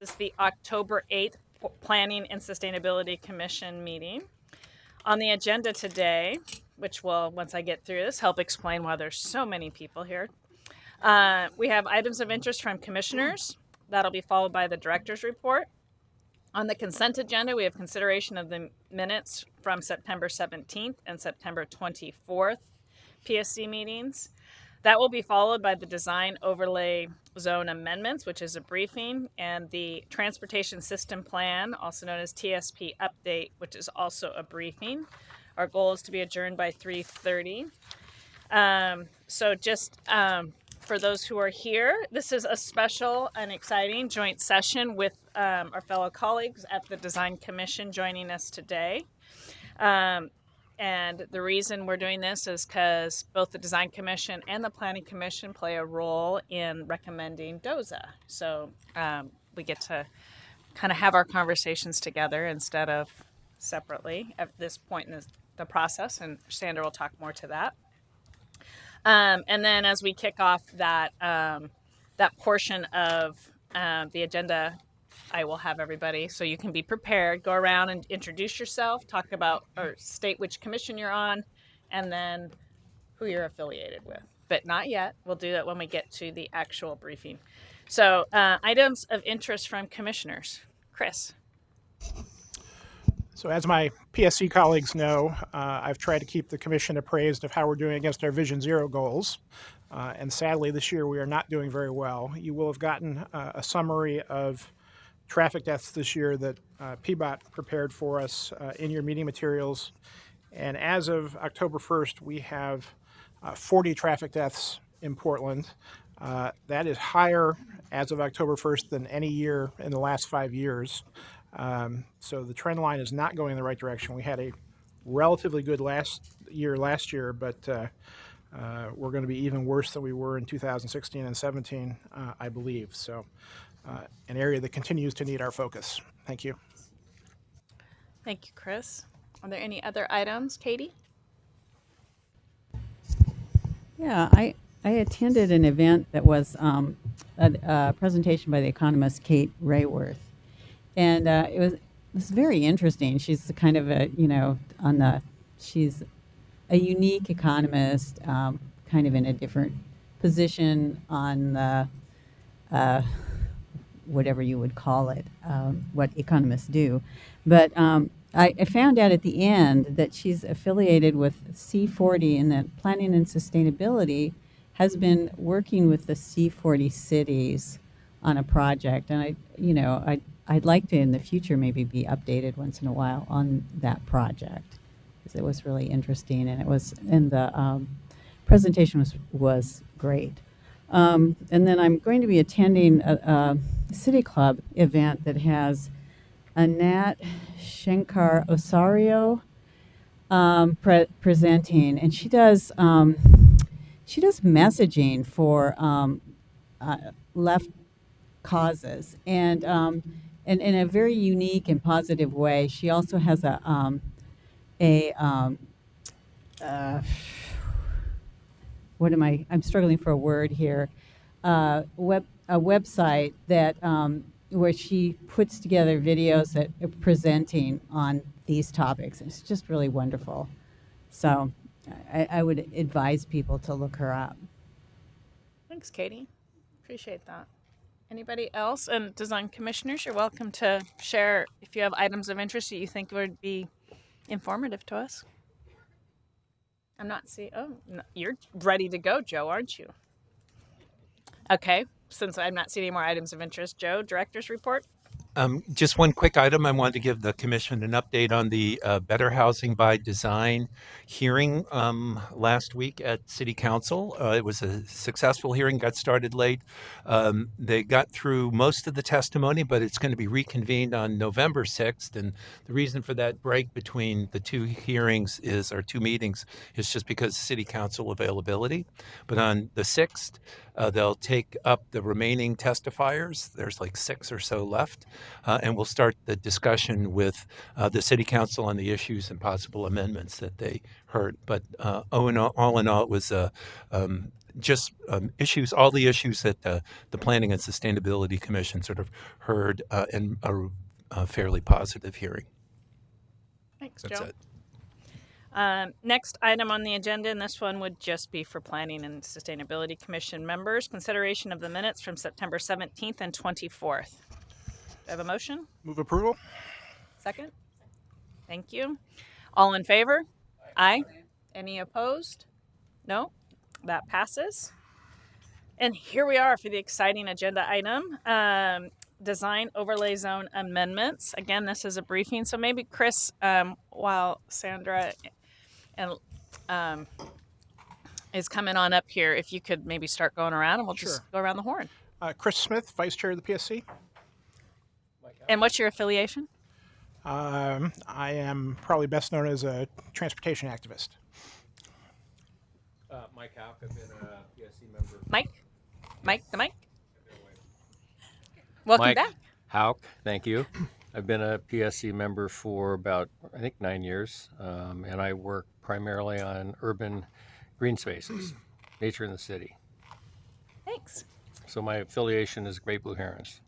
This is the October 8th Planning and Sustainability Commission meeting. On the agenda today, which will, once I get through this, help explain why there's so many people here. We have items of interest from commissioners. That'll be followed by the director's report. On the consent agenda, we have consideration of the minutes from September 17th and September 24th PSC meetings. That will be followed by the design overlay zone amendments, which is a briefing, and the transportation system plan, also known as TSP update, which is also a briefing. Our goal is to be adjourned by 3:30. So just for those who are here, this is a special and exciting joint session with our fellow colleagues at the Design Commission joining us today. And the reason we're doing this is because both the Design Commission and the Planning Commission play a role in recommending DOZA. So we get to kind of have our conversations together instead of separately at this point in the process, and Sandra will talk more to that. And then as we kick off that portion of the agenda, I will have everybody, so you can be prepared, go around and introduce yourself, talk about or state which commission you're on, and then who you're affiliated with. But not yet. We'll do that when we get to the actual briefing. So items of interest from commissioners. Chris. So as my PSC colleagues know, I've tried to keep the commission appraised of how we're doing against our Vision Zero goals. And sadly, this year we are not doing very well. You will have gotten a summary of traffic deaths this year that PBOT prepared for us in your meeting materials. And as of October 1st, we have 40 traffic deaths in Portland. That is higher as of October 1st than any year in the last 5 years. So the trend line is not going in the right direction. We had a relatively good last year, but we're going to be even worse than we were in 2016 and 17, I believe. So an area that continues to need our focus. Thank you. Thank you, Chris. Are there any other items, Katie? Yeah, I attended an event that was a presentation by the economist Kate Rayworth, and it was very interesting. She's kind of she's a unique economist, kind of in a different position on the whatever you would call it, what economists do. But I found out at the end that she's affiliated with C40, and that Planning and Sustainability has been working with the C40 cities on a project. And I'd like to in the future maybe be updated once in a while on that project, because it was really interesting, and the presentation was great. And then I'm going to be attending a City Club event that has Anat Shankar Osario presenting, and she does messaging for left causes, and in a very unique and positive way. She also has I'm struggling for a word here, a website that where she puts together videos that are presenting on these topics. It's just really wonderful. So I would advise people to look her up. Thanks, Katie. Appreciate that. Anybody else? And design commissioners, you're welcome to share if you have items of interest that you think would be informative to us. I'm not seeing. Oh, no, you're ready to go, Joe, aren't you? Okay. Since I'm not seeing any more items of interest, Joe, director's report. Just one quick item. I wanted to give the commission an update on the Better Housing by Design hearing last week at City Council. It was a successful hearing, got started late. They got through most of the testimony, but it's going to be reconvened on November 6th. And the reason for that break between the two meetings is just because City Council availability. But on the 6th, they'll take up the remaining testifiers. There's like 6 or so left. and we'll start the discussion with the City Council on the issues and possible amendments that they heard. But all in all, it was issues, all the issues that the Planning and Sustainability Commission sort of heard in a fairly positive hearing. Thanks, That's Joe. it. Next item on the agenda, and this one would just be for Planning and Sustainability Commission members, consideration of the minutes from September 17th and 24th. Do I have a motion? Move approval. Second? Thank you. All in favor? Aye. Any opposed? No? That passes. And here we are for the exciting agenda item. Design overlay zone amendments. Again, this is a briefing, so maybe Chris, while Sandra and is coming on up here, if you could maybe start going around, and we'll just Sure. go around the horn. Chris Smith, Vice Chair of the PSC. And what's your affiliation? I am probably best known as a transportation activist. Mike Hauk, I've been a PSC member. Mike, the mic. Welcome Mike back. Hauk, thank you. I've been a PSC member for about, I think, 9 years, and I work primarily on urban green spaces, nature in the city. Thanks. So my affiliation is Great Blue Herons.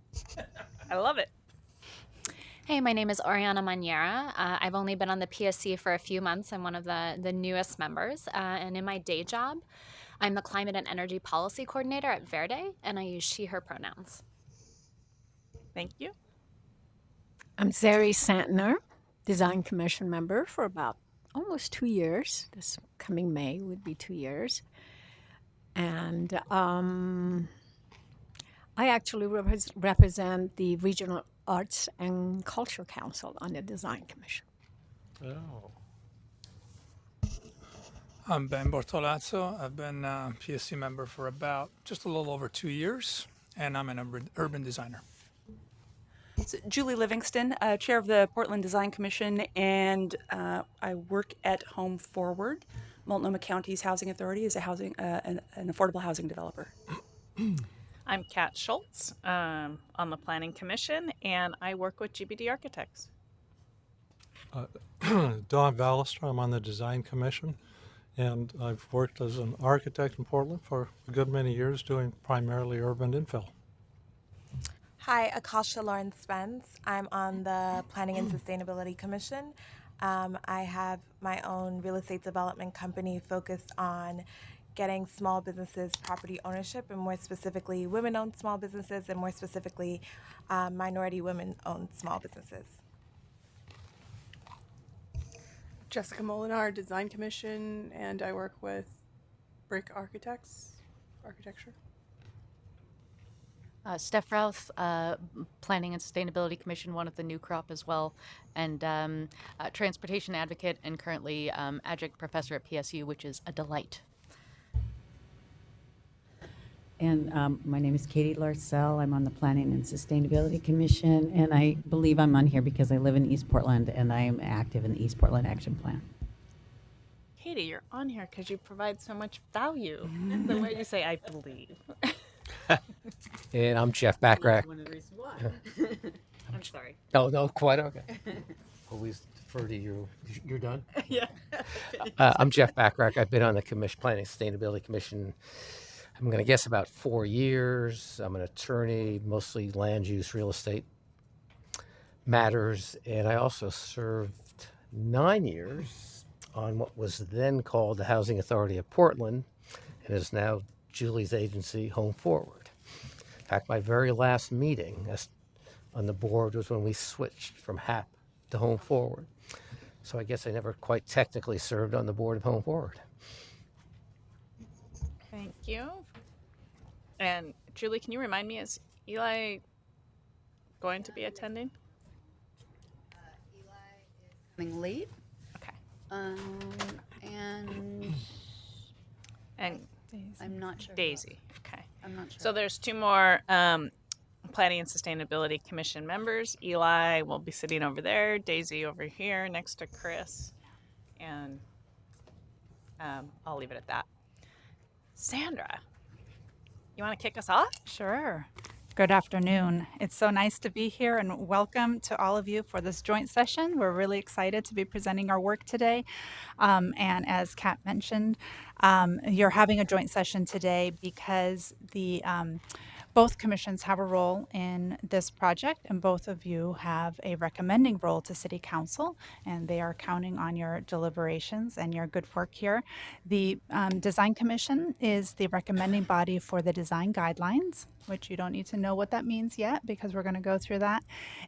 I love it. Hey, my name is Oriana Maniera. I've only been on the PSC for a few months. I'm one of the newest members. And in my day job, I'm the Climate and Energy Policy Coordinator at Verde, and I use she, her pronouns. Thank you. I'm Zeri Santner, Design Commission member for about almost 2 years. This coming May would be 2 years. And I actually represent the Regional Arts and Culture Council on the Design Commission. Oh. I'm Ben Bortolazzo. I've been a PSC member for about just a little over 2 years, and I'm an urban designer. So Julie Livingston, Chair of the Portland Design Commission, and I work at Home Forward. Multnomah County's Housing Authority is an affordable housing developer. I'm Kat Schultz on the Planning Commission, and I work with GBD Architects. Don Vallister, I'm on the Design Commission, and I've worked as an architect in Portland for a good many years doing primarily urban infill. Hi, Akasha Lawrence Spence. I'm on the Planning and Sustainability Commission. I have my own real estate development company focused on getting small businesses property ownership, and more specifically women-owned small businesses, and more specifically minority women-owned small businesses. Jessica Molinar, Design Commission, and I work with Brick Architecture. Steph Rouse, Planning and Sustainability Commission, one of the new crop as well, and transportation advocate, and currently adjunct professor at PSU, which is a delight. And my name is Katie Larcell. I'm on the Planning and Sustainability Commission, and I believe I'm on here because I live in East Portland, and I am active in the East Portland Action Plan. Katie, you're on here because you provide so much value. The way you say, I believe. And I'm Jeff Backrack. One of the reasons why. I'm sorry. No, quite okay. Always defer to you. You're done? Yeah. I'm Jeff Backrack. I've been on the Planning and Sustainability Commission, I'm going to guess about 4 years. I'm an attorney, mostly land use, real estate matters. And I also served 9 years on what was then called the Housing Authority of Portland and is now Julie's agency, Home Forward. In fact, my very last meeting on the board was when we switched from HAP to Home Forward. So I guess I never quite technically served on the board of Home Forward. Thank you. And Julie, can you remind me, is Eli going to be attending? Eli is coming late. Okay. And Daisy. I'm not sure. Daisy. Okay. I'm not sure. So there's two more Planning and Sustainability Commission members. Eli will be sitting over there. Daisy over here next to Chris. And I'll leave it at that. Sandra, you want to kick us off? Sure. Good afternoon. It's so nice to be here and welcome to all of you for this joint session. We're really excited to be presenting our work today. And as Kat mentioned, you're having a joint session today because both commissions have a role in this project, and both of you have a recommending role to City Council, and they are counting on your deliberations and your good work here. The Design Commission is the recommending body for the design guidelines, which you don't need to know what that means yet because we're going to go through that.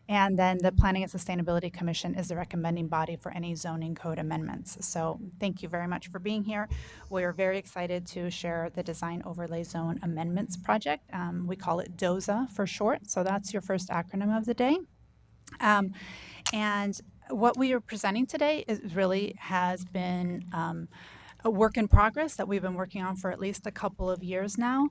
And then the Planning and Sustainability Commission is the recommending body for any zoning code amendments. So thank you very much for being here. We're very excited to share the Design Overlay Zone Amendments project. We call it DOZA for short. So that's your first acronym of the day. And what we are presenting today has been a work in progress that we've been working on for at least a couple of years now.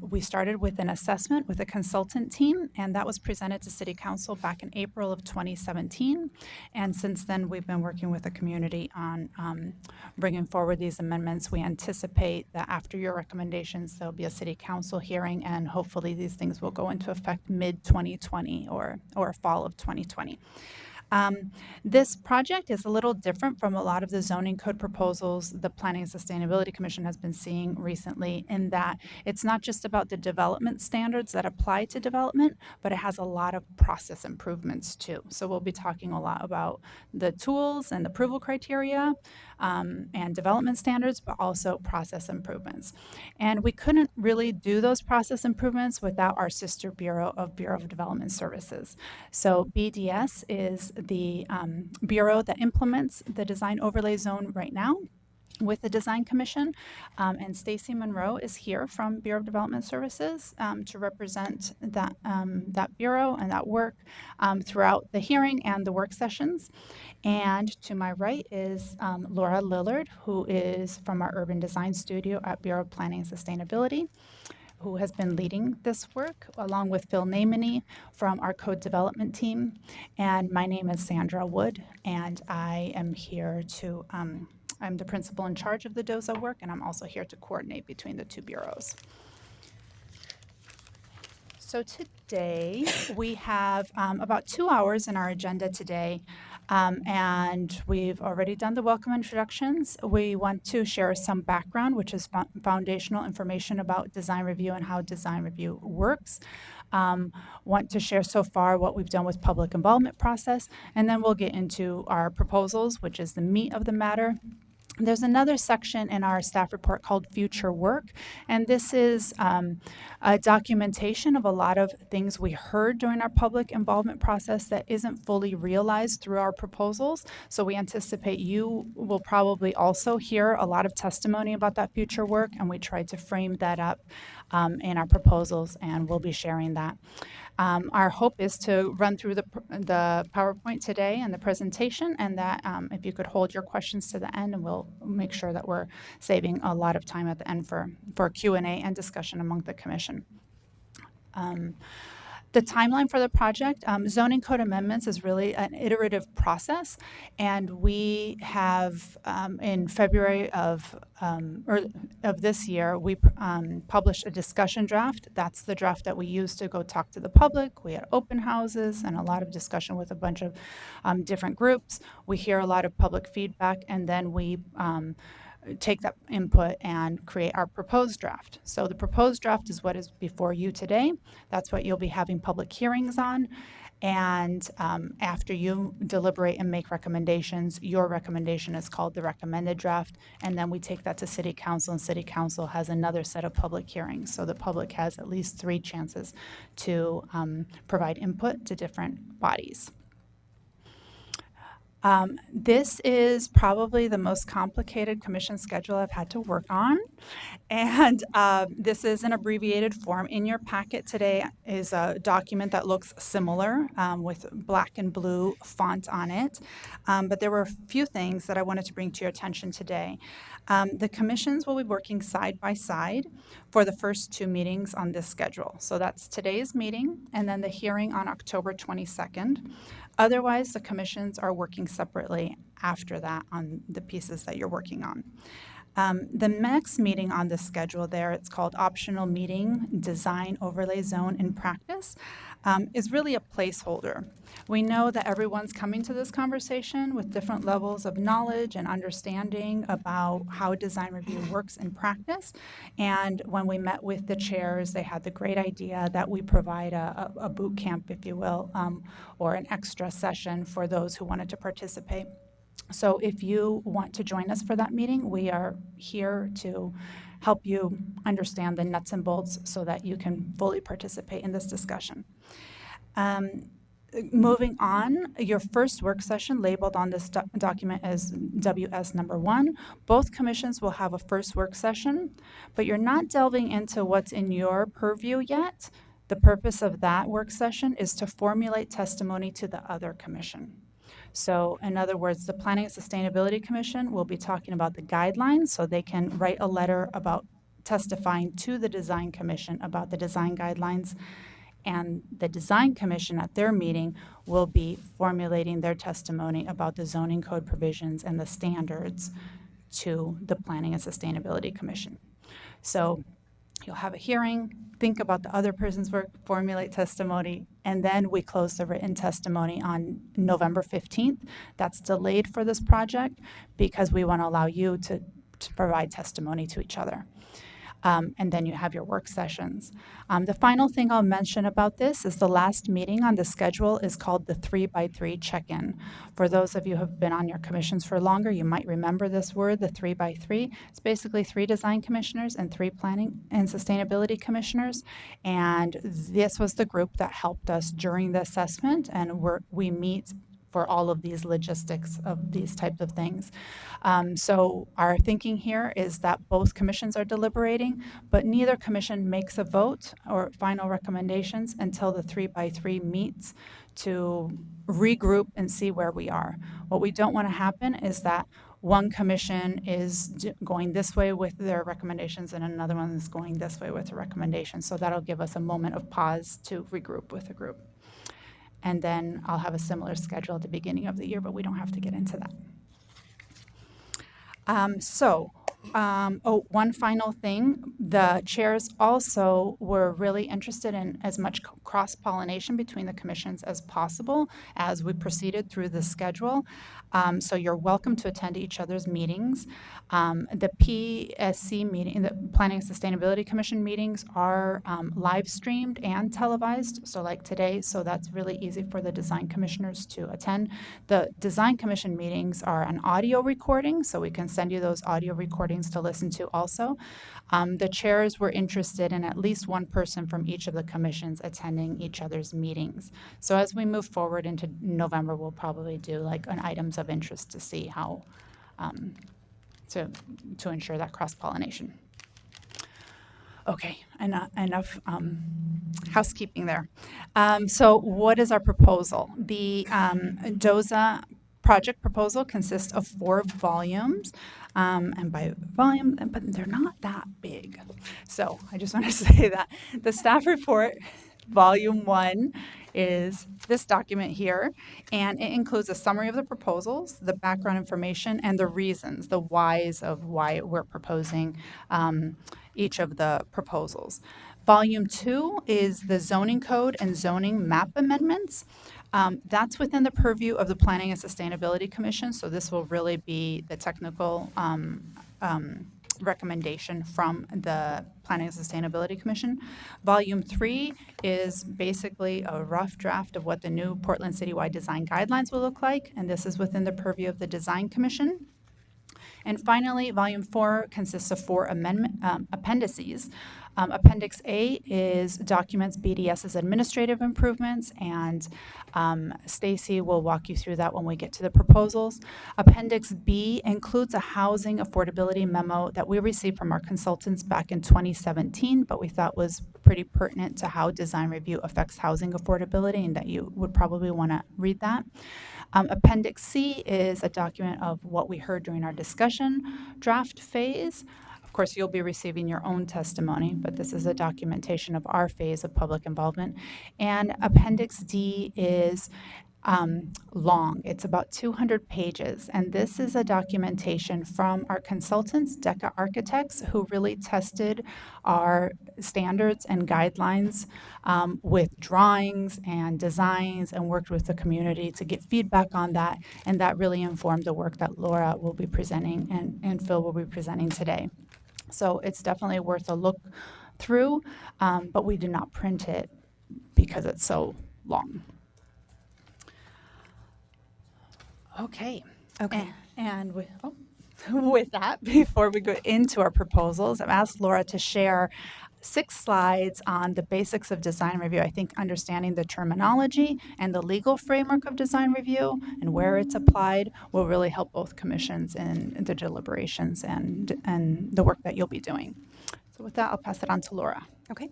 We started with an assessment with a consultant team, and that was presented to City Council back in April of 2017. And since then, we've been working with the community on bringing forward these amendments. We anticipate that after your recommendations, there'll be a City Council hearing, and hopefully these things will go into effect mid-2020 or fall of 2020. This project is a little different from a lot of the zoning code proposals the Planning and Sustainability Commission has been seeing recently, in that it's not just about the development standards that apply to development, but it has a lot of process improvements too. So we'll be talking a lot about the tools and approval criteria and development standards, but also process improvements. And we couldn't really do those process improvements without our sister Bureau of Development Services. So BDS is the bureau that implements the design overlay zone right now with the Design Commission, and Stacy Monroe is here from Bureau of Development Services to represent that bureau and that work throughout the hearing and the work sessions. And to my right is Laura Lillard, who is from our Urban Design Studio at Bureau of Planning and Sustainability, who has been leading this work, along with Phil Namany from our code development team. And my name is Sandra Wood, and I am here to, I'm the principal in charge of the DOZA work, and I'm also here to coordinate between the two bureaus. So today, we have about 2 hours in our agenda today. And we've already done the welcome introductions. We want to share some background, which is foundational information about design review and how design review works. Want to share so far what we've done with public involvement process, and then we'll get into our proposals, which is the meat of the matter. There's another section in our staff report called Future Work, and this is a documentation of a lot of things we heard during our public involvement process that isn't fully realized through our proposals. So we anticipate you will probably also hear a lot of testimony about that future work, and we tried to frame that up in our proposals, and we'll be sharing that. Our hope is to run through the PowerPoint today and the presentation, and that if you could hold your questions to the end, and we'll make sure that we're saving a lot of time at the end for Q&A and discussion among the commission. The timeline for the project, zoning code amendments is really an iterative process, and we have in February of this year, we published a discussion draft. That's the draft that we used to go talk to the public. We had open houses and a lot of discussion with a bunch of different groups. We hear a lot of public feedback, and then we take that input and create our proposed draft. So the proposed draft is what is before you today. That's what you'll be having public hearings on. And after you deliberate and make recommendations, your recommendation is called the recommended draft. And then we take that to City Council, and City Council has another set of public hearings. So the public has at least 3 chances to provide input to different bodies. This is probably the most complicated commission schedule I've had to work on. And this is an abbreviated form. In your packet today is a document that looks similar with black and blue font on it. But there were a few things that I wanted to bring to your attention today. The commissions will be working side by side for the first 2 meetings on this schedule. So that's today's meeting and then the hearing on October 22nd. Otherwise, the commissions are working separately after that on the pieces that you're working on. The next meeting on the schedule there, it's called Optional Meeting Design Overlay Zone in Practice, is really a placeholder. We know that everyone's coming to this conversation with different levels of knowledge and understanding about how design review works in practice. And when we met with the chairs, they had the great idea that we provide a boot camp, if you will, or an extra session for those who wanted to participate. So if you want to join us for that meeting, we are here to help you understand the nuts and bolts so that you can fully participate in this discussion. Moving on, your first work session labeled on this document as WS number 1. Both commissions will have a first work session, but you're not delving into what's in your purview yet. The purpose of that work session is to formulate testimony to the other commission. So in other words, the Planning and Sustainability Commission will be talking about the guidelines, so they can write a letter about testifying to the Design Commission about the design guidelines. And the Design Commission at their meeting will be formulating their testimony about the zoning code provisions and the standards to the Planning and Sustainability Commission. So you'll have a hearing, think about the other person's work, formulate testimony, and then we close the written testimony on November 15th. That's delayed for this project because we want to allow you to provide testimony to each other. And then you have your work sessions. The final thing I'll mention about this is the last meeting on the schedule is called the 3x3 check-in. For those of you who have been on your commissions for longer, you might remember this word, the 3x3. It's basically 3 design commissioners and 3 planning and sustainability commissioners. And this was the group that helped us during the assessment, and we meet for all of these logistics of these types of things. So our thinking here is that both commissions are deliberating, but neither commission makes a vote or final recommendations until the 3x3 meets to regroup and see where we are. What we don't want to happen is that one commission is going this way with their recommendations and another one is going this way with the recommendations. So that'll give us a moment of pause to regroup with the group. And then I'll have a similar schedule at the beginning of the year, but we don't have to get into that. One final thing. The chairs also were really interested in as much cross-pollination between the commissions as possible as we proceeded through the schedule. So you're welcome to attend each other's meetings. The PSC meeting, the Planning and Sustainability Commission meetings are live streamed and televised, so like today, so that's really easy for the design commissioners to attend. The design commission meetings are an audio recording, so we can send you those audio recordings to listen to also. The chairs were interested in at least one person from each of the commissions attending each other's meetings. So as we move forward into November, we'll probably do like an items of interest to see how to ensure that cross-pollination. Okay, enough housekeeping there. So what is our proposal? The DOZA project proposal consists of 4 volumes, and by volume, but they're not that big. So I just want to say that the staff report, volume 1, is this document here, and it includes a summary of the proposals, the background information, and the reasons, the whys of why we're proposing each of the proposals. Volume 2 is the zoning code and zoning map amendments. That's within the purview of the Planning and Sustainability Commission, so this will really be the technical recommendation from the Planning and Sustainability Commission. Volume 3 is basically a rough draft of what the new Portland Citywide Design Guidelines will look like, and this is within the purview of the Design Commission. And finally, Volume 4 consists of 4 appendices. Appendix A is documents BDS's administrative improvements, and Stacy will walk you through that when we get to the proposals. Appendix B includes a housing affordability memo that we received from our consultants back in 2017, but we thought was pretty pertinent to how design review affects housing affordability, and that you would probably want to read that. Appendix C is a document of what we heard during our discussion draft phase. Of course, you'll be receiving your own testimony, but this is a documentation of our phase of public involvement. And Appendix D is long. It's about 200 pages. And this is a documentation from our consultants, DECA Architects, who really tested our standards and guidelines with drawings and designs and worked with the community to get feedback on that. And that really informed the work that Laura will be presenting and Phil will be presenting today. So it's definitely worth a look through, but we did not print it because it's so long. Okay. And with that, before we go into our proposals, I've asked Laura to share 6 slides on the basics of design review. I think understanding the terminology and the legal framework of design review and where it's applied will really help both commissions in the deliberations and the work that you'll be doing. So with that, I'll pass it on to Laura. Okay.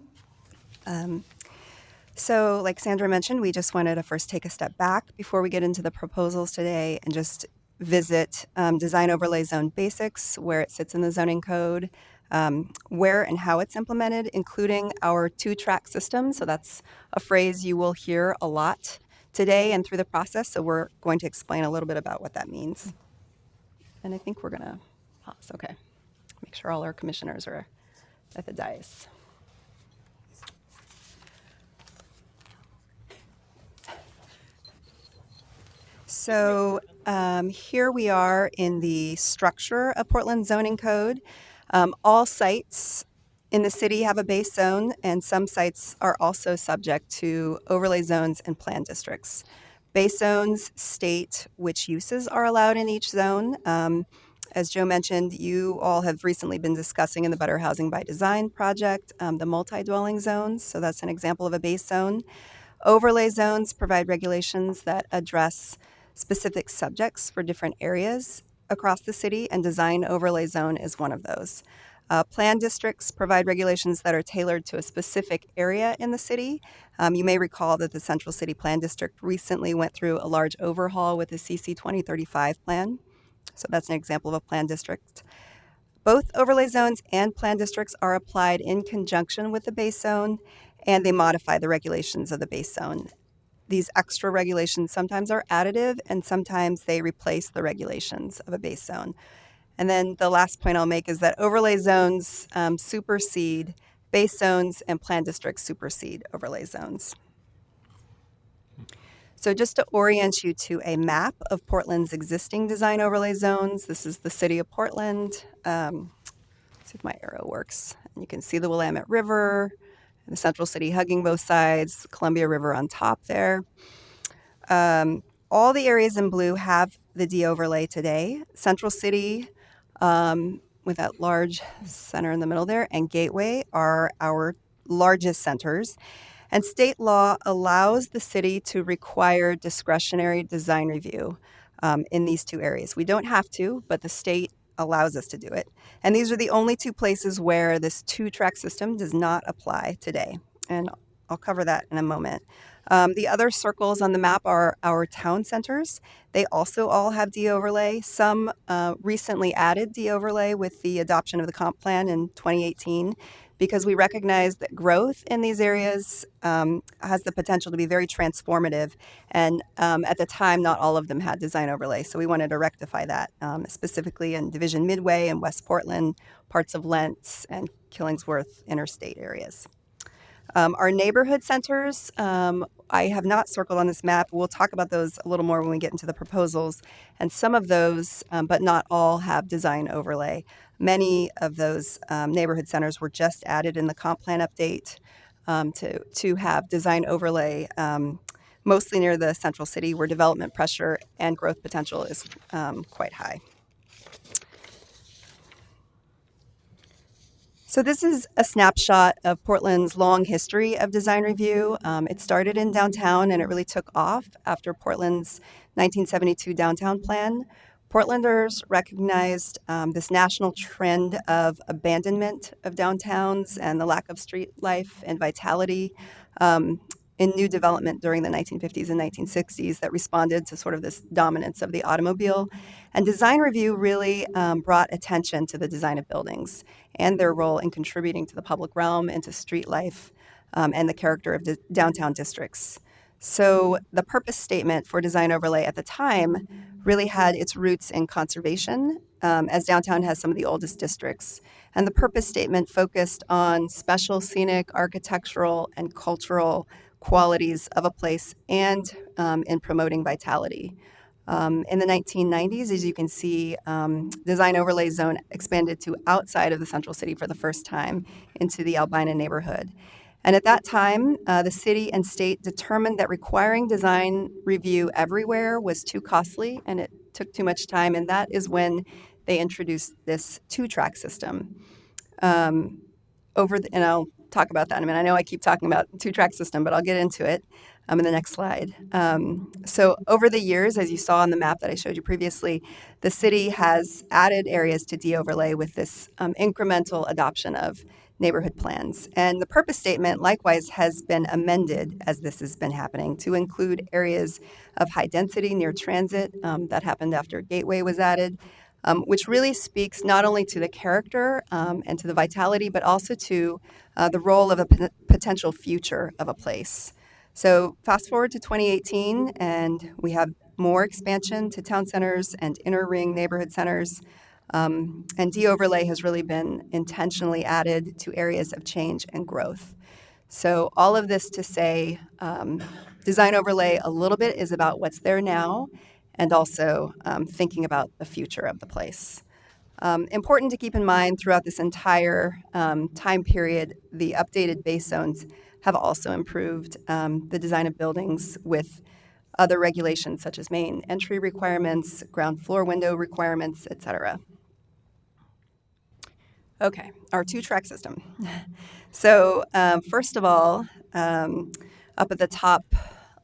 So like Sandra mentioned, we just wanted to first take a step back before we get into the proposals today and just visit design overlay zone basics, where it sits in the zoning code, where and how it's implemented, including our 2-track system. So that's a phrase you will hear a lot today and through the process. So we're going to explain a little bit about what that means. And I think we're going to pause. Okay. Make sure all our commissioners are at the dais. So here we are in the structure of Portland zoning code. All sites in the city have a base zone, and some sites are also subject to overlay zones and plan districts. Base zones state which uses are allowed in each zone. As Joe mentioned, you all have recently been discussing in the Better Housing by Design project the multi-dwelling zones, so that's an example of a base zone. Overlay zones provide regulations that address specific subjects for different areas across the city, and design overlay zone is one of those. Plan districts provide regulations that are tailored to a specific area in the city. You may recall that the Central City Plan District recently went through a large overhaul with the CC 2035 plan. So that's an example of a plan district. Both overlay zones and plan districts are applied in conjunction with the base zone, and they modify the regulations of the base zone. These extra regulations sometimes are additive, and sometimes they replace the regulations of a base zone. And then the last point I'll make is that overlay zones supersede base zones, and plan districts supersede overlay zones. So just to orient you to a map of Portland's existing design overlay zones, this is the city of Portland. Let's see if my arrow works. And you can see the Willamette River, the Central City hugging both sides, Columbia River on top there. All the areas in blue have the D overlay today. Central City, with that large center in the middle there, and Gateway are our largest centers. And state law allows the city to require discretionary design review in these 2 areas. We don't have to, but the state allows us to do it. And these are the only 2 places where this 2-track system does not apply today. And I'll cover that in a moment. The other circles on the map are our town centers. They also all have D-overlay. Some recently added D-overlay with the adoption of the comp plan in 2018, because we recognize that growth in these areas has the potential to be very transformative. And at the time, not all of them had design overlay. So we wanted to rectify that, specifically in Division Midway and West Portland, parts of Lentz and Killingsworth interstate areas. Our neighborhood centers, I have not circled on this map. We'll talk about those a little more when we get into the proposals. And some of those, but not all, have design overlay. Many of those neighborhood centers were just added in the comp plan update to have design overlay, mostly near the central city, where development pressure and growth potential is quite high. So this is a snapshot of Portland's long history of design review. It started in downtown, and it really took off after Portland's 1972 downtown plan. Portlanders recognized this national trend of abandonment of downtowns and the lack of street life and vitality in new development during the 1950s and 1960s that responded to sort of this dominance of the automobile. And design review really brought attention to the design of buildings and their role in contributing to the public realm and to street life and the character of downtown districts. So the purpose statement for design overlay at the time really had its roots in conservation, as downtown has some of the oldest districts. And the purpose statement focused on special scenic, architectural, and cultural qualities of a place and in promoting vitality. In the 1990s, as you can see, design overlay zone expanded to outside of the central city for the first time into the Albina neighborhood. And at that time, the city and state determined that requiring design review everywhere was too costly and it took too much time. And that is when they introduced this two-track system. And I'll talk about that in a minute. I know I keep talking about two-track system, but I'll get into it in the next slide. So over the years, as you saw on the map that I showed you previously, the city has added areas to de-overlay with this incremental adoption of neighborhood plans. And the purpose statement, likewise, has been amended as this has been happening to include areas of high density near transit. That happened after Gateway was added, which really speaks not only to the character and to the vitality, but also to the role of a potential future of a place. So fast forward to 2018, and we have more expansion to town centers and inner ring neighborhood centers. And de-overlay has really been intentionally added to areas of change and growth. So all of this to say, design overlay a little bit is about what's there now and also thinking about the future of the place. Important to keep in mind throughout this entire time period, the updated base zones have also improved the design of buildings with other regulations such as main entry requirements, ground floor window requirements, et cetera. Okay, our two-track system. So first of all, up at the top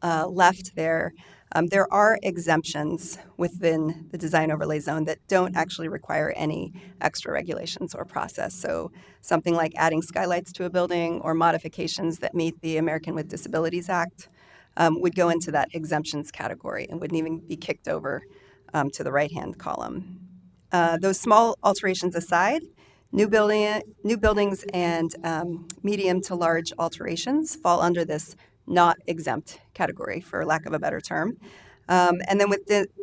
left there are exemptions within the design overlay zone that don't actually require any extra regulations or process. So something like adding skylights to a building or modifications that meet the American with Disabilities Act would go into that exemptions category and wouldn't even be kicked over to the right-hand column. Those small alterations aside, new buildings and medium to large alterations fall under this not exempt category, for lack of a better term. And then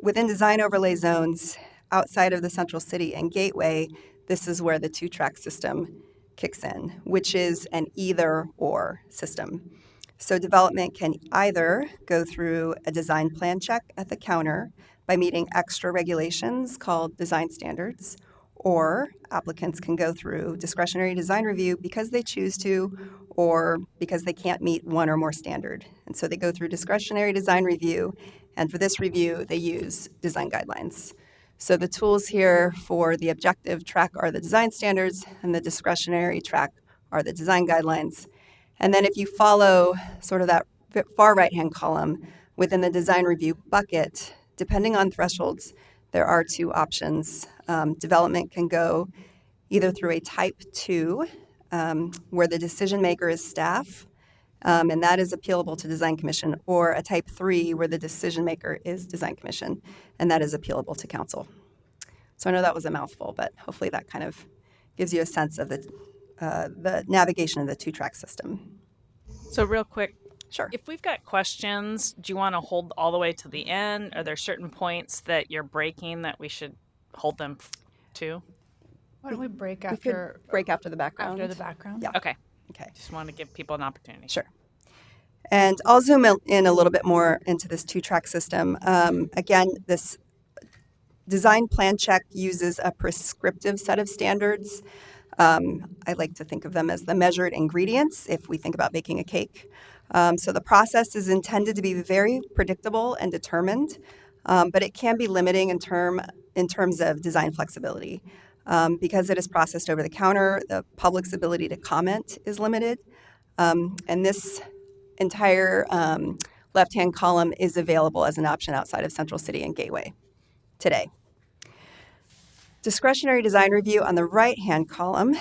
within design overlay zones outside of the central city and gateway, this is where the two-track system kicks in, which is an either-or system. So development can either go through a design plan check at the counter by meeting extra regulations called design standards, or applicants can go through discretionary design review because they choose to or because they can't meet one or more standard. And so they go through discretionary design review, and for this review, they use design guidelines. So the tools here for the objective track are the design standards, and the discretionary track are the design guidelines. And then if you follow sort of that far right-hand column within the design review bucket, depending on thresholds, there are two options. Development can go either through a type 2, where the decision maker is staff, and that is appealable to Design Commission, or a type 3, where the decision maker is Design Commission, and that is appealable to council. So I know that was a mouthful, but hopefully that kind of gives you a sense of the navigation of the two-track system. So real quick, sure. If we've got questions, do you want to hold all the way to the end? Are there certain points that you're breaking that we should hold them to? Why don't we break We after could break after the background. after the background? Yeah. Okay. Okay. Just want to give people an opportunity. Sure. And I'll zoom in a little bit more into this two-track system. Again, this design plan check uses a prescriptive set of standards. I like to think of them as the measured ingredients if we think about baking a cake. So the process is intended to be very predictable and determined, but it can be limiting in terms of design flexibility. Because it is processed over the counter, the public's ability to comment is limited. And this entire left-hand column is available as an option outside of Central City and Gateway today. Discretionary design review on the right-hand column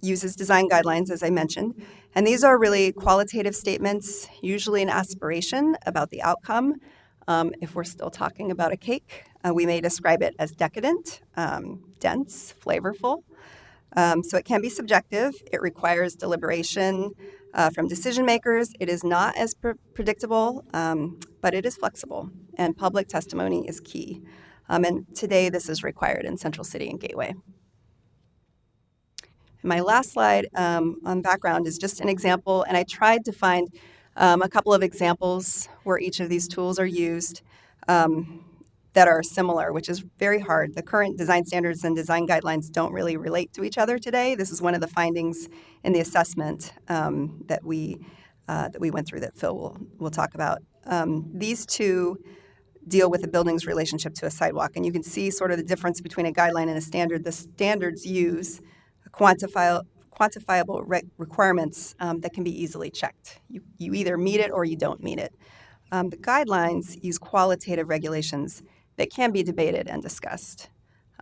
uses design guidelines, as I mentioned. And these are really qualitative statements, usually an aspiration about the outcome. If we're still talking about a cake, we may describe it as decadent, dense, flavorful. So it can be subjective. It requires deliberation, From decision makers, it is not as predictable, but it is flexible, and public testimony is key. And today, this is required in Central City and Gateway. My last slide on background is just an example, and I tried to find a couple of examples where each of these tools are used that are similar, which is very hard. The current design standards and design guidelines don't really relate to each other today. This is one of the findings in the assessment that we went through that Phil will talk about. These two deal with a building's relationship to a sidewalk, and you can see sort of the difference between a guideline and a standard. The standards use quantifiable requirements that can be easily checked. You either meet it or you don't meet it. The guidelines use qualitative regulations that can be debated and discussed.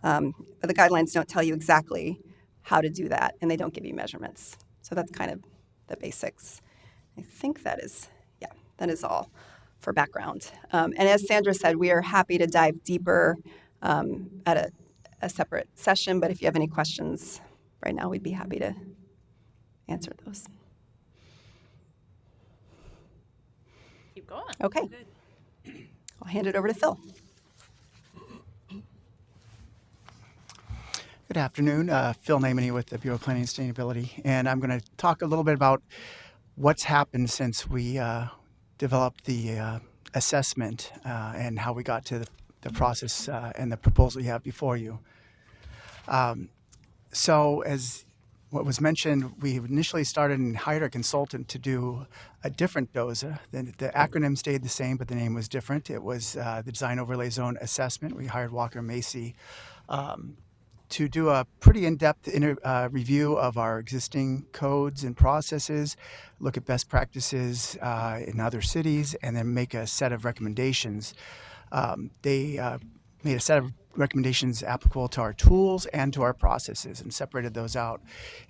But the guidelines don't tell you exactly how to do that, and they don't give you measurements. So that's kind of the basics. I think that is all for background. And as Sandra said, we are happy to dive deeper at a separate session, but if you have any questions right now, we'd be happy to answer those. Keep going. Okay. I'll hand it over to Phil. Good afternoon. Phil Naimany with the Bureau of Planning and Sustainability, and I'm going to talk a little bit about what's happened since we developed the assessment and how we got to the process and the proposal you have before you. So as what was mentioned, we initially started and hired a consultant to do a different DOZA. The acronym stayed the same, but the name was different. It was the Design Overlay Zone Assessment. We hired Walker Macy to do a pretty in-depth review of our existing codes and processes, look at best practices in other cities, and then make a set of recommendations. They made a set of recommendations applicable to our tools and to our processes and separated those out.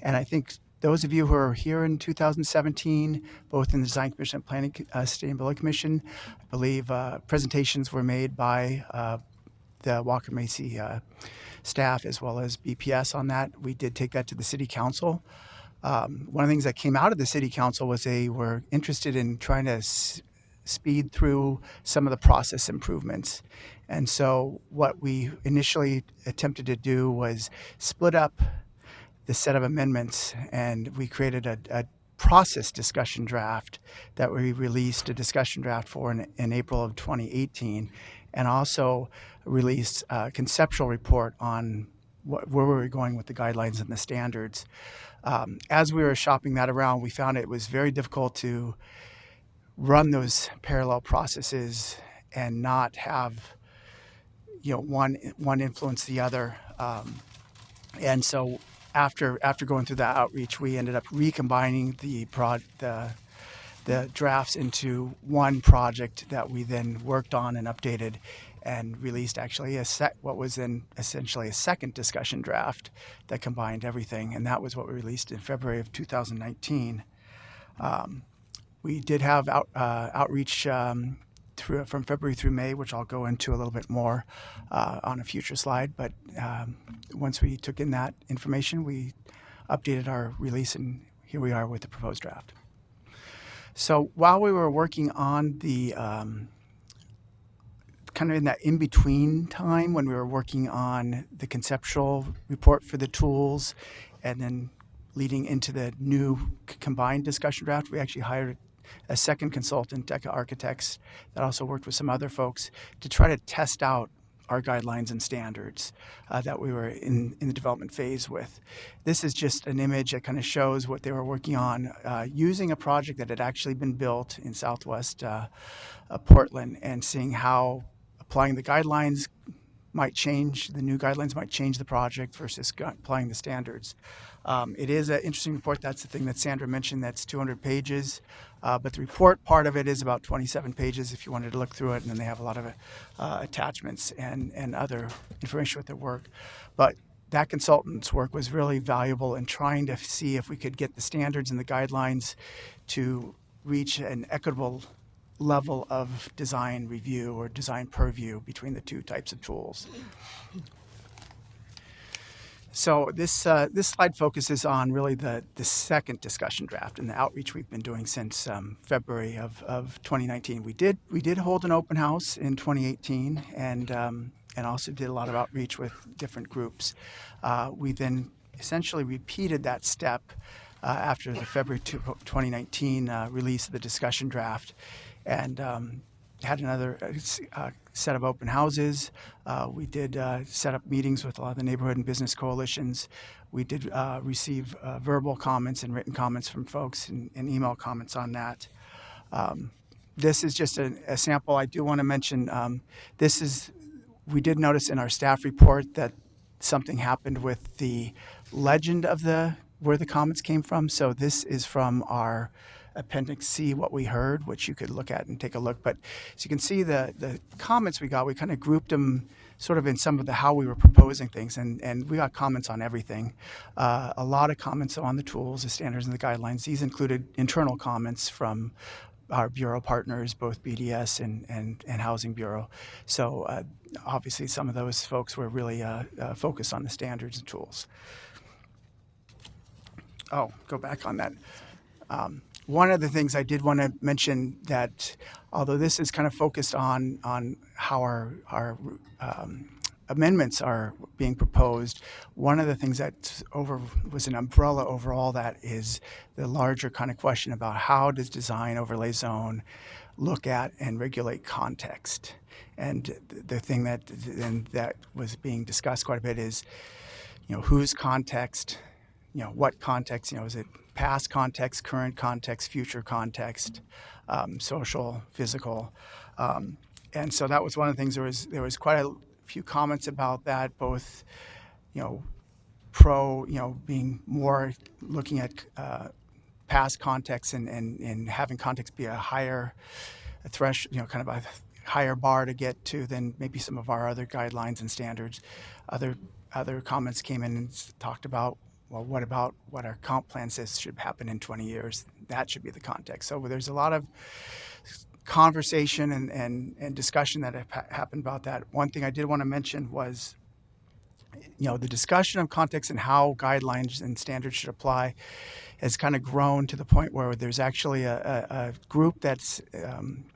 And I think those of you who are here in 2017, both in the Design Commission and Planning Sustainability Commission, I believe presentations were made by the Walker Macy staff as well as BPS on that. We did take that to the City Council. One of the things that came out of the City Council was they were interested in trying to speed through some of the process improvements. And so what we initially attempted to do was split up the set of amendments, and we created a process discussion draft that we released a discussion draft for in April of 2018, and also released a conceptual report on where we were going with the guidelines and the standards. As we were shopping that around, we found it was very difficult to run those parallel processes and not have one influence the other. And so after going through that outreach, we ended up recombining the drafts into one project that we then worked on and updated and released actually what was then essentially a second discussion draft that combined everything. And that was what we released in February of 2019. We did have outreach from February through May, which I'll go into a little bit more on a future slide. But once we took in that information, we updated our release, and here we are with the proposed draft. So while we were working on the kind of in that in-between time when we were working on the conceptual report for the tools and then leading into the new combined discussion draft, we actually hired a second consultant, Deca Architects, that also worked with some other folks to try to test out our guidelines and standards that we were in the development phase with. This is just an image that kind of shows what they were working on using a project that had actually been built in Southwest Portland, and seeing how applying the guidelines might change, the new guidelines might change the project versus applying the standards. It is an interesting report. That's the thing that Sandra mentioned, that's 200 pages. But the report part of it is about 27 pages if you wanted to look through it, and then they have a lot of attachments and other information with their work. But that consultant's work was really valuable in trying to see if we could get the standards and the guidelines to reach an equitable level of design review or design purview between the two types of tools. So this slide focuses on really the second discussion draft and the outreach we've been doing since February of 2019. We did hold an open house in 2018 and also did a lot of outreach with different groups. We then essentially repeated that step after the February 2019 release of the discussion draft, and had another set of open houses. We did set up meetings with a lot of the neighborhood and business coalitions. We did receive verbal comments and written comments from folks and email comments on that. This is just a sample. I do want to mention we did notice in our staff report that something happened with the legend of where the comments came from. So this is from our Appendix C, what we heard, which you could look at and take a look. But as you can see, the comments we got, we kind of grouped them sort of in some of the how we were proposing things, and we got comments on everything. A lot of comments on the tools, the standards, and the guidelines. These included internal comments from our bureau partners, both BDS and Housing Bureau. So obviously some of those folks were really focused on the standards and tools. Oh, go back on that. One of the things I did want to mention that although this is kind of focused on how our amendments are being proposed, one of the things that was an umbrella over all that is the larger kind of question about how does design overlay zone look at and regulate context. And the thing that was being discussed quite a bit is, whose context, what context, is it past context, current context, future context, social, physical. And so that was one of the things. There was quite a few comments about that, both, being more looking at past context and having context be a higher kind of a higher bar to get to than maybe some of our other guidelines and standards. Other comments came in and talked about, well, what about what our comp plan says should happen in 20 years? That should be the context. So there's a lot of conversation and discussion that happened about that. One thing I did want to mention was, the discussion of context and how guidelines and standards should apply has kind of grown to the point where there's actually a group that's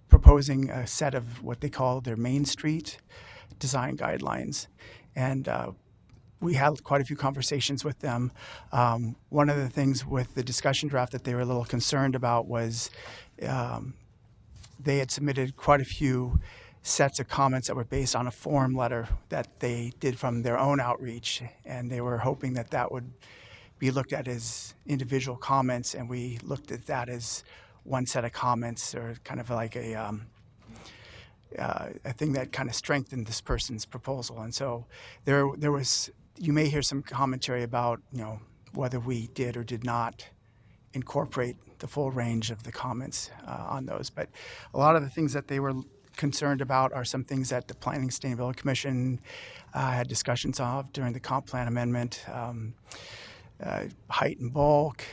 proposing a set of what they call their Main Street design guidelines. And we had quite a few conversations with them. One of the things with the discussion draft that they were a little concerned about was they had submitted quite a few sets of comments that were based on a form letter that they did from their own outreach, and they were hoping that that would be looked at as individual comments, and we looked at that as one set of comments, or kind of like a thing that kind of strengthened this person's proposal. And so there was, you may hear some commentary about, whether we did or did not incorporate the full range of the comments on those. But a lot of the things that they were concerned about are some things that the Planning and Sustainability Commission had discussions of during the comp plan amendment, height and bulk,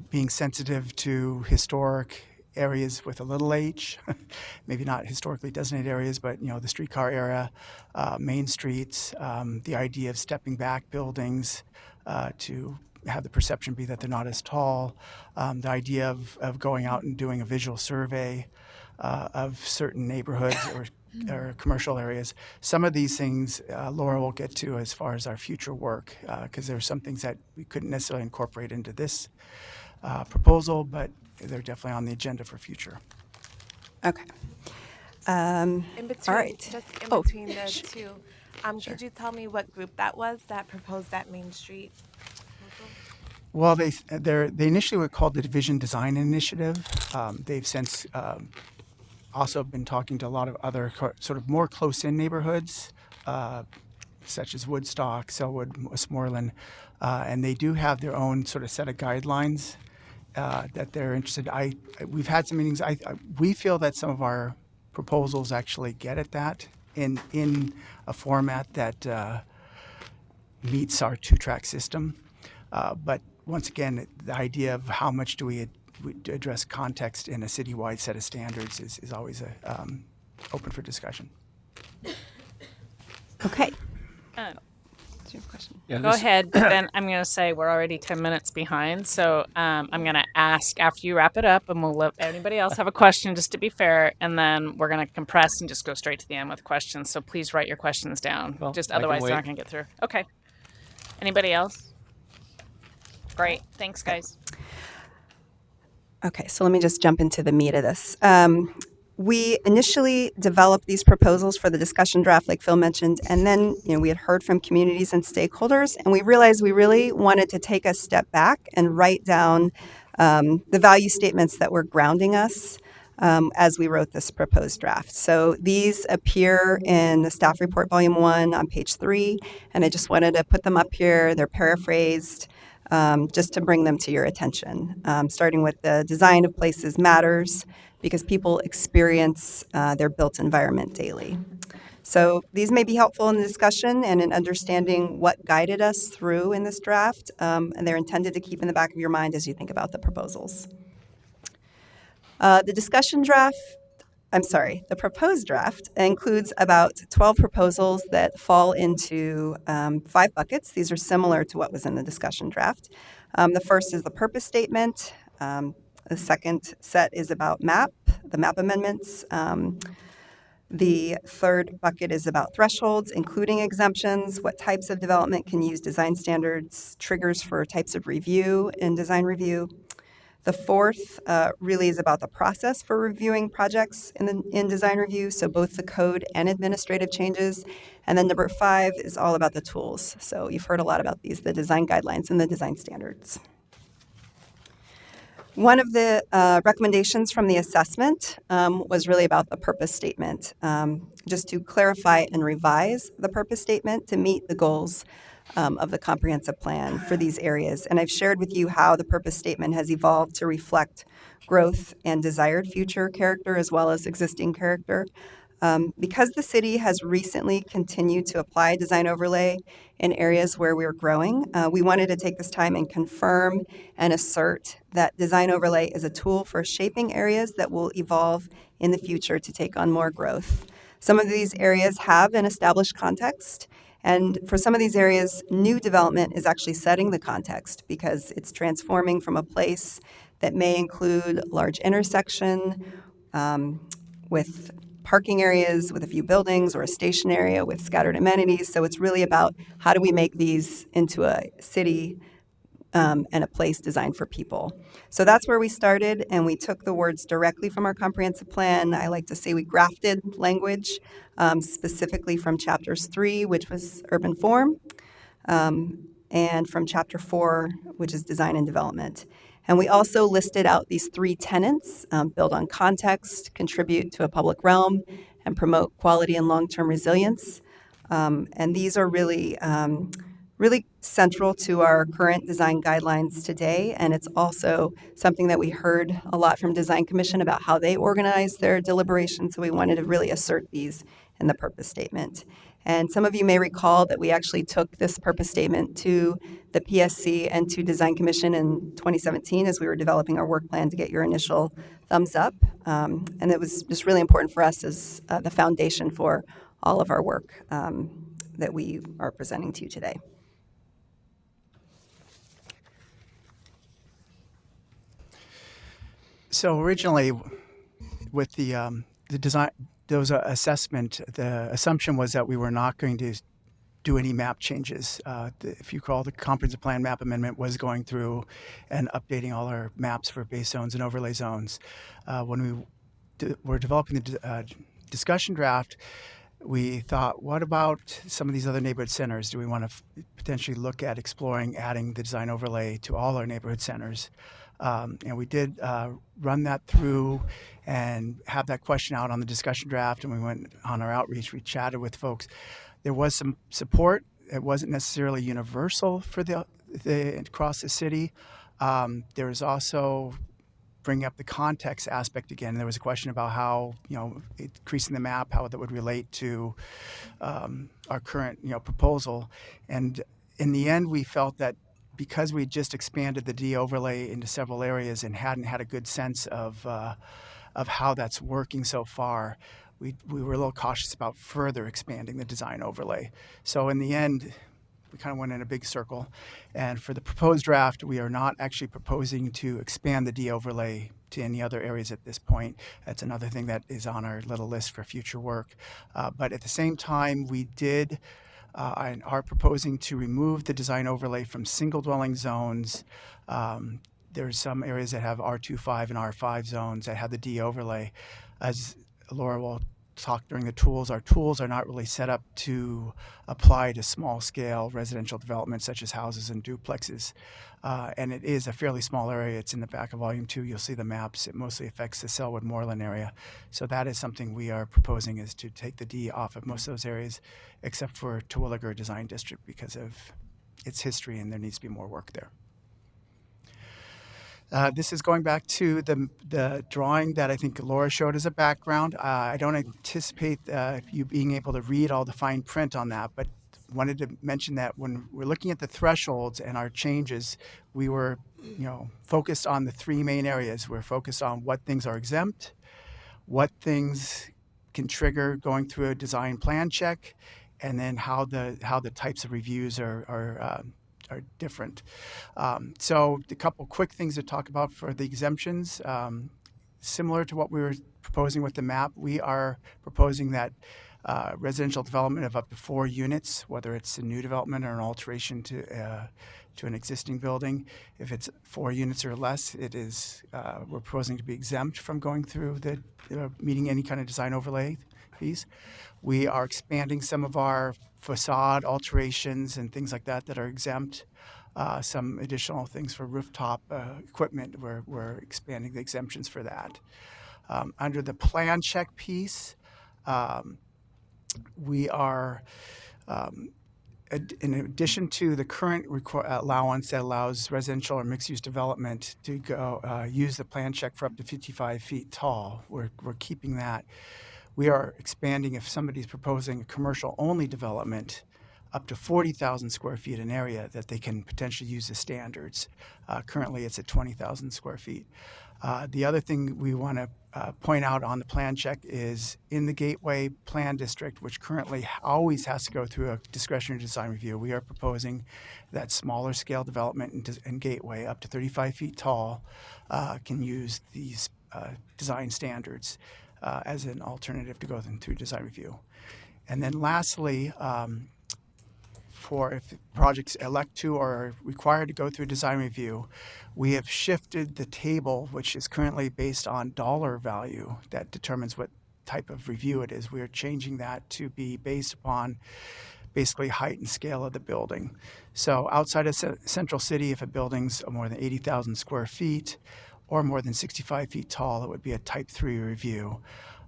being sensitive to historic areas with a little h, maybe not historically designated areas, but the streetcar area, main streets, the idea of stepping back buildings to have the perception be that they're not as tall, the idea of going out and doing a visual survey of certain neighborhoods or commercial areas. Some of these things Laura will get to as far as our future work, because there are some things that we couldn't necessarily incorporate into this proposal, but they're definitely on the agenda for future. Okay. In between, all right. Just in between the two, could you tell me what group that was that proposed that Main Street proposal? Well, they initially were called the Division Design Initiative. They've since also been talking to a lot of other sort of more close-in neighborhoods, such as Woodstock, Selwood, Westmoreland, and they do have their own sort of set of guidelines that they're interested. We've had some meetings. We feel that some of our proposals actually get at that in a format that meets our two-track system. But once again, the idea of how much do we address context in a citywide set of standards is always open for discussion. Okay. Do you have a question? Yeah, Go ahead, but then I'm going to say we're already 10 minutes behind. So I'm going to ask after you wrap it up, and we'll let anybody else have a question just to be fair. And then we're going to compress and just go straight to the end with questions. So please write your questions down. Well, Just I can otherwise, they're wait. not going to get through. Okay. Anybody else? Great. Thanks, guys. Okay, so let me just jump into the meat of this. We initially developed these proposals for the discussion draft, like Phil mentioned, and then we had heard from communities and stakeholders, and we realized we really wanted to take a step back and write down the value statements that were grounding us as we wrote this proposed draft. So these appear in the staff report, volume 1, on page 3, and I just wanted to put them up here. They're paraphrased. Just to bring them to your attention, starting with the design of places matters because people experience their built environment daily. So these may be helpful in the discussion and in understanding what guided us through in this draft, and they're intended to keep in the back of your mind as you think about the proposals. The proposed draft includes about 12 proposals that fall into 5 buckets. These are similar to what was in the discussion draft. The first is the purpose statement. The second set is about the map amendments. The third bucket is about thresholds, including exemptions, what types of development can use design standards, triggers for types of review in design review. The fourth really is about the process for reviewing projects in design review, so both the code and administrative changes. And then number 5 is all about the tools. So you've heard a lot about these, the design guidelines and the design standards. One of the recommendations from the assessment was really about the purpose statement, just to clarify and revise the purpose statement to meet the goals of the comprehensive plan for these areas. And I've shared with you how the purpose statement has evolved to reflect growth and desired future character as well as existing character. Because the city has recently continued to apply design overlay in areas where we're growing, we wanted to take this time and confirm and assert that design overlay is a tool for shaping areas that will evolve in the future to take on more growth. Some of these areas have an established context, and for some of these areas, new development is actually setting the context because it's transforming from a place that may include large intersection with parking areas with a few buildings or a station area with scattered amenities. So it's really about how do we make these into a city and a place designed for people. So that's where we started, and we took the words directly from our comprehensive plan. I like to say we grafted language specifically from chapters 3, which was urban form, and from chapter 4, which is design and development. And we also listed out these 3 tenets, build on context, contribute to a public realm, and promote quality and long-term resilience. And these are really central to our current design guidelines today. And it's also something that we heard a lot from Design Commission about how they organize their deliberations. So we wanted to really assert these in the purpose statement. And some of you may recall that we actually took this purpose statement to the PSC and to Design Commission in 2017 as we were developing our work plan to get your initial thumbs up. And it was just really important for us as the foundation for all of our work that we are presenting to you today. So originally, with the design DOZA assessment, the assumption was that we were not going to do any map changes. If you recall, the comprehensive plan map amendment was going through and updating all our maps for base zones and overlay zones. When we were developing the discussion draft, we thought, what about some of these other neighborhood centers? Do we want to potentially look at exploring adding the design overlay to all our neighborhood centers? And we did run that through and have that question out on the discussion draft, and we went on our outreach. We chatted with folks. There was some support. It wasn't necessarily universal for the across the city. There was also bringing up the context aspect again. There was a question about how increasing the map, how that would relate to our current proposal. And in the end, we felt that because we just expanded the D overlay into several areas and hadn't had a good sense of how that's working so far, we were a little cautious about further expanding the design overlay. So in the end, we kind of went in a big circle. And for the proposed draft, we are not actually proposing to expand the D overlay to any other areas at this point. That's another thing that is on our little list for future work. But at the same time, we did and are proposing to remove the design overlay from single dwelling zones. There's some areas that have R25 and R5 zones that have the D overlay. As Laura will talk during the tools, our tools are not really set up to apply to small scale residential developments such as houses and duplexes. And it is a fairly small area. It's in the back of volume 2. You'll see the maps. It mostly affects the Selwood Moreland area. So that is something we are proposing, is to take the D off of most of those areas, except for Terwilliger Design District because of its history, and there needs to be more work there. This is going back to the drawing that I think Laura showed as a background. I don't anticipate you being able to read all the fine print on that, but wanted to mention that when we're looking at the thresholds and our changes, we were focused on the 3 main areas. We're focused on what things are exempt, what things can trigger going through a design plan check, and then how the types of reviews are different. So a couple quick things to talk about for the exemptions. Similar to what we were proposing with the map, we are proposing that residential development of up to 4 units, whether it's a new development or an alteration to an existing building. If it's 4 units or less, it is we're proposing to be exempt from going through the meeting any kind of design overlay fees. We are expanding some of our facade alterations and things like that are exempt. Some additional things for rooftop equipment, we're expanding the exemptions for that. Under the plan check piece, we are, in addition to the current allowance that allows residential or mixed-use development to go use the plan check for up to 55 feet tall, we're keeping that. We are expanding if somebody's proposing a commercial-only development up to 40,000 square feet in area that they can potentially use the standards. Currently, it's at 20,000 square feet. The other thing we want to point out on the plan check is in the Gateway Plan District, which currently always has to go through a discretionary design review, we are proposing that smaller scale development in Gateway up to 35 feet tall can use these design standards as an alternative to go through design review. And then lastly, for if projects elect to or are required to go through design review, we have shifted the table, which is currently based on dollar value that determines what type of review it is. We are changing that to be based upon basically height and scale of the building. So outside of Central City, if a building's more than 80,000 square feet or more than 65 feet tall, it would be a type 3 review.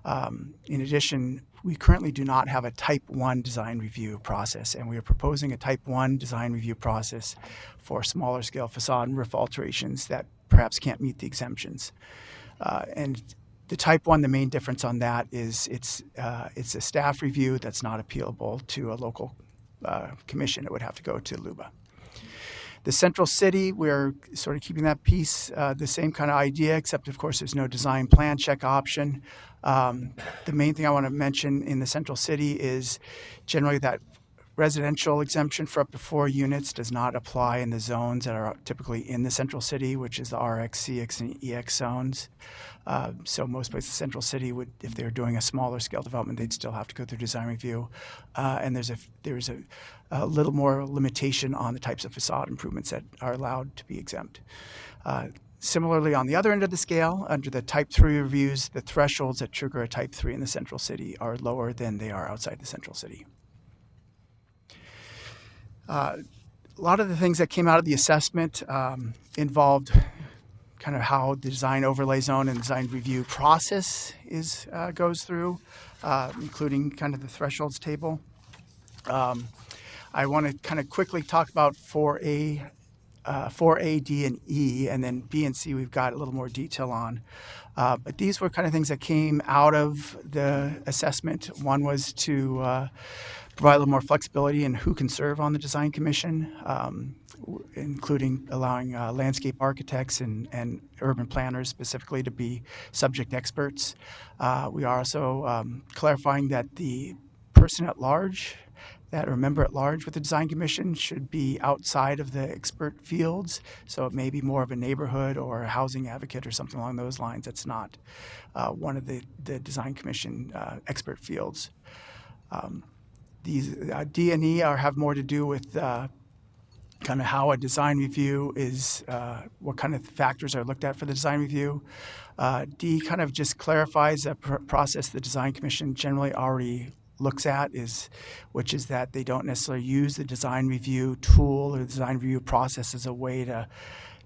In addition, we currently do not have a type 1 design review process, and we are proposing a type 1 design review process for smaller scale facade and roof alterations that perhaps can't meet the exemptions. And the type 1, the main difference on that is it's a staff review that's not appealable to a local commission. It would have to go to LUBA. The Central City, we're sort of keeping that piece the same kind of idea, except of course there's no design plan check option. The main thing I want to mention in the Central City is generally that residential exemption for up to 4 units does not apply in the zones that are typically in the Central City, which is the RX, CX, and EX zones. So most places in Central City would, if they're doing a smaller scale development, they'd still have to go through design review. And there's a little more limitation on the types of facade improvements that are allowed to be exempt. Similarly, on the other end of the scale, under the type 3 reviews, the thresholds that trigger a type 3 in the Central City are lower than they are outside the Central City. A lot of the things that came out of the assessment involved kind of how the design overlay zone and design review process goes through, including kind of the thresholds table. I want to kind of quickly talk about 4A, D, and E, and then B and C we've got a little more detail on. But these were kind of things that came out of the assessment. One was to provide a little more flexibility in who can serve on the design commission, including allowing landscape architects and urban planners specifically to be subject experts. We are also clarifying that the person at large, that or member at large with the design commission should be outside of the expert fields. So it may be more of a neighborhood or a housing advocate or something along those lines. That's not one of the design commission expert fields. These D and E have more to do with kind of how a design review is, what kind of factors are looked at for the design review. D kind of just clarifies a process the design commission generally already looks at, which is that they don't necessarily use the design review tool or the design review process as a way to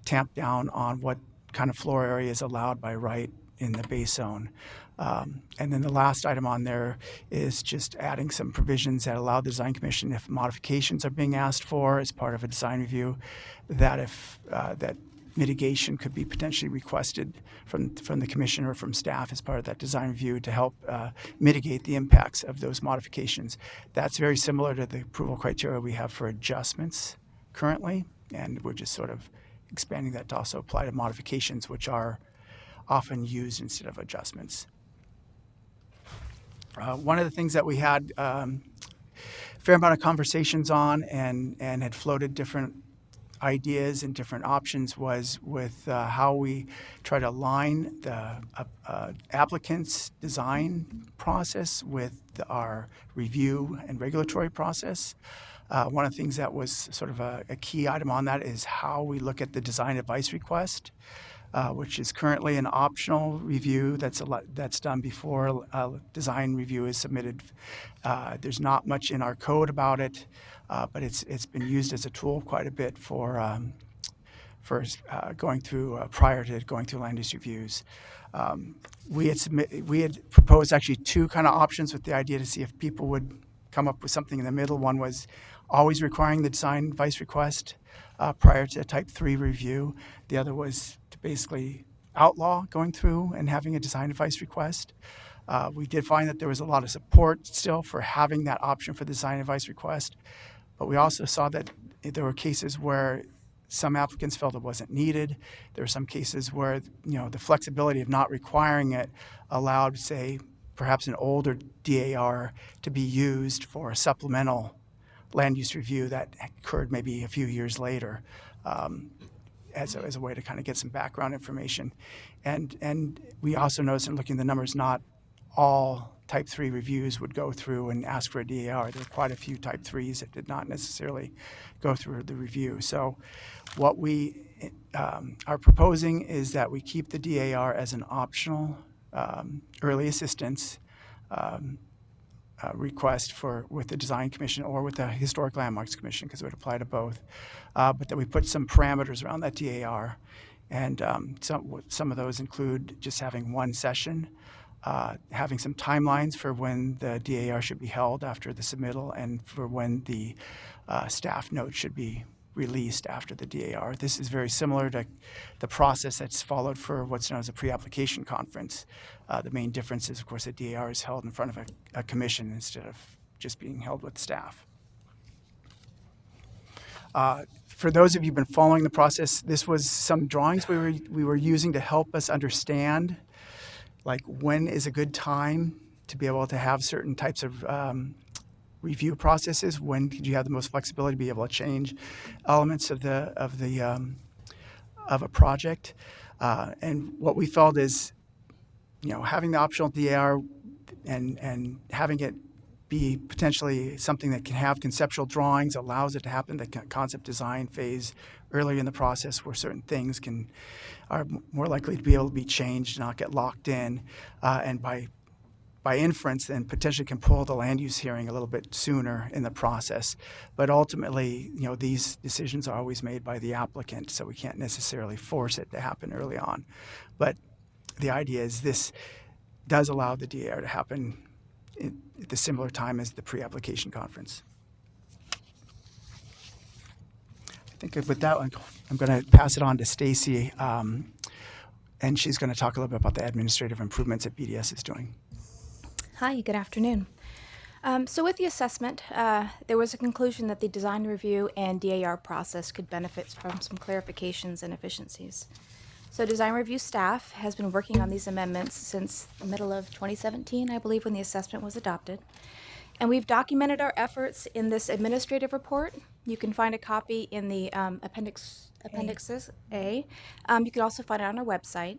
tamp down on what kind of floor area is allowed by right in the base zone. And then the last item on there is just adding some provisions that allow the design commission, if modifications are being asked for as part of a design review, that if that mitigation could be potentially requested from the commission or from staff as part of that design review to help mitigate the impacts of those modifications. That's very similar to the approval criteria we have for adjustments currently, and we're just sort of expanding that to also apply to modifications, which are often used instead of adjustments. One of the things that we had a fair amount of conversations on and had floated different ideas and different options was with how we try to align the applicant's design process with our review and regulatory process. One of the things that was sort of a key item on that is how we look at the design advice request, which is currently an optional review that's done before a design review is submitted. There's not much in our code about it, but it's been used as a tool quite a bit for going through prior to going through land use reviews. We had proposed actually two kind of options with the idea to see if people would come up with something in the middle. One was always requiring the design advice request prior to a type 3 review. The other was to basically outlaw going through and having a design advice request. We did find that there was a lot of support still for having that option for the design advice request, but we also saw that there were cases where some applicants felt it wasn't needed. There were some cases where the flexibility of not requiring it allowed, say, perhaps an older DAR to be used for a supplemental land use review that occurred maybe a few years later, as a way to kind of get some background information. And we also noticed in looking at the numbers, not all type 3 reviews would go through and ask for a DAR. There were quite a few type 3s that did not necessarily go through the review. So what we are proposing is that we keep the DAR as an optional early assistance request with the Design Commission or with the Historic Landmarks Commission, because it would apply to both, but that we put some parameters around that DAR. And some of those include just having one session, having some timelines for when the DAR should be held after the submittal and for when the staff note should be released after the DAR. This is very similar to the process that's followed for what's known as a pre-application conference. The main difference is, of course, the DAR is held in front of a commission instead of just being held with staff. For those of you who've been following the process, this was some drawings we were using to help us understand, like, when is a good time to be able to have certain types of review processes. When could you have the most flexibility to be able to change elements of a project? And what we felt is, having the optional DAR and having it be potentially something that can have conceptual drawings allows it to happen the concept design phase earlier in the process, where certain things are more likely to be able to be changed, not get locked in, and by inference, then potentially can pull the land use hearing a little bit sooner in the process. But ultimately, these decisions are always made by the applicant, so we can't necessarily force it to happen early on. But the idea is this does allow the DAR to happen at the similar time as the pre-application conference. I think with that one, I'm going to pass it on to Stacy, and she's going to talk a little bit about the administrative improvements that BDS is doing. Hi, good afternoon. So with the assessment, there was a conclusion that the design review and DAR process could benefit from some clarifications and efficiencies. So design review staff has been working on these amendments since the middle of 2017, I believe, when the assessment was adopted. And we've documented our efforts in this administrative report. You can find a copy in the appendixes A. You can also find it on our website.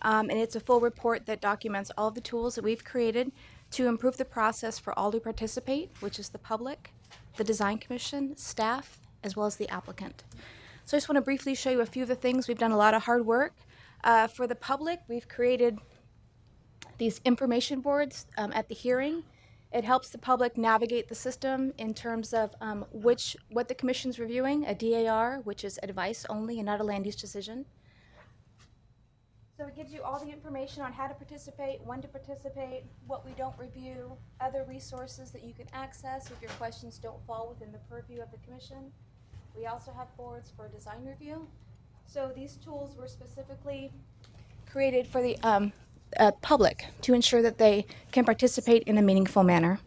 And it's a full report that documents all of the tools that we've created to improve the process for all who participate, which is the public, the Design Commission, staff, as well as the applicant. So I just want to briefly show you a few of the things. We've done a lot of hard work. For the public, we've created these information boards at the hearing. It helps the public navigate the system in terms of what the commission's reviewing, a DAR, which is advice only and not a land use decision. So it gives you all the information on how to participate, when to participate, what we don't review, other resources that you can access if your questions don't fall within the purview of the commission. We also have boards for design review. So these tools were specifically created for the public to ensure that they can participate in a meaningful manner.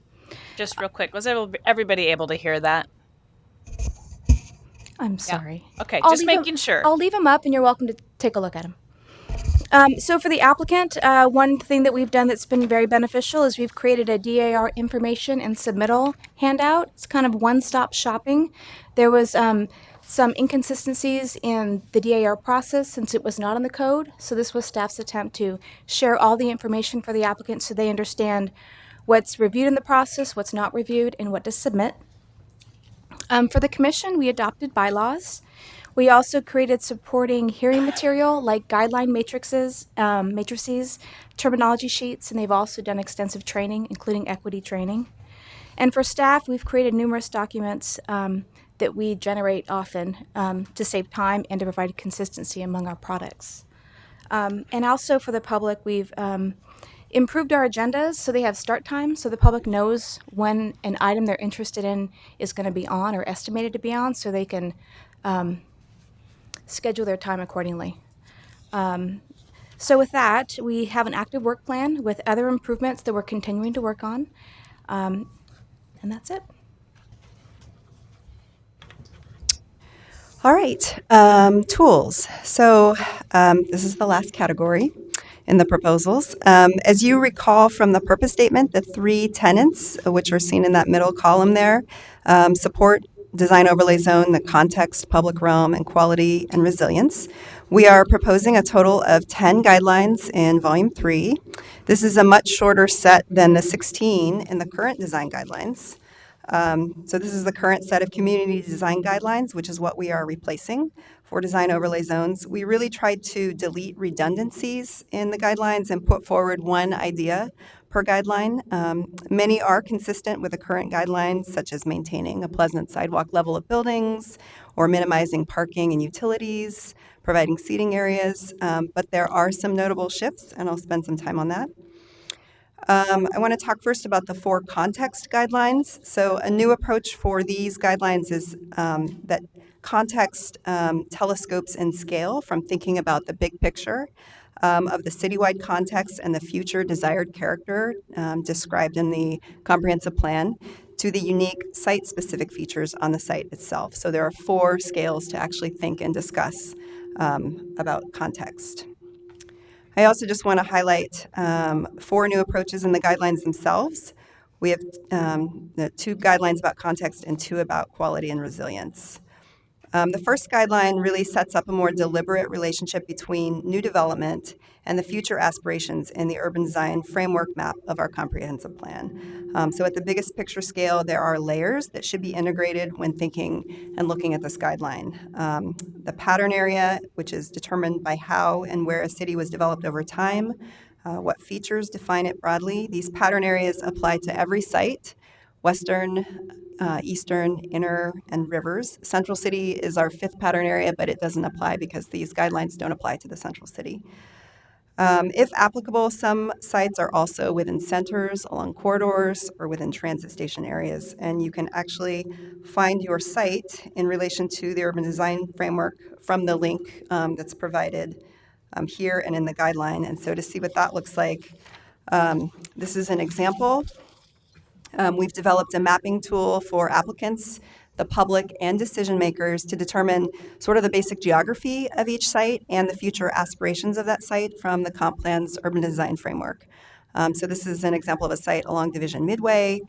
Just real quick, was everybody able to hear that? I'm sorry. Yeah. Okay, I'll just leave making them, sure. I'll leave them up and you're welcome to take a look at them. So for the applicant, one thing that we've done that's been very beneficial is we've created a DAR information and submittal handout. It's kind of one-stop shopping. There was some inconsistencies in the DAR process since it was not in the code. So this was staff's attempt to share all the information for the applicant so they understand what's reviewed in the process, what's not reviewed, and what to submit. For the commission, we adopted bylaws. We also created supporting hearing material like guideline matrices, terminology sheets, and they've also done extensive training, including equity training. And for staff, we've created numerous documents that we generate often to save time and to provide consistency among our products. And also for the public, we've improved our agendas so they have start times so the public knows when an item they're interested in is going to be on or estimated to be on so they can schedule their time accordingly. So with that, we have an active work plan with other improvements that we're continuing to work on. And that's it. All right, tools. So this is the last category in the proposals. As you recall from the purpose statement, the three tenets, which are seen in that middle column there, support, design overlay zone, the context, public realm, and quality and resilience. We are proposing a total of 10 guidelines in Volume 3. This is a much shorter set than the 16 in the current design guidelines. So this is the current set of community design guidelines, which is what we are replacing for design overlay zones. We really tried to delete redundancies in the guidelines and put forward one idea per guideline. Many are consistent with the current guidelines, such as maintaining a pleasant sidewalk level of buildings or minimizing parking and utilities, providing seating areas, but there are some notable shifts, and I'll spend some time on that. I want to talk first about the 4 context guidelines. So a new approach for these guidelines is that context telescopes in scale from thinking about the big picture of the citywide context and the future desired character described in the comprehensive plan to the unique site-specific features on the site itself. So there are 4 scales to actually think and discuss about context. I also just want to highlight 4 new approaches in the guidelines themselves. We have the 2 guidelines about context and 2 about quality and resilience. The first guideline really sets up a more deliberate relationship between new development and the future aspirations in the urban design framework map of our comprehensive plan. So at the biggest picture scale, there are layers that should be integrated when thinking and looking at this guideline. The pattern area, which is determined by how and where a city was developed over time, what features define it broadly. These pattern areas apply to every site, western, eastern, inner, and rivers. Central City is our 5th pattern area, but it doesn't apply because these guidelines don't apply to the Central City. If applicable, some sites are also within centers, along corridors, or within transit station areas, and you can actually find your site in relation to the urban design framework from the link that's provided here and in the guideline. And so to see what that looks like, this is an example. We've developed a mapping tool for applicants, the public, and decision makers to determine sort of the basic geography of each site and the future aspirations of that site from the comp plan's urban design framework. So this is an example of a site along Division Midway.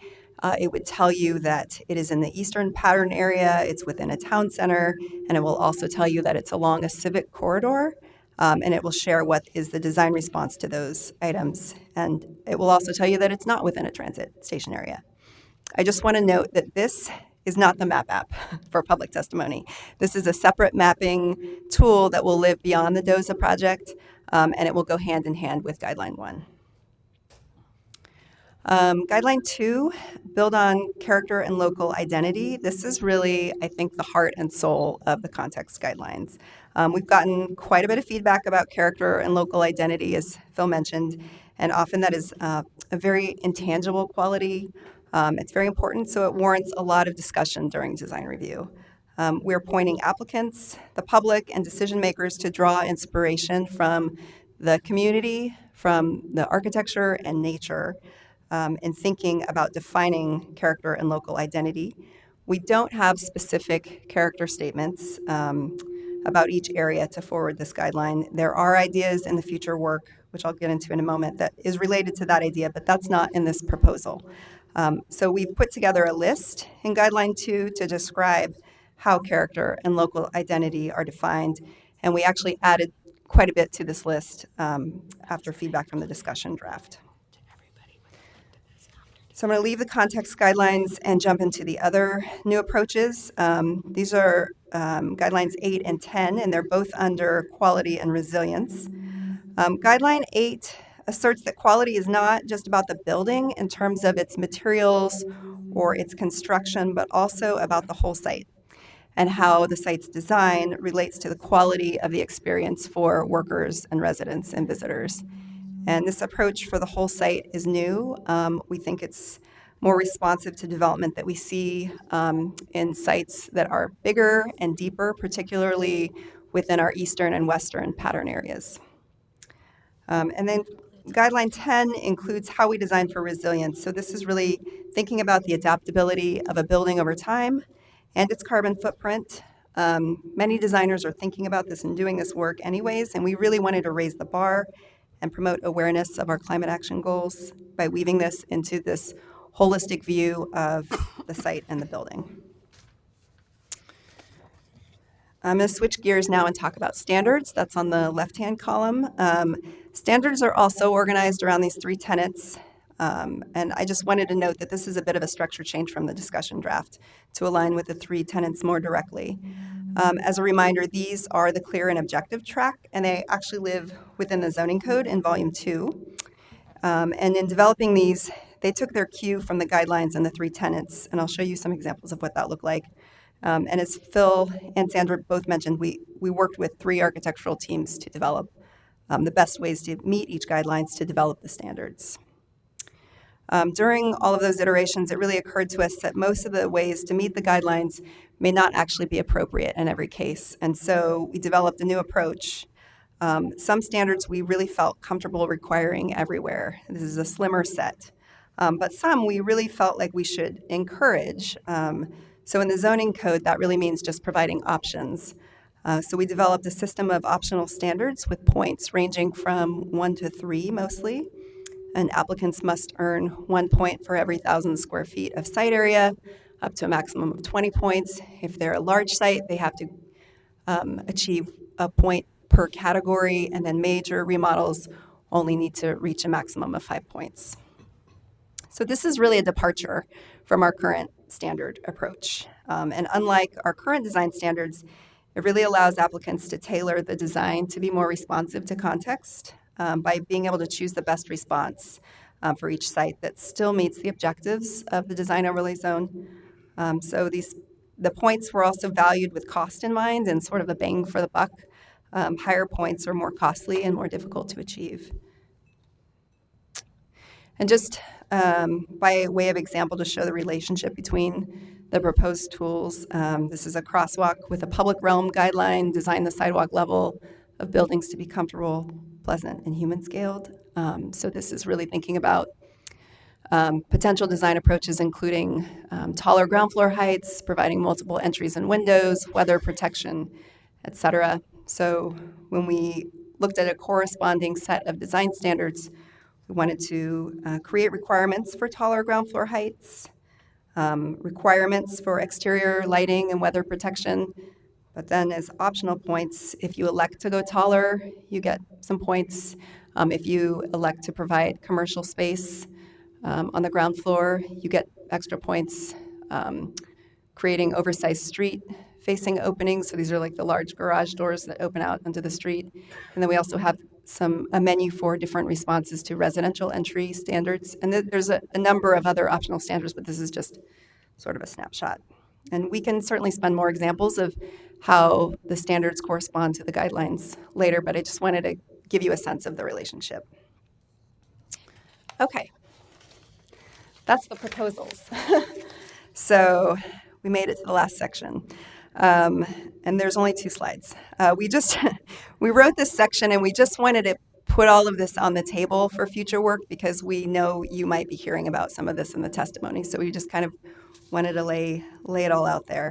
It would tell you that it is in the eastern pattern area, it's within a town center, and it will also tell you that it's along a civic corridor, and it will share what is the design response to those items. And it will also tell you that it's not within a transit station area. I just want to note that this is not the map app for public testimony. This is a separate mapping tool that will live beyond the DOZA project, and it will go hand in hand with Guideline 1. Guideline 2, build on character and local identity. This is really, I think, the heart and soul of the context guidelines. We've gotten quite a bit of feedback about character and local identity, as Phil mentioned, and often that is a very intangible quality. It's very important, so it warrants a lot of discussion during design review. We're pointing applicants, the public, and decision makers to draw inspiration from the community, from the architecture and nature, in thinking about defining character and local identity. We don't have specific character statements about each area to forward this guideline. There are ideas in the future work, which I'll get into in a moment, that is related to that idea, but that's not in this proposal. So we've put together a list in Guideline 2 to describe how character and local identity are defined, and we actually added quite a bit to this list after feedback from the discussion draft. So I'm going to leave the context guidelines and jump into the other new approaches. These are Guidelines 8 and 10, and they're both under quality and resilience. Guideline 8 asserts that quality is not just about the building in terms of its materials or its construction, but also about the whole site and how the site's design relates to the quality of the experience for workers and residents and visitors. And this approach for the whole site is new. We think it's more responsive to development that we see in sites that are bigger and deeper, particularly within our eastern and western pattern areas. And then Guideline 10 includes how we design for resilience. So this is really thinking about the adaptability of a building over time and its carbon footprint. Many designers are thinking about this and doing this work anyways, and we really wanted to raise the bar and promote awareness of our climate action goals by weaving this into this holistic view of the site and the building. I'm going to switch gears now and talk about standards. That's on the left-hand column. Standards are also organized around these three tenets. And I just wanted to note that this is a bit of a structure change from the discussion draft to align with the three tenets more directly. As a reminder, these are the clear and objective track, and they actually live within the zoning code in volume 2. And in developing these, they took their cue from the guidelines and the three tenets, and I'll show you some examples of what that looked like. And as Phil and Sandra both mentioned, we worked with 3 architectural teams to develop the best ways to meet each guidelines to develop the standards. During all of those iterations, it really occurred to us that most of the ways to meet the guidelines may not actually be appropriate in every case. And so we developed a new approach. Some standards we really felt comfortable requiring everywhere. This is a slimmer set. But some we really felt like we should encourage. So in the zoning code, that really means just providing options. So we developed a system of optional standards with points ranging from 1 to 3 mostly. And applicants must earn 1 point for every 1,000 square feet of site area, up to a maximum of 20 points. If they're a large site, they have to achieve a point per category, and then major remodels only need to reach a maximum of 5 points. So this is really a departure from our current standard approach. And unlike our current design standards, it really allows applicants to tailor the design to be more responsive to context by being able to choose the best response for each site that still meets the objectives of the design overlay zone. So the points were also valued with cost in mind and sort of the bang for the buck. Higher points are more costly and more difficult to achieve. And just by way of example to show the relationship between the proposed tools, this is a crosswalk with a public realm guideline, design the sidewalk level of buildings to be comfortable, pleasant, and human scaled. So this is really thinking about potential design approaches, including taller ground floor heights, providing multiple entries and windows, weather protection, etc. So when we looked at a corresponding set of design standards, we wanted to create requirements for taller ground floor heights, requirements for exterior lighting and weather protection. But then as optional points, if you elect to go taller, you get some points. If you elect to provide commercial space on the ground floor, you get extra points. Creating oversized street-facing openings, so these are like the large garage doors that open out onto the street. And then we also have a menu for different responses to residential entry standards. And there's a number of other optional standards, but this is just sort of a snapshot. And we can certainly spend more examples of how the standards correspond to the guidelines later, but I just wanted to give you a sense of the relationship. Okay, that's the proposals. So we made it to the last section. And there's only 2 slides. We wrote this section and we just wanted to put all of this on the table for future work because we know you might be hearing about some of this in the testimony. So we just kind of wanted to lay it all out there.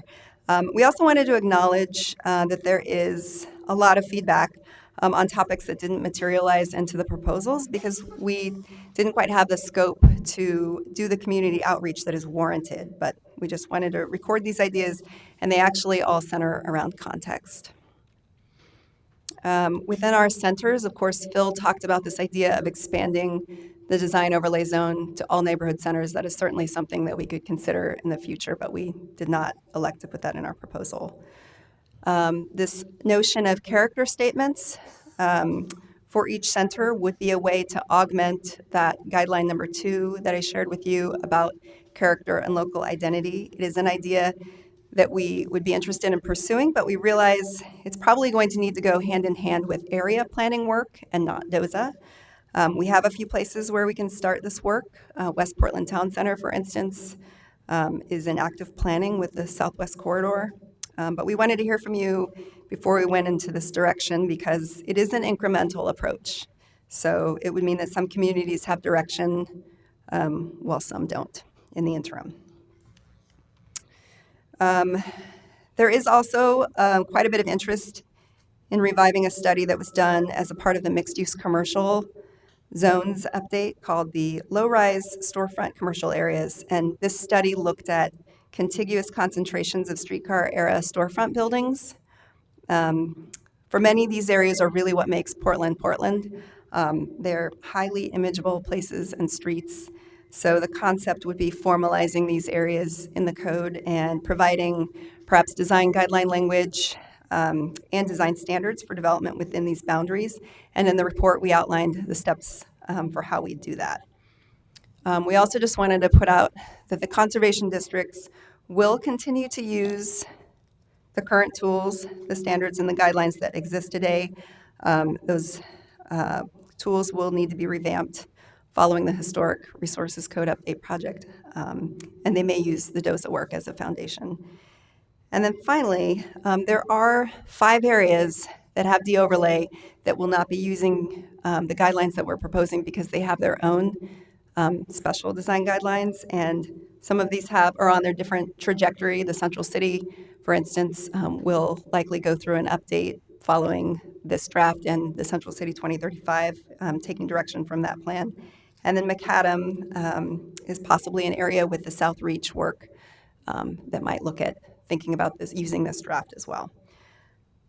We also wanted to acknowledge that there is a lot of feedback on topics that didn't materialize into the proposals because we didn't quite have the scope to do the community outreach that is warranted. But we just wanted to record these ideas, and they actually all center around context. Within our centers, of course, Phil talked about this idea of expanding the design overlay zone to all neighborhood centers. That is certainly something that we could consider in the future, but we did not elect to put that in our proposal. This notion of character statements for each center would be a way to augment that guideline number 2 that I shared with you about character and local identity. It is an idea that we would be interested in pursuing, but we realize it's probably going to need to go hand in hand with area planning work and not DOZA. We have a few places where we can start this work. West Portland Town Center, for instance, is in active planning with the Southwest Corridor. But we wanted to hear from you before we went into this direction because it is an incremental approach. So it would mean that some communities have direction while some don't in the interim. There is also quite a bit of interest in reviving a study that was done as a part of the mixed-use commercial zones update called the Low-Rise Storefront Commercial Areas. And this study looked at contiguous concentrations of streetcar-era storefront buildings. For many, these areas are really what makes Portland, Portland. They're highly imageable places and streets. So the concept would be formalizing these areas in the code and providing perhaps design guideline language and design standards for development within these boundaries. And in the report, we outlined the steps for how we do that. We also just wanted to put out that the conservation districts will continue to use the current tools, the standards, and the guidelines that exist today. Those tools will need to be revamped following the Historic Resources Code Update project, and they may use the DOZA work as a foundation. And then finally, there are 5 areas that have de-overlay that will not be using the guidelines that we're proposing because they have their own special design guidelines, and some of these are on their different trajectory. The Central City, for instance, will likely go through an update following this draft and the Central City 2035, taking direction from that plan. And then Macadam is possibly an area with the South Reach work that might look at thinking about this, using this draft as well.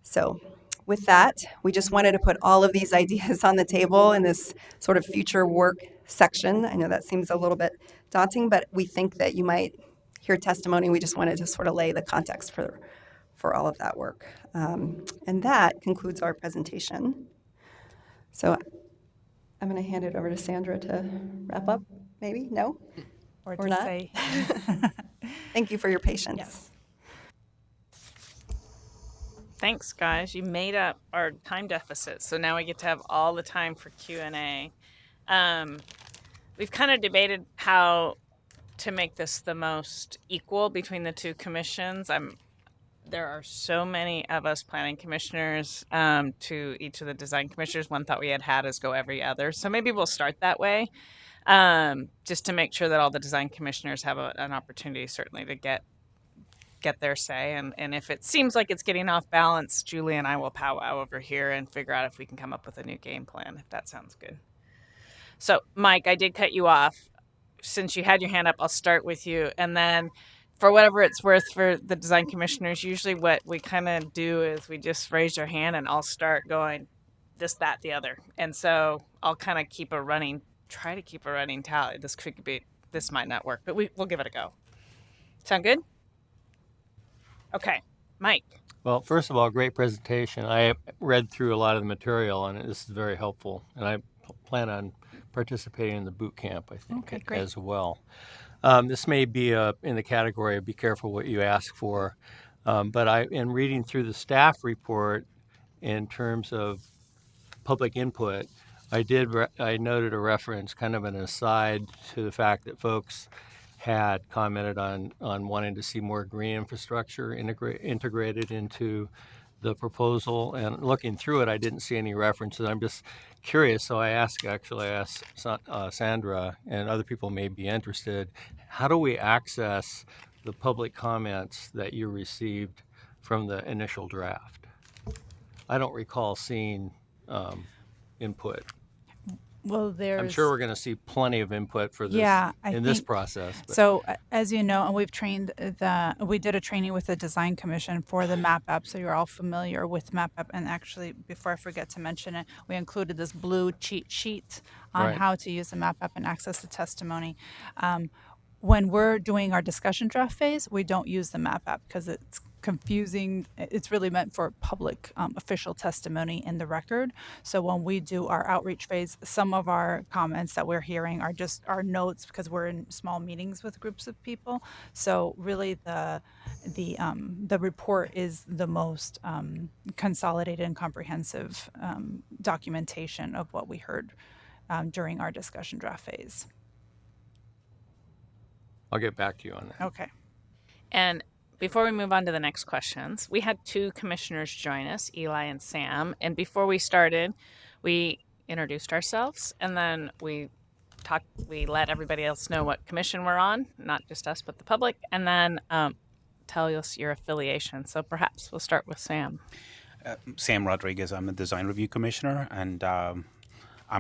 So with that, we just wanted to put all of these ideas on the table in this sort of future work section. I know that seems a little bit daunting, but we think that you might hear testimony. We just wanted to sort of lay the context for all of that work. And that concludes our presentation. So I'm going to hand it over to Sandra to wrap up, maybe? No? Or not? say. Thank you for your patience. Yes. Thanks, guys. You made up our time deficit, so now we get to have all the time for Q&A. We've kind of debated how to make this the most equal between the 2 commissions. There are so many of us planning commissioners to each of the design commissioners. One thought we had is go every other. So maybe we'll start that way, just to make sure that all the design commissioners have an opportunity certainly to get their say. And if it seems like it's getting off balance, Julie and I will powwow over here and figure out if we can come up with a new game plan, if that sounds good. So, Mike, I did cut you off. since you had your hand up, I'll start with you. And then for whatever it's worth for the design commissioners, usually what we kind of do is we just raise your hand and I'll start going this, that, the other. And so I'll kind of try to keep a running tally. This might not work, but we'll give it a go. Sound good? Okay, Mike. Well, first of all, great presentation. I read through a lot of the material, and this is very helpful. And I plan on participating in the boot camp, I think, as well. This may be in the category of be careful what you ask for. But in reading through the staff report in terms of public input, I noted a reference, kind of an aside, to the fact that folks had commented on wanting to see more green infrastructure integrated into the proposal. And looking through it, I didn't see any references. I'm just curious, so I asked Sandra, and other people may be interested, how do we access the public comments that you received from the initial draft? I don't recall seeing input. Well, I'm sure we're going to see plenty of input for this in this process. But. So, as you know, and we did a training with the Design Commission for the map app, so you're all familiar with map app. And actually, before I forget to mention it, we included this blue cheat sheet on how to use the map app and access the testimony. When we're doing our discussion draft phase, we don't use the map app because it's confusing. It's really meant for public official testimony in the record. So when we do our outreach phase, some of our comments that we're hearing are just our notes because we're in small meetings with groups of people. So really the report is the most consolidated and comprehensive documentation of what we heard during our discussion draft phase. I'll get back to you on that. Okay. And before we move on to the next questions, we had two commissioners join us, Eli and Sam. And before we started, we introduced ourselves, and then we let everybody else know what commission we're on, not just us, but the public, and then tell us your affiliation. So perhaps we'll start with Sam. Sam Rodriguez. I'm a design review commissioner, and I'm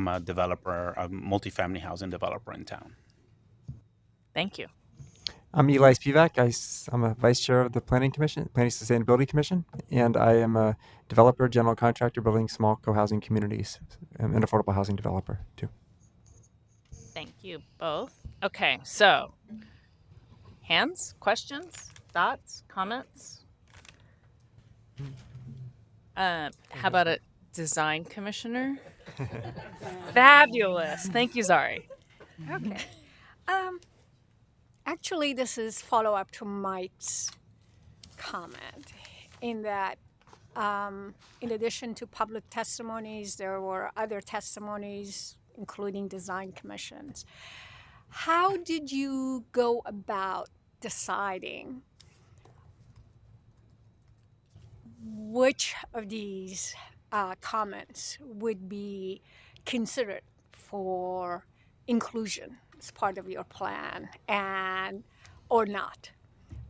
a developer, a multifamily housing developer in town. Thank you. I'm Eli Spivak. I'm a vice chair of the Planning Sustainability Commission, and I am a developer, general contractor, building small co-housing communities. I'm an affordable housing developer, too. Thank you both. Okay, so hands, questions, thoughts, comments? How about a design commissioner? Fabulous. Thank you, Zari. Okay. Actually, this is follow-up to Mike's comment in that in addition to public testimonies, there were other testimonies, including design commissions. How did you go about deciding which of these comments would be considered for inclusion as part of your plan and or not?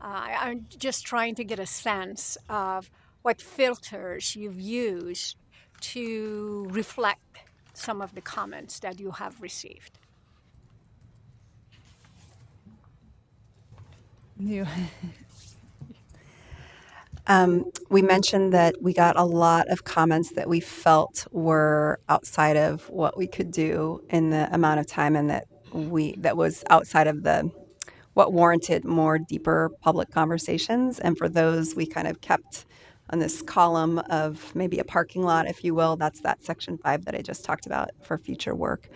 I'm just trying to get a sense of what filters you've used to reflect some of the comments that you have received. We mentioned that we got a lot of comments that we felt were outside of what we could do in the amount of time, and that was outside of what warranted more deeper public conversations. And for those, we kind of kept on this column of maybe a parking lot, if you will. That's that section 5 that I just talked about for future work.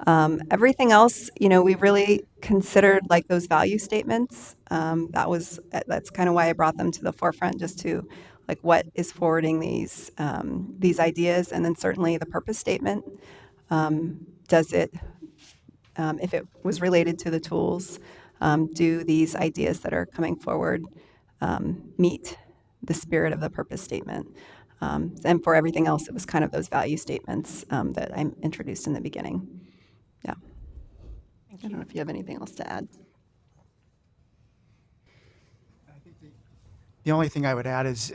Everything else, we really considered like those value statements. That's kind of why I brought them to the forefront, just to like what is forwarding these ideas, and then certainly the purpose statement. Does it, if it was related to the tools, do these ideas that are coming forward meet the spirit of the purpose statement? And for everything else, it was kind of those value statements that I introduced in the beginning. Yeah. I don't know if you have anything else to add. The only thing I would add is,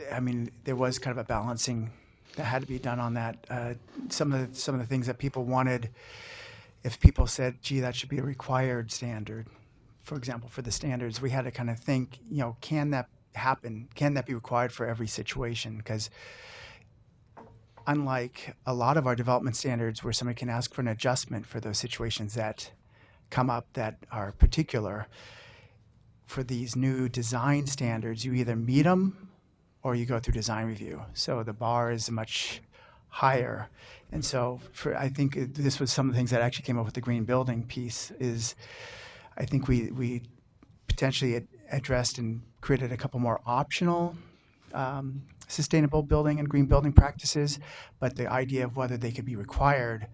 there was kind of a balancing that had to be done on that. Some of the things that people wanted if people said, gee, that should be a required standard, for example, for the standards, we had to kind of think, can that happen? Can that be required for every situation? Because unlike a lot of our development standards where somebody can ask for an adjustment for those situations that come up that are particular, for these new design standards, you either meet them or you go through design review. So the bar is much higher. And so I think this was some of the things that actually came up with the green building piece is I think we potentially addressed and created a couple more optional sustainable building and green building practices, but the idea of whether they could be required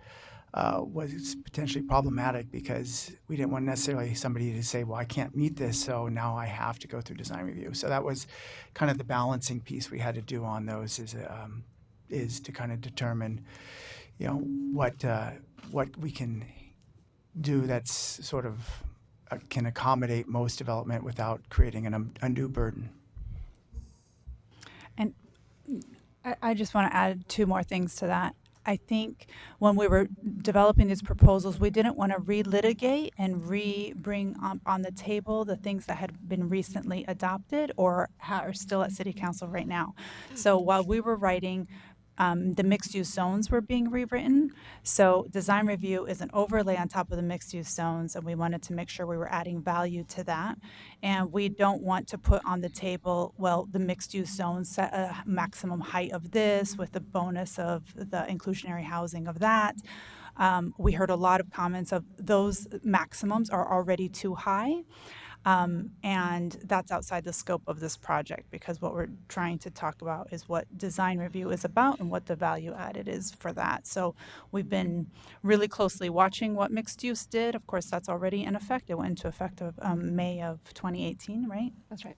was potentially problematic because we didn't want necessarily somebody to say, well, I can't meet this, so now I have to go through design review. So that was kind of the balancing piece we had to do on those is to kind of determine, what we can do that's sort of can accommodate most development without creating an undue burden. And I just want to add 2 more things to that. I think when we were developing these proposals, we didn't want to relitigate and bring on the table the things that had been recently adopted or are still at City Council right now. So while we were writing, the mixed-use zones were being rewritten. So design review is an overlay on top of the mixed-use zones, and we wanted to make sure we were adding value to that. And we don't want to put on the table, well, the mixed-use zones set a maximum height of this with the bonus of the inclusionary housing of that. We heard a lot of comments of those maximums are already too high. And that's outside the scope of this project because what we're trying to talk about is what design review is about and what the value added is for that. So we've been really closely watching what mixed use did. Of course, that's already in effect. It went into effect of May of 2018, right? That's right.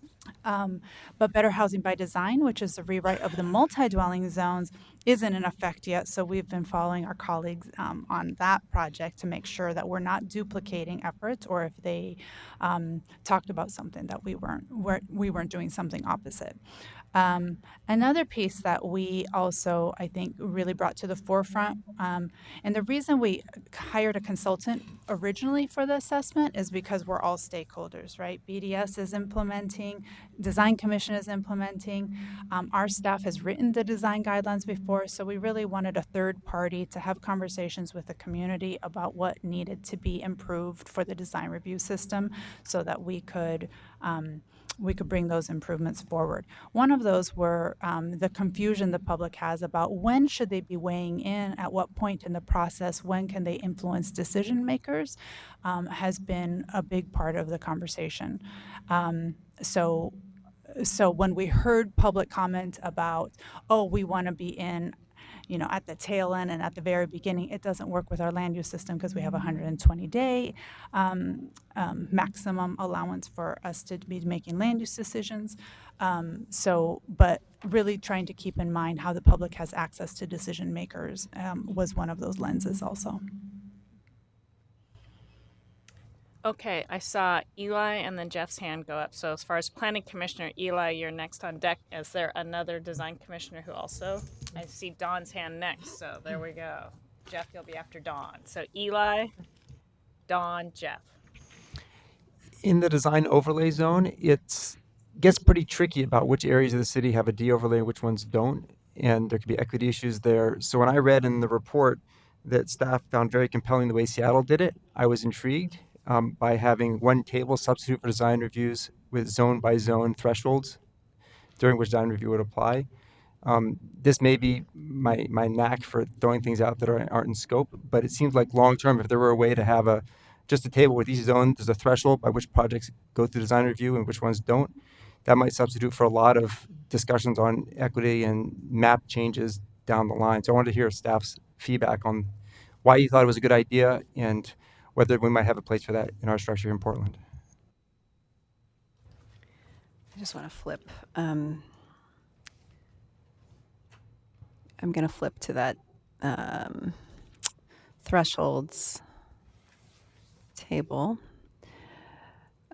But Better Housing by Design, which is the rewrite of the multi-dwelling zones, isn't in effect yet. So we've been following our colleagues on that project to make sure that we're not duplicating efforts or if they talked about something that we weren't doing something opposite. Another piece that we also, I think, really brought to the forefront, and the reason we hired a consultant originally for the assessment is because we're all stakeholders, right? BDS is implementing, Design Commission is implementing, our staff has written the design guidelines before, so we really wanted a third party to have conversations with the community about what needed to be improved for the design review system so that we could bring those improvements forward. One of those were the confusion the public has about when should they be weighing in, at what point in the process, when can they influence decision makers, has been a big part of the conversation. So when we heard public comment about, oh, we want to be in, at the tail end and at the very beginning, it doesn't work with our land use system because we have a 120-day maximum allowance for us to be making land use decisions. But really trying to keep in mind how the public has access to decision makers was one of those lenses also. Okay, I saw Eli and then Jeff's hand go up. So as far as planning commissioner, Eli, you're next on deck. Is there another design commissioner who also? I see Dawn's hand next, so there we go. Jeff, you'll be after Dawn. So Eli, Dawn, Jeff. In the design overlay zone, it gets pretty tricky about which areas of the city have a de-overlay and which ones don't, and there could be equity issues there. So when I read in the report that staff found very compelling the way Seattle did it, I was intrigued. By having one table substitute for design reviews with zone by zone thresholds during which design review would apply. This may be my knack for throwing things out that aren't in scope, but it seems like long term, if there were a way to have just a table with each zone, there's a threshold by which projects go through design review and which ones don't, that might substitute for a lot of discussions on equity and map changes down the line. So I wanted to hear staff's feedback on why you thought it was a good idea and whether we might have a place for that in our structure in Portland. I just want to flip. I'm going to flip to that thresholds table.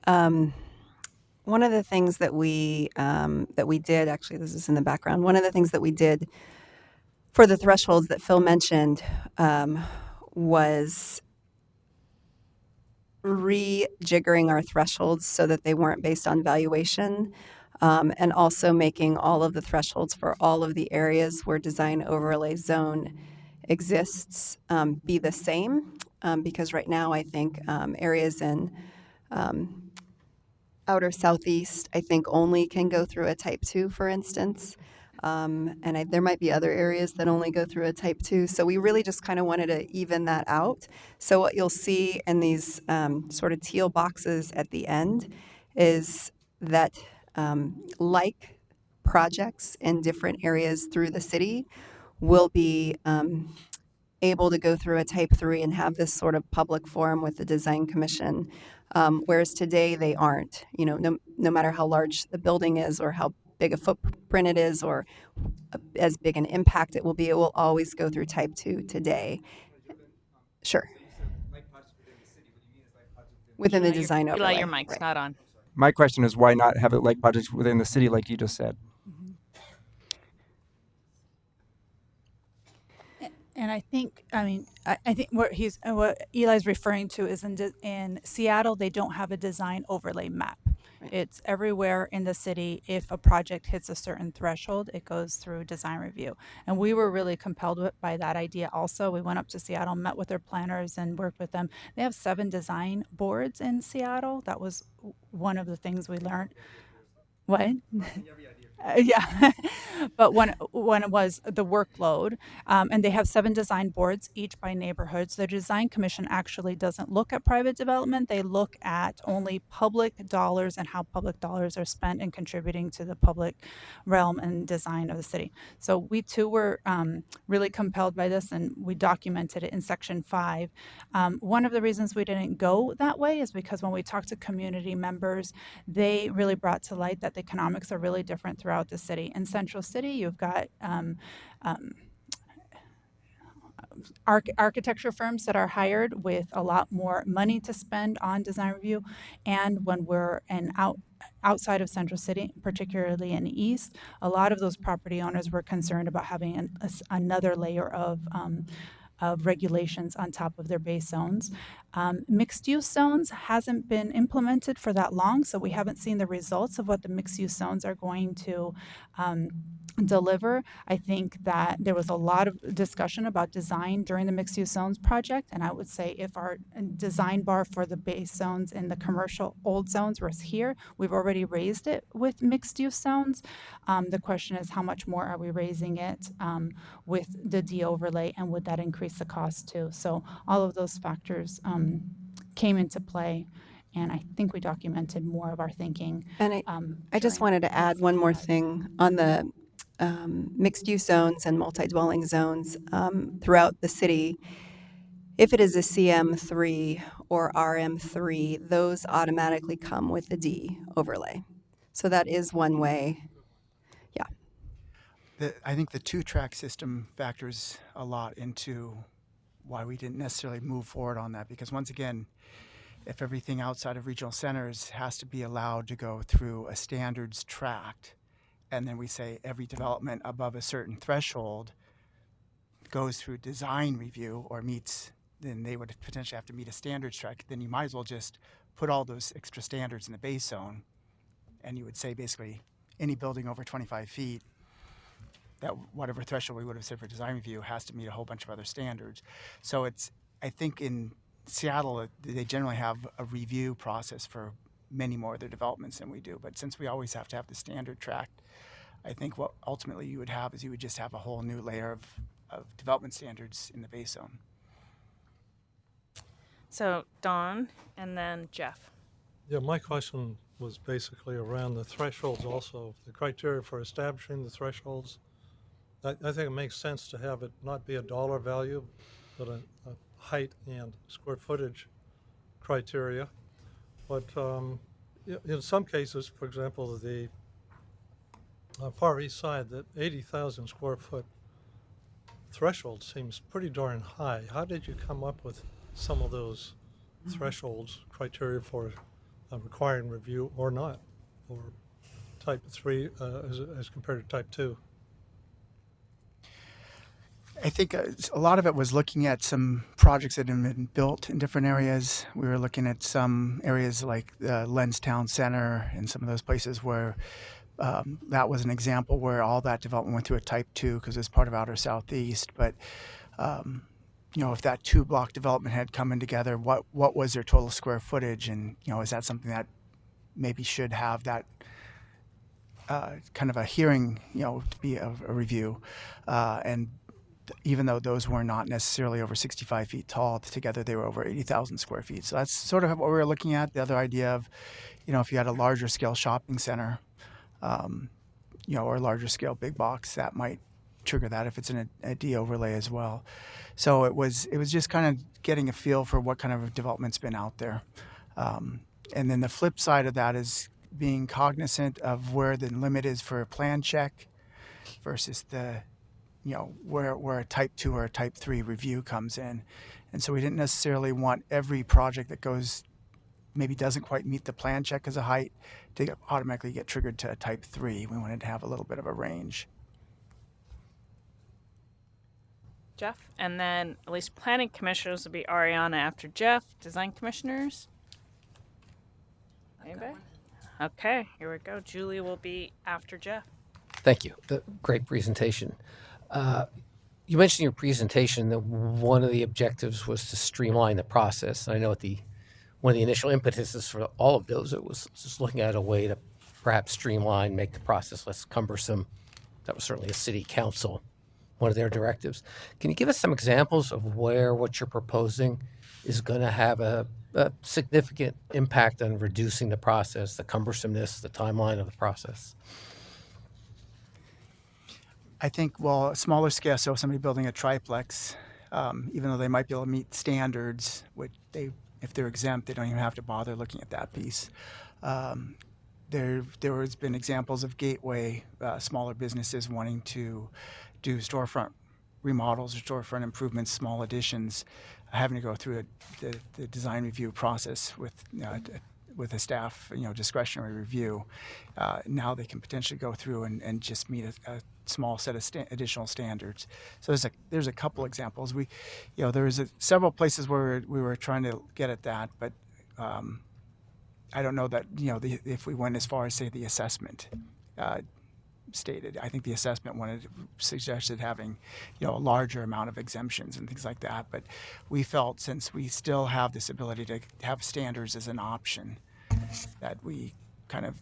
One of the things that we did, actually, this is in the background. One of the things that we did for the thresholds that Phil mentioned was rejiggering our thresholds so that they weren't based on valuation, and also making all of the thresholds for all of the areas where design overlay zone exists be the same. Because right now, I think areas in outer southeast, I think only can go through a type 2, for instance. There might be other areas that only go through a type 2. So we really just kind of wanted to even that out. So what you'll see in these sort of teal boxes at the end is that like projects in different areas through the city will be able to go through a type 3 and have this sort of public forum with the design commission, whereas today they aren't. No matter how large the building is or how big a footprint it is or as big an impact it will always go through type 2 today. Sure. Within the design overlay. Eli, your mic's not on. My question is, why not have it like projects within the city, like you just said? And I think what Eli's referring to is in Seattle, they don't have a design overlay map. Right. It's everywhere in the city. If a project hits a certain threshold, it goes through design review. And we were really compelled by that idea also. We went up to Seattle, met with their planners and worked with them. They have 7 design boards in Seattle. That was one of the things we learned. What? Yeah, but one was the workload, and they have 7 design boards, each by neighborhoods. The design commission actually doesn't look at private development. They look at only public dollars and how public dollars are spent in contributing to the public realm and design of the city. So we too were really compelled by this, and we documented it in section 5. One of the reasons we didn't go that way is because when we talked to community members, they really brought to light that the economics are really different throughout the city. In Central City, you've got architecture firms that are hired with a lot more money to spend on design review. And when we're outside of Central City, particularly in the east, a lot of those property owners were concerned about having another layer of regulations on top of their base zones. Mixed-use zones hasn't been implemented for that long, so we haven't seen the results of what the mixed-use zones are going to deliver. I think that there was a lot of discussion about design during the mixed-use zones project, and I would say if our design bar for the base zones in the commercial old zones was here, we've already raised it with mixed-use zones. The question is, how much more are we raising it with the de-overlay, and would that increase the cost too? So all of those factors came into play, and I think we documented more of our thinking. And I just wanted to add one more thing on the mixed-use zones and multi-dwelling zones throughout the city. If it is a CM3 or RM3, those automatically come with the D overlay. So that is one way. Yeah. I think the 2-track system factors a lot into why we didn't necessarily move forward on that, because once again, if everything outside of regional centers has to be allowed to go through a standards tract, and then we say every development above a certain threshold goes through design review or meets, then they would potentially have to meet a standards tract, then you might as well just put all those extra standards in the base zone, and you would say basically any building over 25 feet, that whatever threshold we would have said for design review has to meet a whole bunch of other standards. So I think in Seattle, they generally have a review process for many more of their developments than we do. But since we always have to have the standard tract, I think what ultimately you would have is you would just have a whole new layer of development standards in the base zone. So Dawn and then Jeff. Yeah, my question was basically around the thresholds also, the criteria for establishing the thresholds. I think it makes sense to have it not be a dollar value, but a height and square footage criteria. But in some cases, for example, the Far East Side, that 80,000 square foot threshold seems pretty darn high. How did you come up with some of those thresholds, criteria for requiring review or not, or type 3 as compared to type 2? I think a lot of it was looking at some projects that had been built in different areas. We were looking at some areas like Lens Town Center and some of those places where that was an example where all that development went through a type 2 because it's part of outer southeast. But if that 2-block development had come in together, what was their total square footage, and is that something that maybe should have that kind of a hearing, to be a review, and even though those were not necessarily over 65 feet tall, together they were over 80,000 square feet. So that's sort of what we were looking at. The other idea of, if you had a larger scale shopping center, or a larger scale big box, that might trigger that if it's in a D overlay as well. So it was just kind of getting a feel for what kind of development's been out there. And then the flip side of that is being cognizant of where the limit is for a plan check versus the where a type 2 or a type 3 review comes in. And so we didn't necessarily want every project that maybe doesn't quite meet the plan check as a height to automatically get triggered to a type 3. We wanted to have a little bit of a range. Jeff, and then at least planning commissioners will be Ariana after Jeff. Design commissioners? Anybody? Okay, here we go. Julie will be after Jeff. Thank you. Great presentation. You mentioned in your presentation that one of the objectives was to streamline the process. I know one of the initial impetuses for all of DOZA was just looking at a way to perhaps streamline, make the process less cumbersome. That was certainly a city council, one of their directives. Can you give us some examples of where what you're proposing is going to have a significant impact on reducing the process, the cumbersomeness, the timeline of the process? I think, a smaller scale, so somebody building a triplex, even though they might be able to meet standards, if they're exempt, they don't even have to bother looking at that piece. There has been examples of gateway, smaller businesses wanting to do storefront remodels or storefront improvements, small additions, having to go through the design review process with a staff, discretionary review. Now they can potentially go through and just meet a small set of additional standards. So there's a couple examples. There's several places where we were trying to get at that, but I don't know that if we went as far as say the assessment stated. I think the assessment suggested having a larger amount of exemptions and things like that. But we felt since we still have this ability to have standards as an option, that we kind of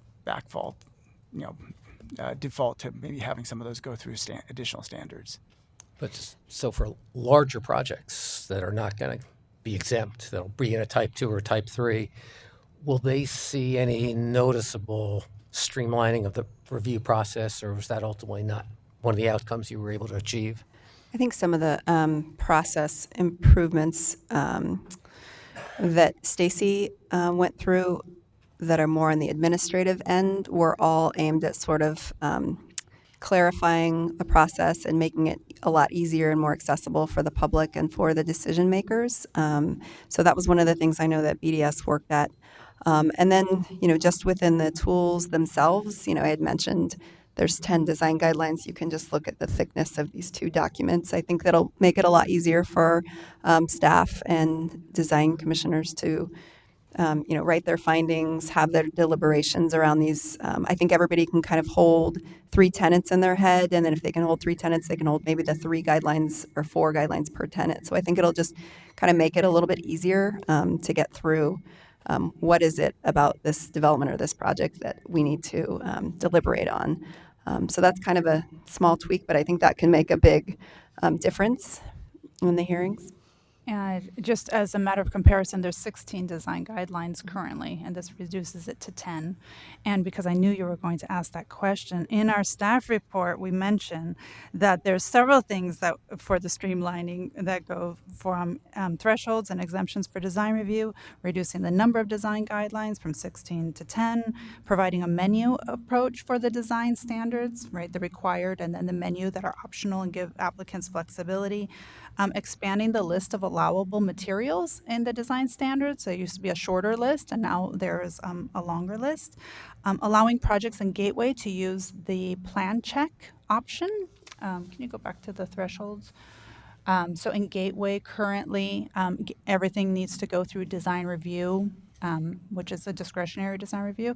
default to maybe having some of those go through additional standards. But so for larger projects that are not going to be exempt, that'll be in a type 2 or type 3, will they see any noticeable streamlining of the review process, or was that ultimately not one of the outcomes you were able to achieve? I think some of the process improvements that Stacy went through that are more on the administrative end were all aimed at sort of clarifying the process and making it a lot easier and more accessible for the public and for the decision makers. So that was one of the things I know that BDS worked at. And then, just within the tools themselves, I had mentioned there's 10 design guidelines. You can just look at the thickness of these 2 documents. I think that'll make it a lot easier for staff and design commissioners to write their findings, have their deliberations around these. I think everybody can kind of hold 3 tenets in their head, and then if they can hold 3 tenets, they can hold maybe the 3 guidelines or 4 guidelines per tenet. So I think it'll just kind of make it a little bit easier to get through. What is it about this development or this project that we need to deliberate on? So that's kind of a small tweak, but I think that can make a big difference in the hearings. And just as a matter of comparison, there's 16 design guidelines currently, and this reduces it to 10. And because I knew you were going to ask that question, in our staff report, we mentioned that there's several things that for the streamlining that go from thresholds and exemptions for design review, reducing the number of design guidelines from 16 to 10, providing a menu approach for the design standards, right, the required, and then the menu that are optional and give applicants flexibility. Expanding the list of allowable materials in the design standards. So it used to be a shorter list, and now there is a longer list. Allowing projects in Gateway to use the plan check option. Can you go back to the thresholds? So in Gateway, currently, everything needs to go through design review, which is a discretionary design review.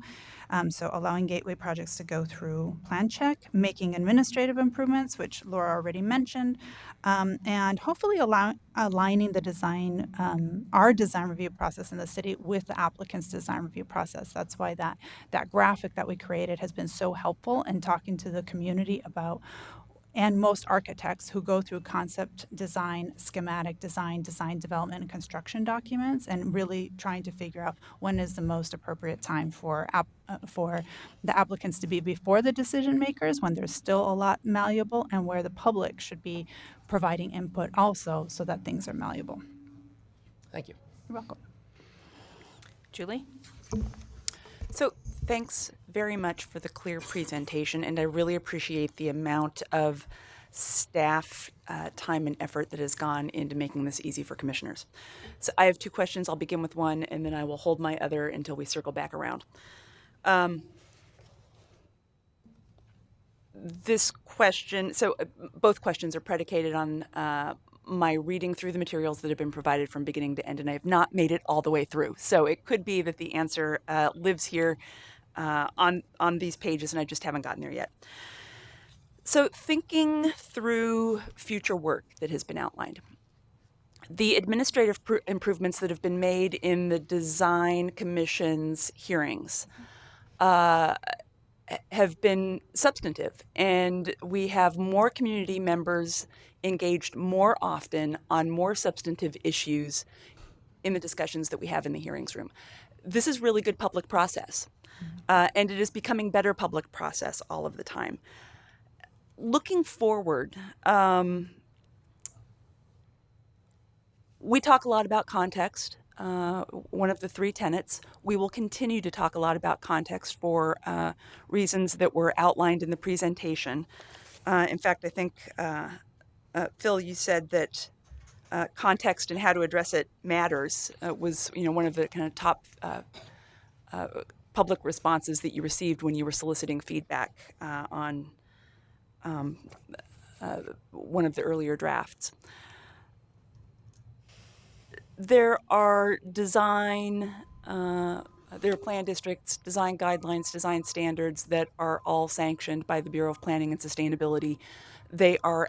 So allowing Gateway projects to go through plan check, making administrative improvements, which Laura already mentioned, and hopefully aligning the design, our design review process in the city with the applicant's design review process. That's why that graphic that we created has been so helpful in talking to the community about, and most architects who go through concept design, schematic design, design development, and construction documents, and really trying to figure out when is the most appropriate time for the applicants to be before the decision makers, when there's still a lot malleable, and where the public should be providing input also so that things are malleable. Thank you. You're welcome. Julie? So thanks very much for the clear presentation, and I really appreciate the amount of staff time and effort that has gone into making this easy for commissioners. So I have two questions. I'll begin with one, and then I will hold my other until we circle back around. This question, so both questions are predicated on my reading through the materials that have been provided from beginning to end, and I have not made it all the way through. So it could be that the answer lives here on these pages, and I just haven't gotten there yet. So thinking through future work that has been outlined, the administrative improvements that have been made in the design commission's hearings have been substantive, and we have more community members engaged more often on more substantive issues in the discussions that we have in the hearings room. This is really good public process, and it is becoming better public process all of the time. Looking forward, we talk a lot about context. One of the three tenets. We will continue to talk a lot about context for reasons that were outlined in the presentation. In fact, I think, Phil, you said that context and how to address it matters was, one of the kind of top public responses that you received when you were soliciting feedback on one of the earlier drafts. There are plan districts, design guidelines, design standards that are all sanctioned by the Bureau of Planning and Sustainability. They are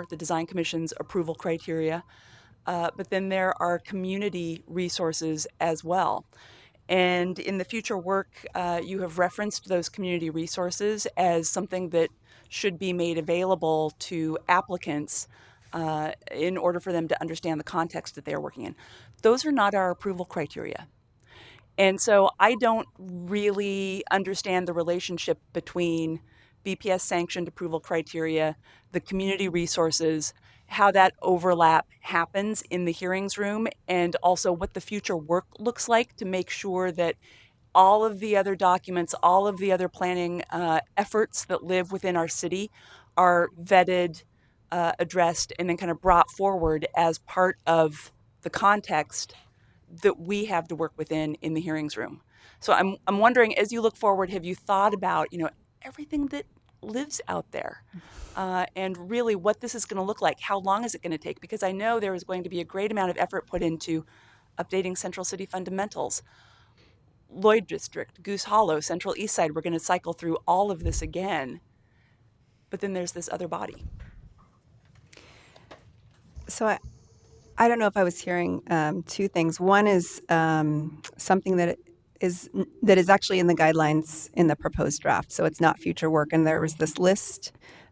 the Design Commission's approval criteria, but then there are community resources as well. And in the future work, you have referenced those community resources as something that should be made available to applicants in order for them to understand the context that they are working in. Those are not our approval criteria. And so I don't really understand the relationship between BPS sanctioned approval criteria, the community resources, how that overlap happens in the hearings room, and also what the future work looks like to make sure that all of the other documents, all of the other planning efforts that live within our city are vetted, addressed, and then kind of brought forward as part of the context that we have to work within in the hearings room. So I'm wondering, as you look forward, have you thought about everything that lives out there, and really what this is going to look like? How long is it going to take? Because I know there is going to be a great amount of effort put into updating Central City fundamentals, Lloyd District, Goose Hollow, Central East Side. We're going to cycle through all of this again, but then there's this other body. So I don't know if I was hearing two things. One is something that is actually in the guidelines in the proposed draft. So it's not future work. And there was this list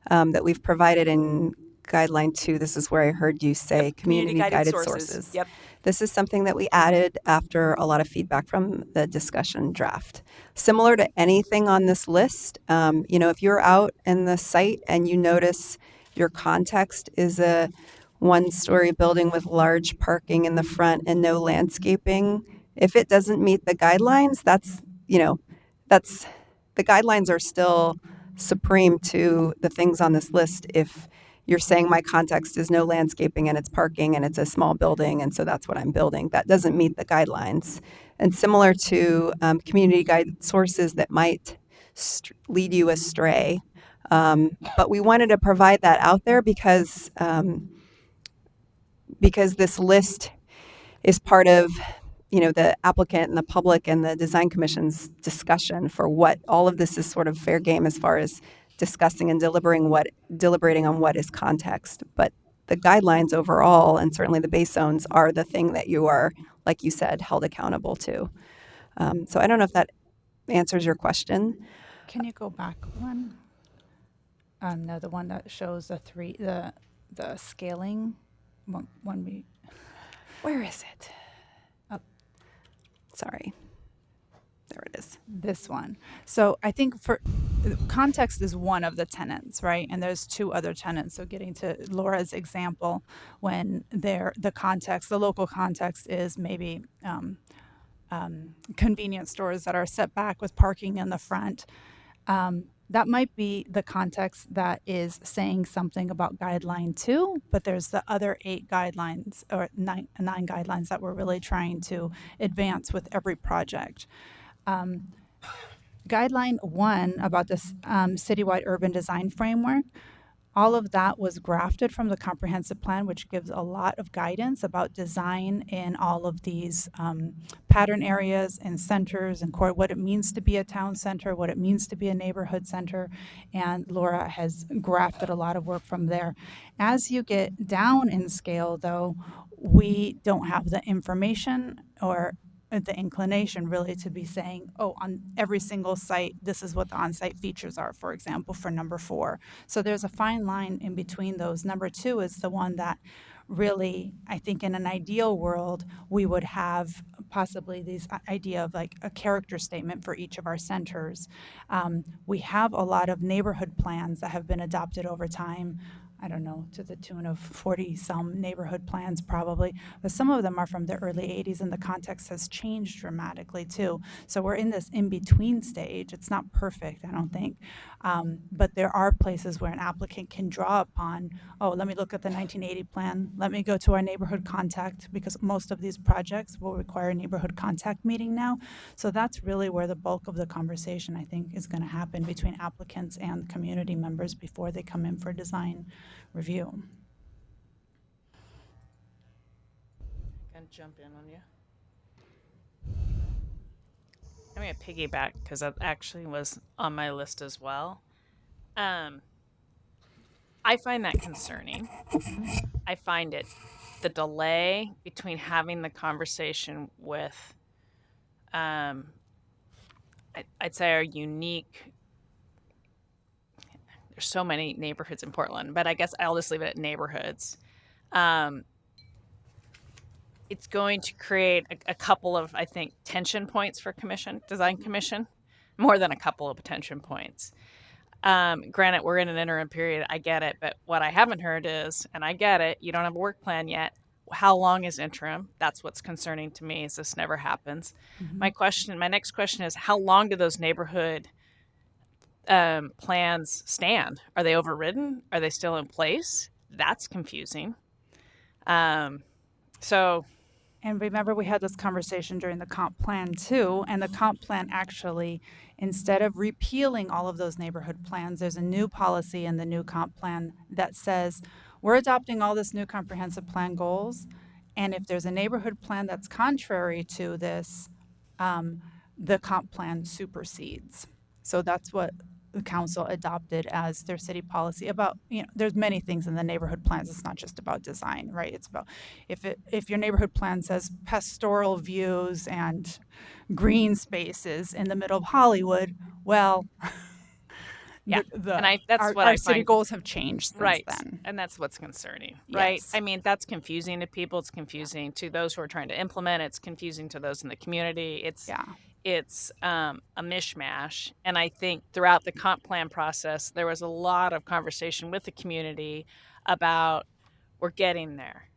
that we've provided in guideline 2. This is where I heard you say community guided sources. Yep. This is something that we added after a lot of feedback from the discussion draft. Similar to anything on this list, if you're out in the site and you notice your context is a one-story building with large parking in the front and no landscaping, if it doesn't meet the guidelines, that's the guidelines are still supreme to the things on this list. If you're saying my context is no landscaping and it's parking and it's a small building and so that's what I'm building, that doesn't meet the guidelines. And similar to community guided sources that might lead you astray. But we wanted to provide that out there because because this list is part of, the applicant and the public and the design commission's discussion for what all of this is sort of fair game as far as discussing and deliberating on what is context. But the guidelines overall, and certainly the base zones, are the thing that you are, like you said, held accountable to. So I don't know if that answers your question. Can you go back one? No, the one that shows the scaling. One. Where is it? Oh, sorry. There it is. This one. So I think for context is one of the tenets, right? And there's two other tenets. So getting to Laura's example, when the local context is maybe convenience stores that are set back with parking in the front. That might be the context that is saying something about guideline 2, but there's the other 8 guidelines or 9 guidelines that we're really trying to advance with every project. Guideline 1 about this citywide urban design framework, all of that was grafted from the comprehensive plan, which gives a lot of guidance about design in all of these pattern areas and centers and what it means to be a town center, what it means to be a neighborhood center. And Laura has grafted a lot of work from there. As you get down in scale, though, we don't have the information or the inclination really to be saying, oh, on every single site, this is what the on-site features are, for example, for number 4. So there's a fine line in between those. Number 2 is the one that really, I think in an ideal world, we would have possibly this idea of like a character statement for each of our centers. We have a lot of neighborhood plans that have been adopted over time. I don't know, to the tune of 40 some neighborhood plans probably, but some of them are from the early 80s and the context has changed dramatically too. So we're in this in-between stage. It's not perfect, I don't think, but there are places where an applicant can draw upon, oh, let me look at the 1980 plan, let me go to our neighborhood contact, because most of these projects will require a neighborhood contact meeting now. So that's really where the bulk of the conversation, I think, is going to happen between applicants and community members before they come in for design review. Gonna jump in on you. I'm gonna piggyback because that actually was on my list as well. I find that concerning. I find it the delay between having the conversation with, I'd say our unique. There's so many neighborhoods in Portland, but I guess I'll just leave it at neighborhoods. It's going to create a couple of, I think, tension points for design commission, more than a couple of tension points. Granted, we're in an interim period. I get it. But what I haven't heard is, and I get it, you don't have a work plan yet. How long is interim? That's what's concerning to me is this never happens. Mm-hmm. My next question is, how long do those neighborhood plans stand? Are they overridden? Are they still in place? That's confusing. And remember, we had this conversation during the comp plan too, and the comp plan actually, instead of repealing all of those neighborhood plans, there's a new policy in the new comp plan that says we're adopting all this new comprehensive plan goals, and if there's a neighborhood plan that's contrary to this, the comp plan supersedes. So that's what the council adopted as their city policy about, there's many things in the neighborhood plans. It's not just about design, right? It's about if your neighborhood plan says pastoral views and green spaces in the middle of Hollywood, well, yeah, our city goals have changed since right then. And that's what's concerning, right? Yes. I mean, that's confusing to people. It's confusing to those who are trying to implement. It's confusing to those in the community. It's a mishmash. And I think throughout the comp plan process, there was a lot of conversation with the community about we're getting there.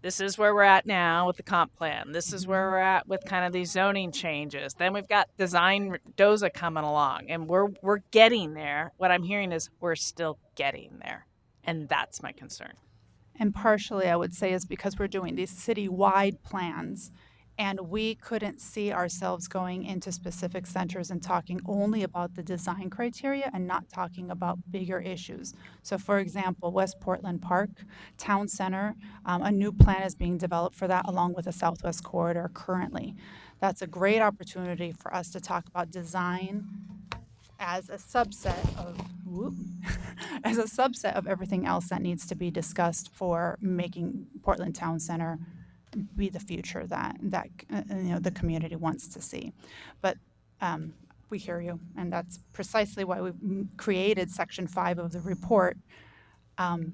This is where we're at now with the comp plan. This is where we're at with kind of these zoning changes. Then we've got design DOZA coming along, and we're getting there. What I'm hearing is we're still getting there, and that's my concern. And partially, I would say, is because we're doing these citywide plans, And we couldn't see ourselves going into specific centers and talking only about the design criteria and not talking about bigger issues. So for example, West Portland Park, Town Center, a new plan is being developed for that along with the Southwest Corridor currently. That's a great opportunity for us to talk about design as a subset of as a subset of everything else that needs to be discussed for making Portland Town Center be the future that the community wants to see. But we hear you, and that's precisely why we created Section 5 of the report,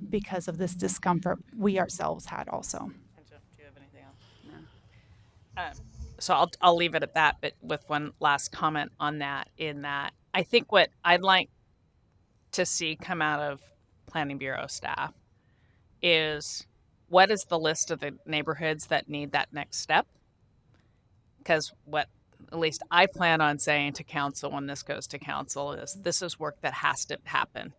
because of this discomfort we ourselves had also. Do you have anything else? So I'll leave it at that, but with one last comment on that, in that I think what I'd like to see come out of Planning Bureau staff is, what is the list of the neighborhoods that need that next step? Because what at least I plan on saying to council when this goes to council is, this is work that has to happen.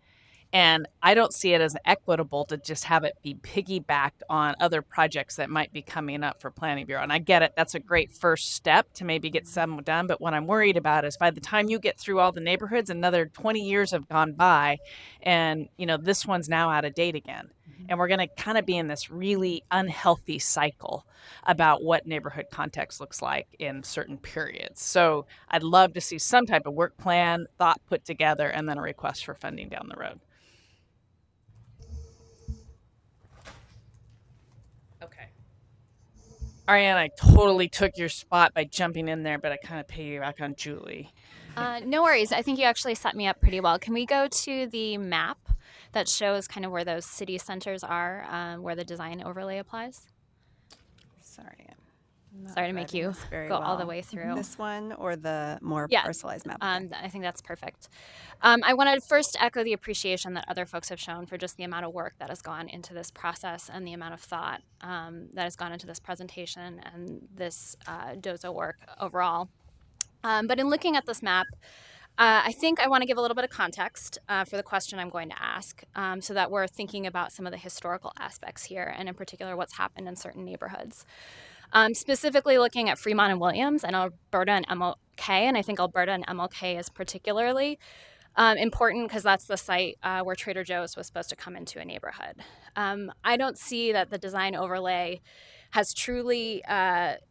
And I don't see it as equitable to just have it be piggybacked on other projects that might be coming up for Planning Bureau. And I get it, that's a great first step to maybe get some done. But what I'm worried about is by the time you get through all the neighborhoods, another 20 years have gone by, and this one's now out of date again. And we're going to kind of be in this really unhealthy cycle about what neighborhood context looks like in certain periods. So I'd love to see some type of work plan, thought put together, and then a request for funding down the road. Okay. Ariane, I totally took your spot by jumping in there, but I kind of piggyback on Julie. No worries. I think you actually set me up pretty well. Can we go to the map that shows kind of where those city centers are, where the design overlay applies? Sorry. Sorry to make you go all the way through. This one or the more personalized map? I think that's perfect. I want to first echo the appreciation that other folks have shown for just the amount of work that has gone into this process and the amount of thought that has gone into this presentation and this DOZA work overall. But in looking at this map, I think I want to give a little bit of context for the question I'm going to ask, so that we're thinking about some of the historical aspects here, and in particular what's happened in certain neighborhoods. Specifically looking at Fremont and Williams and Alberta and MLK, and I think Alberta and MLK is particularly important because that's the site where Trader Joe's was supposed to come into a neighborhood. I don't see that the design overlay has truly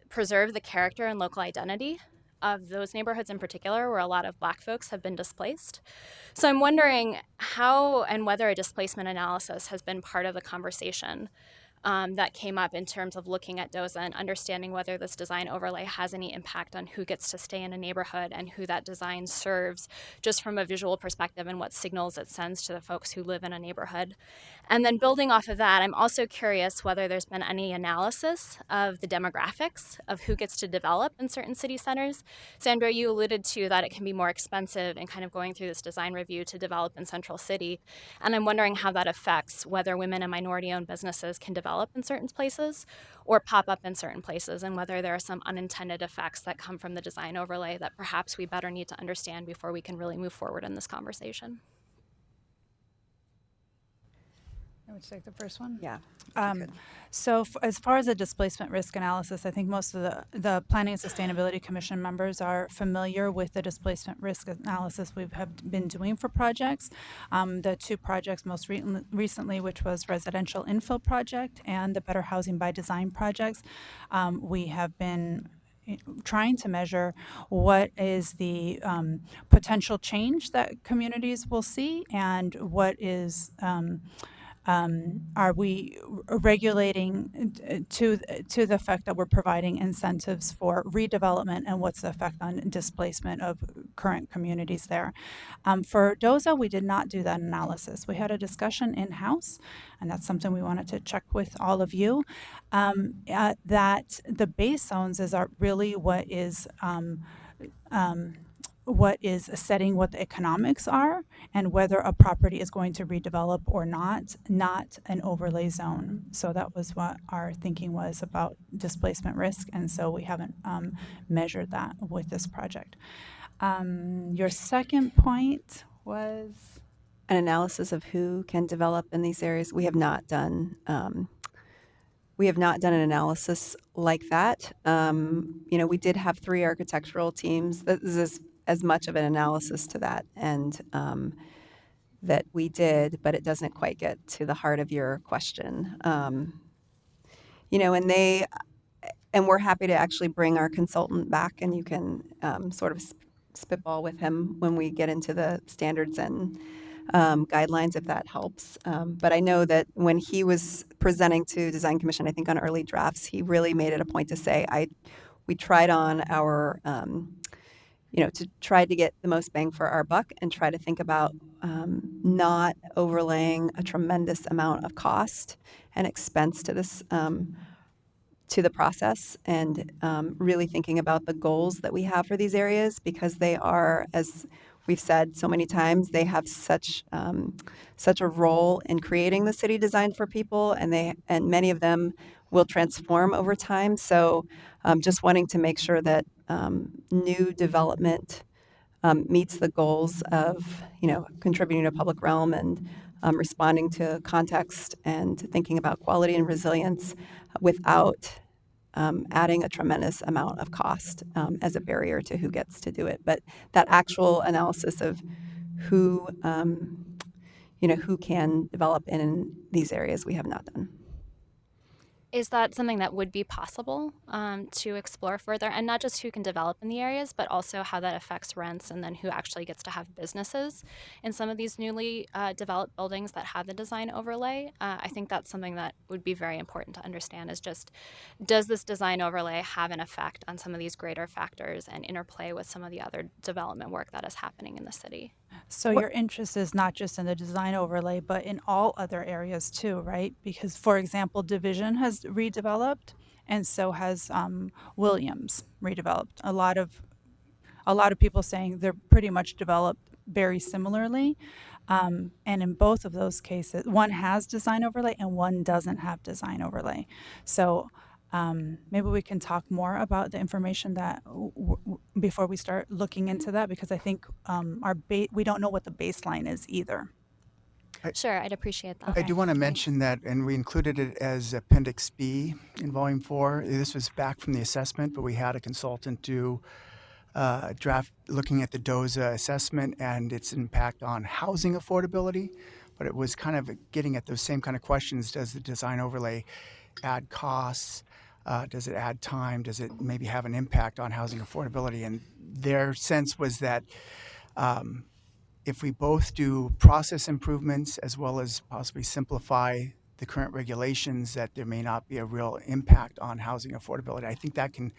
preserved the character and local identity of those neighborhoods in particular, where a lot of Black folks have been displaced. So I'm wondering how and whether a displacement analysis has been part of the conversation that came up in terms of looking at DOZA and understanding whether this design overlay has any impact on who gets to stay in a neighborhood and who that design serves, just from a visual perspective, and what signals it sends to the folks who live in a neighborhood. And then building off of that, I'm also curious whether there's been any analysis of the demographics of who gets to develop in certain city centers. Sandra, you alluded to that it can be more expensive in kind of going through this design review to develop in Central City. And I'm wondering how that affects whether women and minority-owned businesses can develop in certain places or pop up in certain places, and whether there are some unintended effects that come from the design overlay that perhaps we better need to understand before we can really move forward in this conversation. Would you take the first one? Yeah. So as far as the displacement risk analysis, I think most of the Planning and Sustainability Commission members are familiar with the displacement risk analysis we have been doing for projects. The two projects most recently, which was residential infill project and the Better Housing by Design projects, we have been trying to measure what is the potential change that communities will see, and what is are we regulating to the effect that we're providing incentives for redevelopment, and what's the effect on displacement of current communities there. For DOZA, we did not do that analysis. We had a discussion in-house, and that's something we wanted to check with all of you, that the base zones are really what is setting what the economics are and whether a property is going to redevelop or not an overlay zone. So that was what our thinking was about displacement risk, and so we haven't measured that with this project. Your second point was? An analysis of who can develop in these areas. We have not done we have not done an analysis like that. We did have 3 architectural teams. This is as much of an analysis to that, and that we did, but it doesn't quite get to the heart of your question. And we're happy to actually bring our consultant back, and you can sort of spitball with him when we get into the standards and guidelines, if that helps. But I know that when he was presenting to Design Commission, I think on early drafts, he really made it a point to say, we tried on our, to try to get the most bang for our buck and try to think about not overlaying a tremendous amount of cost and expense to this to the process, and really thinking about the goals that we have for these areas, because they are, as we've said so many times, they have such a role in creating the city designed for people, and many of them will transform over time. So just wanting to make sure that new development meets the goals of contributing to public realm and responding to context and thinking about quality and resilience without adding a tremendous amount of cost as a barrier to who gets to do it. But that actual analysis of who can develop in these areas, we have not done. Is that something that would be possible to explore further? And not just who can develop in the areas, but also how that affects rents, and then who actually gets to have businesses in some of these newly developed buildings that have the design overlay. I think that's something that would be very important to understand, is just, does this design overlay have an effect on some of these greater factors and interplay with some of the other development work that is happening in the city? So your interest is not just in the design overlay, but in all other areas too, right? Because, for example, Division has redeveloped, and so has Williams redeveloped. A lot of people saying they're pretty much developed very similarly, and in both of those cases, one has design overlay and one doesn't have design overlay. So maybe we can talk more about the information that before we start looking into that, because I think we don't know what the baseline is either. Sure, I'd appreciate that. I do want to mention that, and we included it as Appendix B in Volume 4. This was back from the assessment, but we had a consultant do draft looking at the DOZA assessment and its impact on housing affordability. But it was kind of getting at those same kind of questions. Does the design overlay add costs? Does it add time? Does it maybe have an impact on housing affordability? And their sense was that if we both do process improvements as well as possibly simplify the current regulations, that there may not be a real impact on housing affordability. I think that can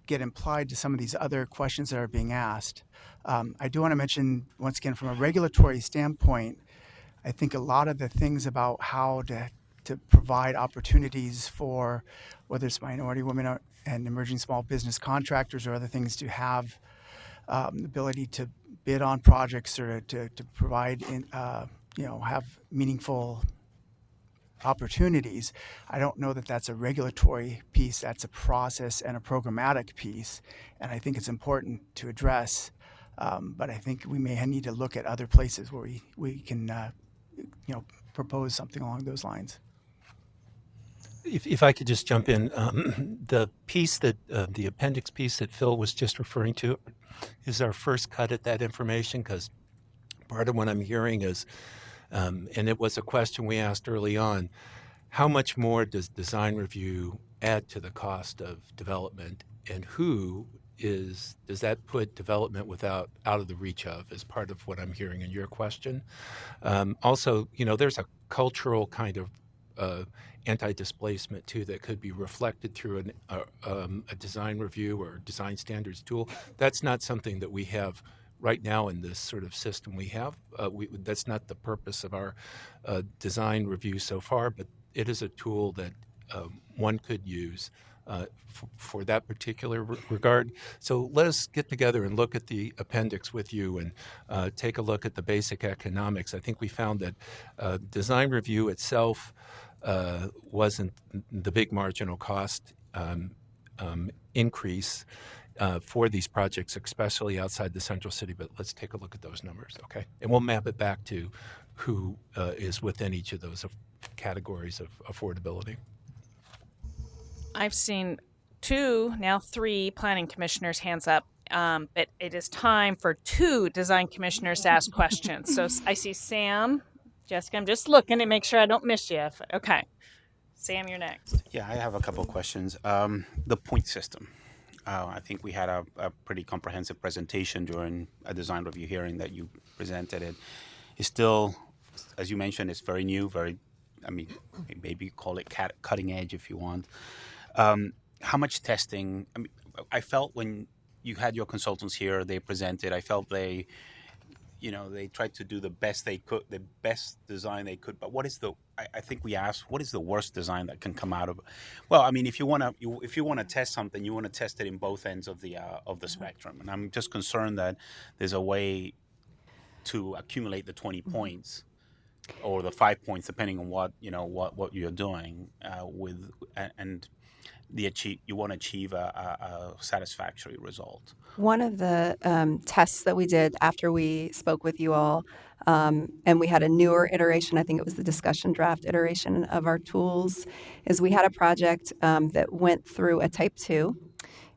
get implied to some of these other questions that are being asked. I do want to mention, once again, from a regulatory standpoint, I think a lot of the things about how to provide opportunities for whether it's minority women and emerging small business contractors or other things to have the ability to bid on projects or to provide have meaningful opportunities. I don't know that that's a regulatory piece. That's a process and a programmatic piece, and I think it's important to address. But I think we may need to look at other places where we can propose something along those lines. If I could just jump in, the piece that the appendix piece that Phil was just referring to is our first cut at that information, because part of what I'm hearing is, and it was a question we asked early on, how much more does design review add to the cost of development, and does that put development out of the reach of, as part of what I'm hearing in your question? Also, there's a cultural kind of anti-displacement too that could be reflected through a design review or design standards tool. That's not something that we have right now in this sort of system we have. That's not the purpose of our design review so far, but it is a tool that one could use for that particular regard. So let us get together and look at the appendix with you and take a look at the basic economics. I think we found that design review itself wasn't the big marginal cost increase for these projects, especially outside the central city. But let's take a look at those numbers, okay? And we'll map it back to who is within each of those categories of affordability. I've seen 2, now 3 planning commissioners' hands up. But it is time for 2 design commissioners to ask questions. So I see Sam, Jessica. I'm just looking to make sure I don't miss you. Okay, Sam, you're next. Yeah, I have a couple of questions. The point system. I think we had a pretty comprehensive presentation during a design review hearing that you presented. It is still, as you mentioned, it's very new, maybe call it cutting edge if you want. How much testing? I felt when you had your consultants here, they presented, I felt they tried to do the best they could, the best design they could. But what is I think we asked, what is the worst design that can come out of? Well, if you want to test something, you want to test it in both ends of the spectrum. And I'm just concerned that there's a way to accumulate the 20 points or the 5 points, depending on what you're doing and you want to achieve a satisfactory result. One of the tests that we did after we spoke with you all, and we had a newer iteration, I think it was the discussion draft iteration of our tools, is we had a project that went through a type 2.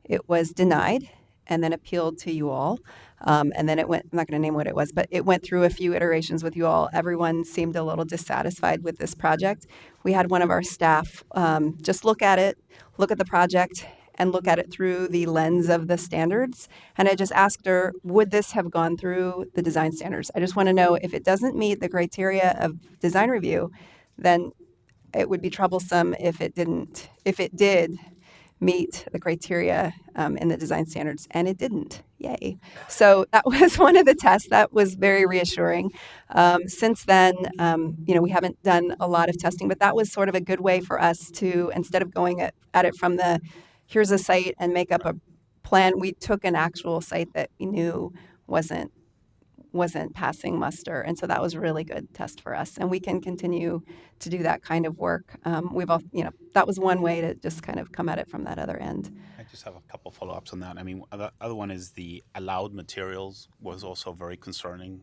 It was denied and then appealed to you all. And then it went, I'm not going to name what it was, but it went through a few iterations with you all. Everyone seemed a little dissatisfied with this project. We had one of our staff just look at the project and look at it through the lens of the standards. And I just asked her, would this have gone through the design standards? I just want to know if it doesn't meet the criteria of design review, then it would be troublesome if it didn't. If it did meet the criteria in the design standards, and it didn't. Yay. So that was one of the tests that was very reassuring. Since then, we haven't done a lot of testing, but that was sort of a good way for us to, instead of going at it from the, here's a site and make up a plan, we took an actual site that we knew wasn't passing muster. And so that was a really good test for us. And we can continue to do that kind of work. That was one way to just kind of come at it from that other end. I just have a couple follow-ups on that. The other one is the allowed materials was also very concerning,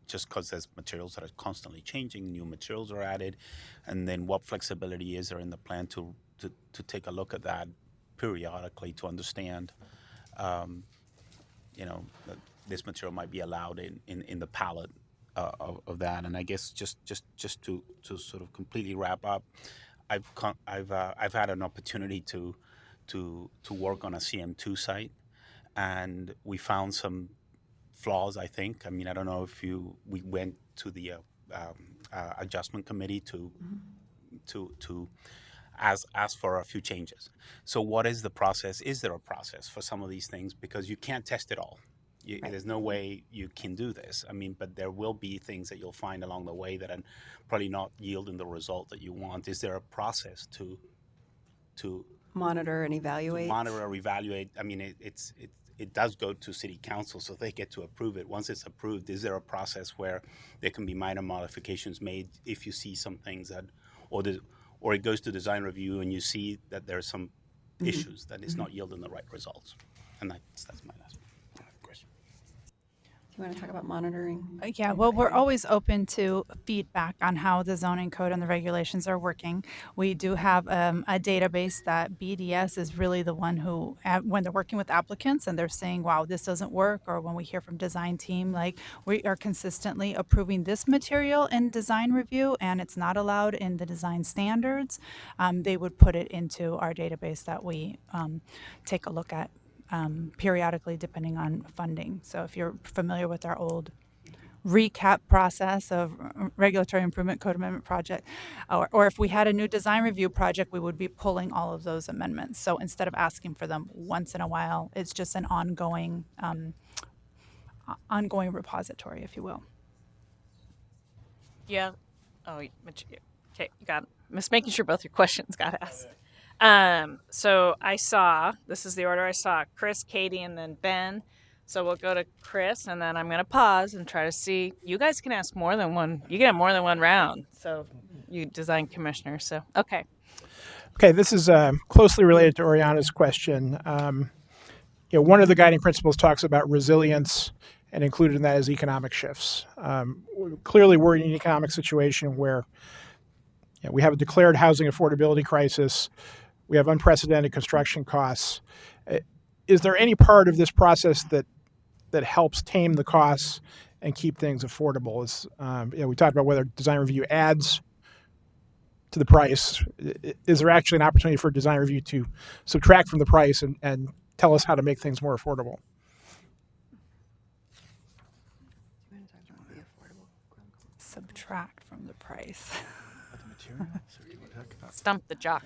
just because there's materials that are constantly changing, new materials are added, and then what flexibility is there in the plan to take a look at that periodically to understand, that this material might be allowed in the palette of that. And I guess just to sort of completely wrap up, I've had an opportunity to work on a CM2 site, and we found some flaws. I think. I don't know if we went to the adjustment committee to ask for a few changes. So what is the process? Is there a process for some of these things? Because you can't test it all. Right. There's no way you can do this. But there will be things that you'll find along the way that are probably not yielding the result that you want. Is there a process to monitor and evaluate? It does go to city council, so they get to approve it. Once it's approved, is there a process where there can be minor modifications made if you see some things that, or it goes to design review and you see that there are some issues that is not yielding the right results? And that's my last one. Do you want to talk about monitoring? Yeah, well, we're always open to feedback on how the zoning code and the regulations are working. We do have a database that BDS is really the one who, when they're working with applicants and they're saying, wow, this doesn't work, or when we hear from design team, like, we are consistently approving this material in design review and it's not allowed in the design standards, they would put it into our database that we take a look at periodically depending on funding. So if you're familiar with our old recap process of regulatory improvement code amendment project, or if we had a new design review project, we would be pulling all of those amendments. So instead of asking for them once in a while, it's just an ongoing repository, if you will. Yeah. Oh, okay, you got it. I'm just making sure both your questions got asked. So I saw, this is the order I saw, Chris, Katie, and then Ben. So we'll go to Chris, and then I'm going to pause and try to see. You guys can ask more than one. You can have more than one round. So you design commissioner. So, okay. Okay, this is closely related to Oriana's question. One of the guiding principles talks about resilience, and included in that is economic shifts. Clearly, we're in an economic situation where we have a declared housing affordability crisis. we have unprecedented construction costs. Is there any part of this process that helps tame the costs and keep things affordable? We talked about whether design review adds to the price. Is there actually an opportunity for design review to subtract from the price and tell us how to make things more affordable? Subtract from the price. Stump the jock.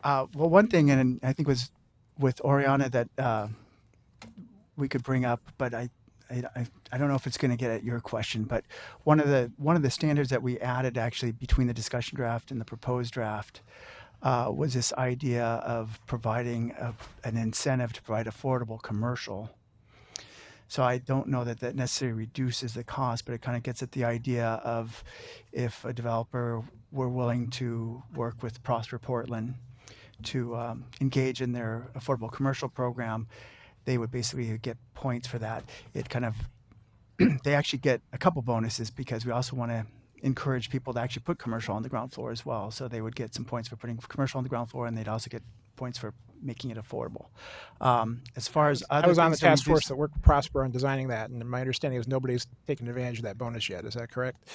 Well, one thing, and I think was with Oriana that we could bring up, but I don't know if it's going to get at your question. But one of the standards that we added actually between the discussion draft and the proposed draft was this idea of providing an incentive to provide affordable commercial. So I don't know that necessarily reduces the cost, but it kind of gets at the idea of if a developer were willing to work with Prosper Portland to engage in their affordable commercial program, they would basically get points for that. It kind of, they actually get a couple bonuses because we also want to encourage people to actually put commercial on the ground floor as well. So they would get some points for putting commercial on the ground floor, and they'd also get points for making it affordable. As far as other I was on the things task force that worked with Prosper on designing that, and my understanding is nobody's taken advantage of that bonus yet. Is that correct?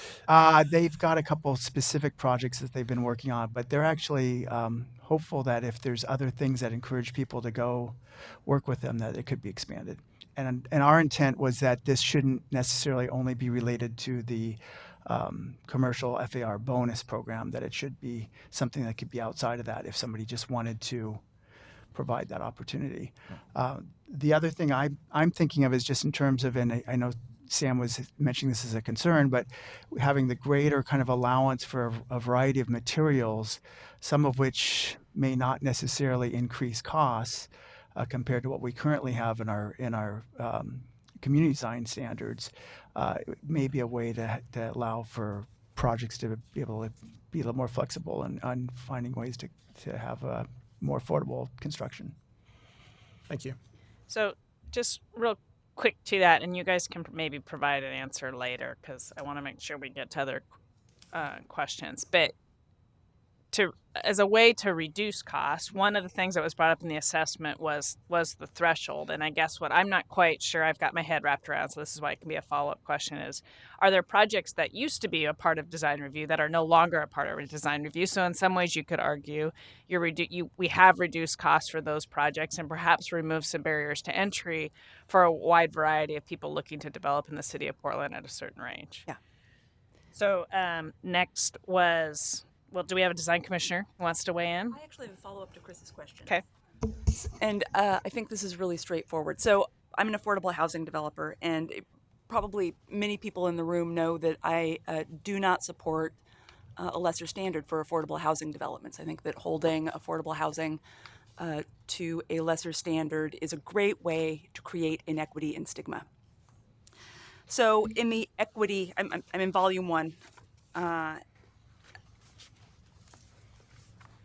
They've got a couple specific projects that they've been working on, but they're actually hopeful that if there's other things that encourage people to go work with them, that it could be expanded. And our intent was that this shouldn't necessarily only be related to the commercial FAR bonus program, that it should be something that could be outside of that if somebody just wanted to provide that opportunity. The other thing I'm thinking of is just in terms of, and I know Sam was mentioning this as a concern, but having the greater kind of allowance for a variety of materials, some of which may not necessarily increase costs compared to what we currently have in our community design standards, may be a way to allow for projects to be able to be a little more flexible on finding ways to have a more affordable construction. Thank you. So just real quick to that, and you guys can maybe provide an answer later because I want to make sure we get to other questions. But as a way to reduce costs, one of the things that was brought up in the assessment was the threshold. And I guess what I'm not quite sure I've got my head wrapped around, so this is why it can be a follow-up question, is are there projects that used to be a part of design review that are no longer a part of a design review? So in some ways you could argue we have reduced costs for those projects and perhaps removed some barriers to entry for a wide variety of people looking to develop in the city of Portland at a certain range. Yeah. So next was... Well, do we have a design commissioner who wants to weigh in? I actually have a follow-up to Chris's question. Okay. And I think this is really straightforward. So I'm an affordable housing developer, and probably many people in the room know that I do not support a lesser standard for affordable housing developments. I think that holding affordable housing to a lesser standard is a great way to create inequity and stigma. So in the equity, I'm in volume 1.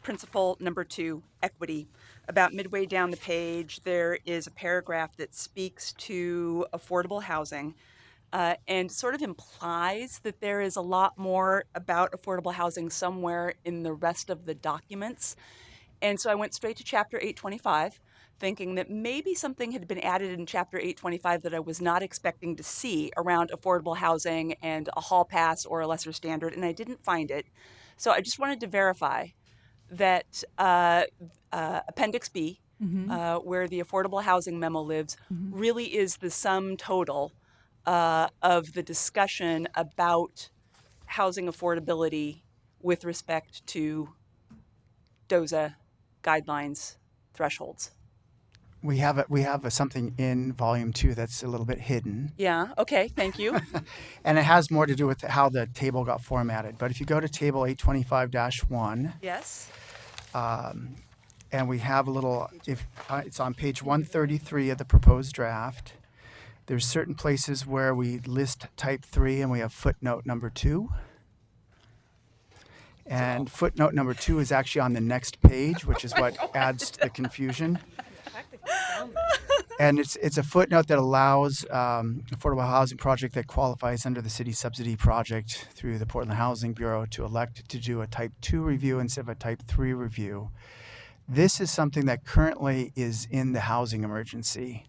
Principle number 2, equity. About midway down the page, there is a paragraph that speaks to affordable housing and sort of implies that there is a lot more about affordable housing somewhere in the rest of the documents. And so I went straight to Chapter 825, thinking that maybe something had been added in Chapter 825 that I was not expecting to see around affordable housing and a hall pass or a lesser standard, and I didn't find it. So I just wanted to verify that Appendix B, where the affordable housing memo lives, really is the sum total of the discussion about housing affordability with respect to DOZA guidelines thresholds. We have something in volume 2 that's a little bit hidden. Yeah, okay, thank you. And it has more to do with how the table got formatted. But if you go to table 825-1. Yes. And we have a little, it's on page 133 of the proposed draft. There's certain places where we list type 3 and we have footnote number 2. And footnote number 2 is actually on the next page, which is what adds to the confusion. And it's a footnote that allows affordable housing project that qualifies under the city subsidy project through the Portland Housing Bureau to elect to do a type 2 review instead of a type 3 review. This is something that currently is in the housing emergency.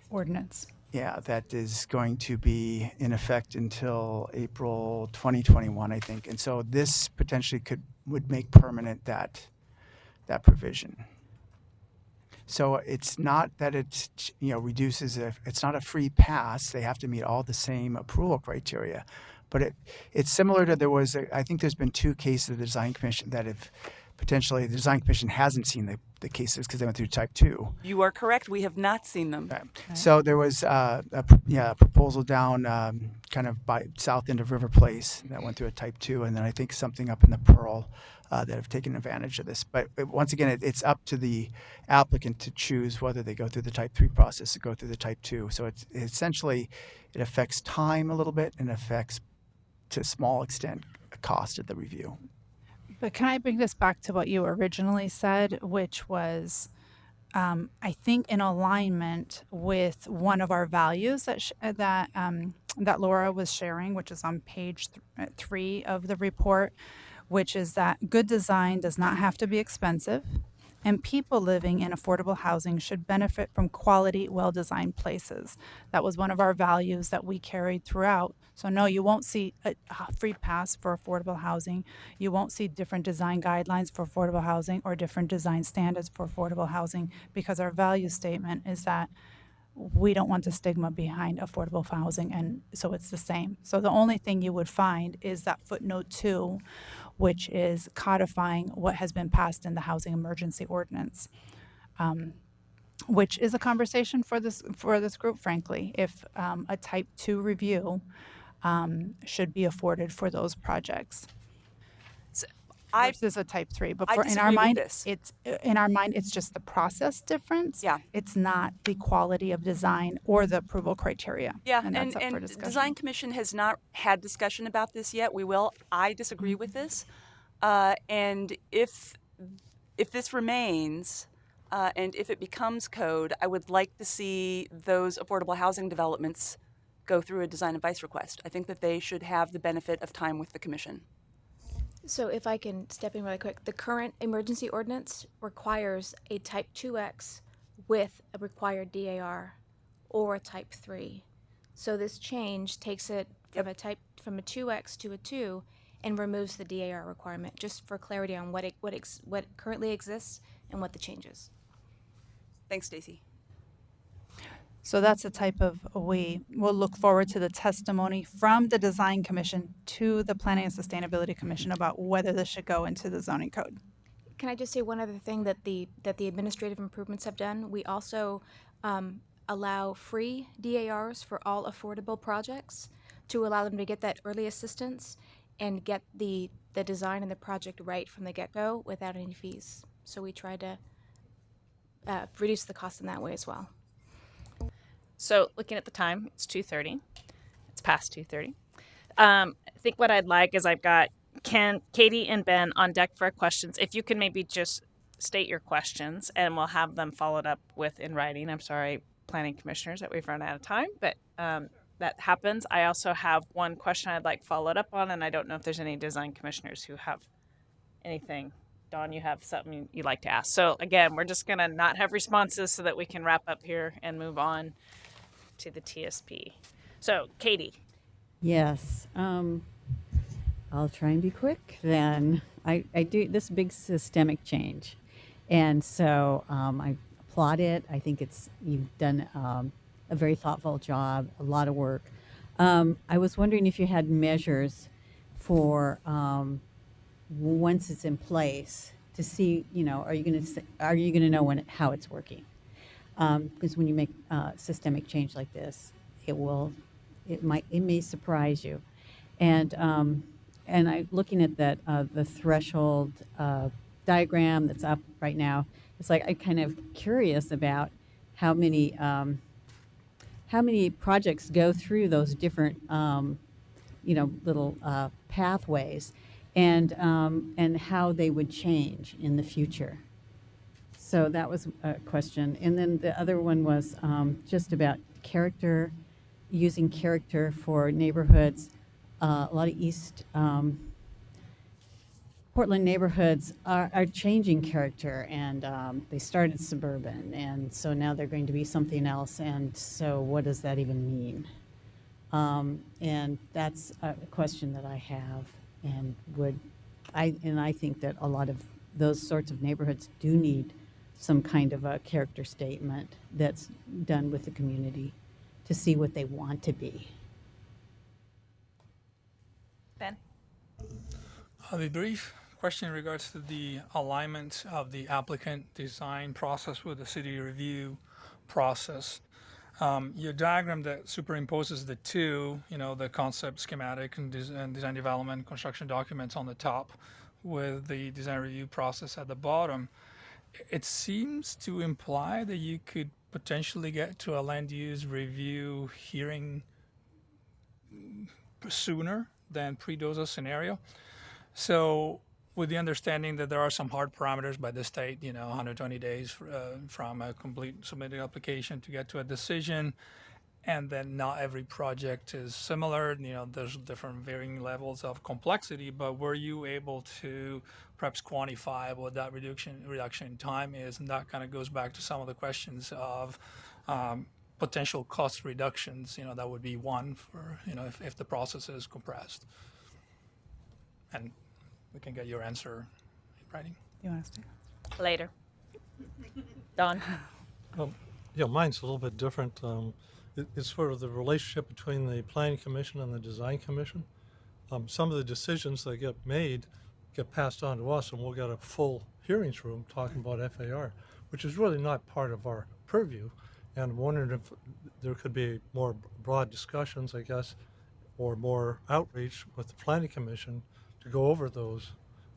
Ordinance. Yeah, that is going to be in effect until April 2021, I think. And so this potentially would make permanent that provision. So it's not that it's, reduces, it's not a free pass. They have to meet all the same approval criteria. But it's similar to, I think there's been 2 cases of the Design Commission that have potentially, the Design Commission hasn't seen the cases because they went through type 2. You are correct. We have not seen them. Okay. So there was a proposal down kind of by south end of River Place that went through a type 2, and then I think something up in the Pearl that have taken advantage of this. But once again, it's up to the applicant to choose whether they go through the type 3 process or go through the type 2. So it's essentially, it affects time a little bit and affects to a small extent the cost of the review. But can I bring this back to what you originally said, which was, I think, in alignment with one of our values that Laura was sharing, which is on page 3 of the report, which is that good design does not have to be expensive, and people living in affordable housing should benefit from quality, well-designed places. That was one of our values that we carried throughout. So no, you won't see a free pass for affordable housing. You won't see different design guidelines for affordable housing or different design standards for affordable housing, because our value statement is that we don't want the stigma behind affordable housing, and so it's the same. So the only thing you would find is that footnote 2, which is codifying what has been passed in the housing emergency ordinance, which is a conversation for this group, frankly, if a type 2 review should be afforded for those projects. Versus a type 3, but in our mind, it's just the process difference. Yeah, it's not the quality of design or the approval criteria. Yeah, and that's up for discussion. Design Commission has not had discussion about this yet. We will. I disagree with this, and if this remains, and if it becomes code, I would like to see those affordable housing developments go through a design advice request. I think that they should have the benefit of time with the commission. So if I can step in really quick, the current emergency ordinance requires a type 2X with a required DAR or a type 3. So this change takes it from a 2X to a 2 and removes the DAR requirement, just for clarity on what currently exists and what the change is. Thanks, Stacy. So that's a type of, we will look forward to the testimony from the Design Commission to the Planning and Sustainability Commission about whether this should go into the zoning code. Can I just say one other thing that the administrative improvements have done? We also allow free DARs for all affordable projects to allow them to get that early assistance and get the design and the project right from the get-go without any fees. So we try to reduce the cost in that way as well. So looking at the time, it's 2:30. It's past 2:30. I think what I'd like is I've got Katie and Ben on deck for questions. If you can maybe just state your questions and we'll have them followed up with in writing. I'm sorry, planning commissioners, that we've run out of time, but that happens. I also have one question I'd like followed up on, and I don't know if there's any design commissioners who have anything. Dawn, you have something you'd like to ask. So again, we're just going to not have responses so that we can wrap up here and move on to the TSP. So, Katie. Yes. I'll try and be quick then. I do this big systemic change. And so I applaud it. I think you've done a very thoughtful job, a lot of work. I was wondering if you had measures for once it's in place to see, are you going to know how it's working? Because when you make systemic change like this, it may surprise you. And I looking at that the threshold diagram that's up right now, it's like I'm kind of curious about how many projects go through those different little pathways, and how they would change in the future. So that was a question. And then the other one was just about character, using character for neighborhoods. A lot of East Portland neighborhoods are changing character, and they started suburban, and so now they're going to be something else. And so what does that even mean? And that's a question that I have, and I think that a lot of those sorts of neighborhoods do need some kind of a character statement that's done with the community to see what they want to be. Ben? I'll be brief. Question in regards to the alignment of the applicant design process with the city review process. Your diagram that superimposes the two, the concept, schematic, and design development, construction documents on the top with the design review process at the bottom, it seems to imply that you could potentially get to a land use review hearing sooner than pre-DOZA scenario. So with the understanding that there are some hard parameters by the state, 120 days from a complete submitted application to get to a decision, and then not every project is similar. There's different varying levels of complexity, but were you able to perhaps quantify what that reduction in time is? And that kind of goes back to some of the questions of potential cost reductions. That would be one for, if the process is compressed. And we can get your answer in writing. You want us to? Later. Don? Yeah, mine's a little bit different. It's sort of the relationship between the Planning Commission and the Design Commission. Some of the decisions that get made get passed on to us, and we'll get a full hearings room talking about FAR, which is really not part of our purview. And I'm wondering if there could be more broad discussions, I guess, or more outreach with the Planning Commission to go over those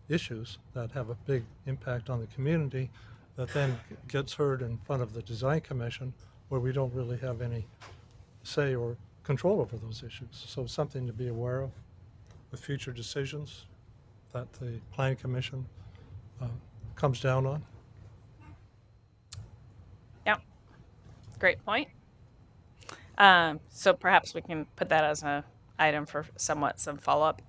issues that have a big impact on the community that then gets heard in front of the Design Commission, where we don't really have any say or control over those issues. So something to be aware of with future decisions that the Planning Commission comes down on. Yeah, great point. So perhaps we can put that as an item for some follow-up.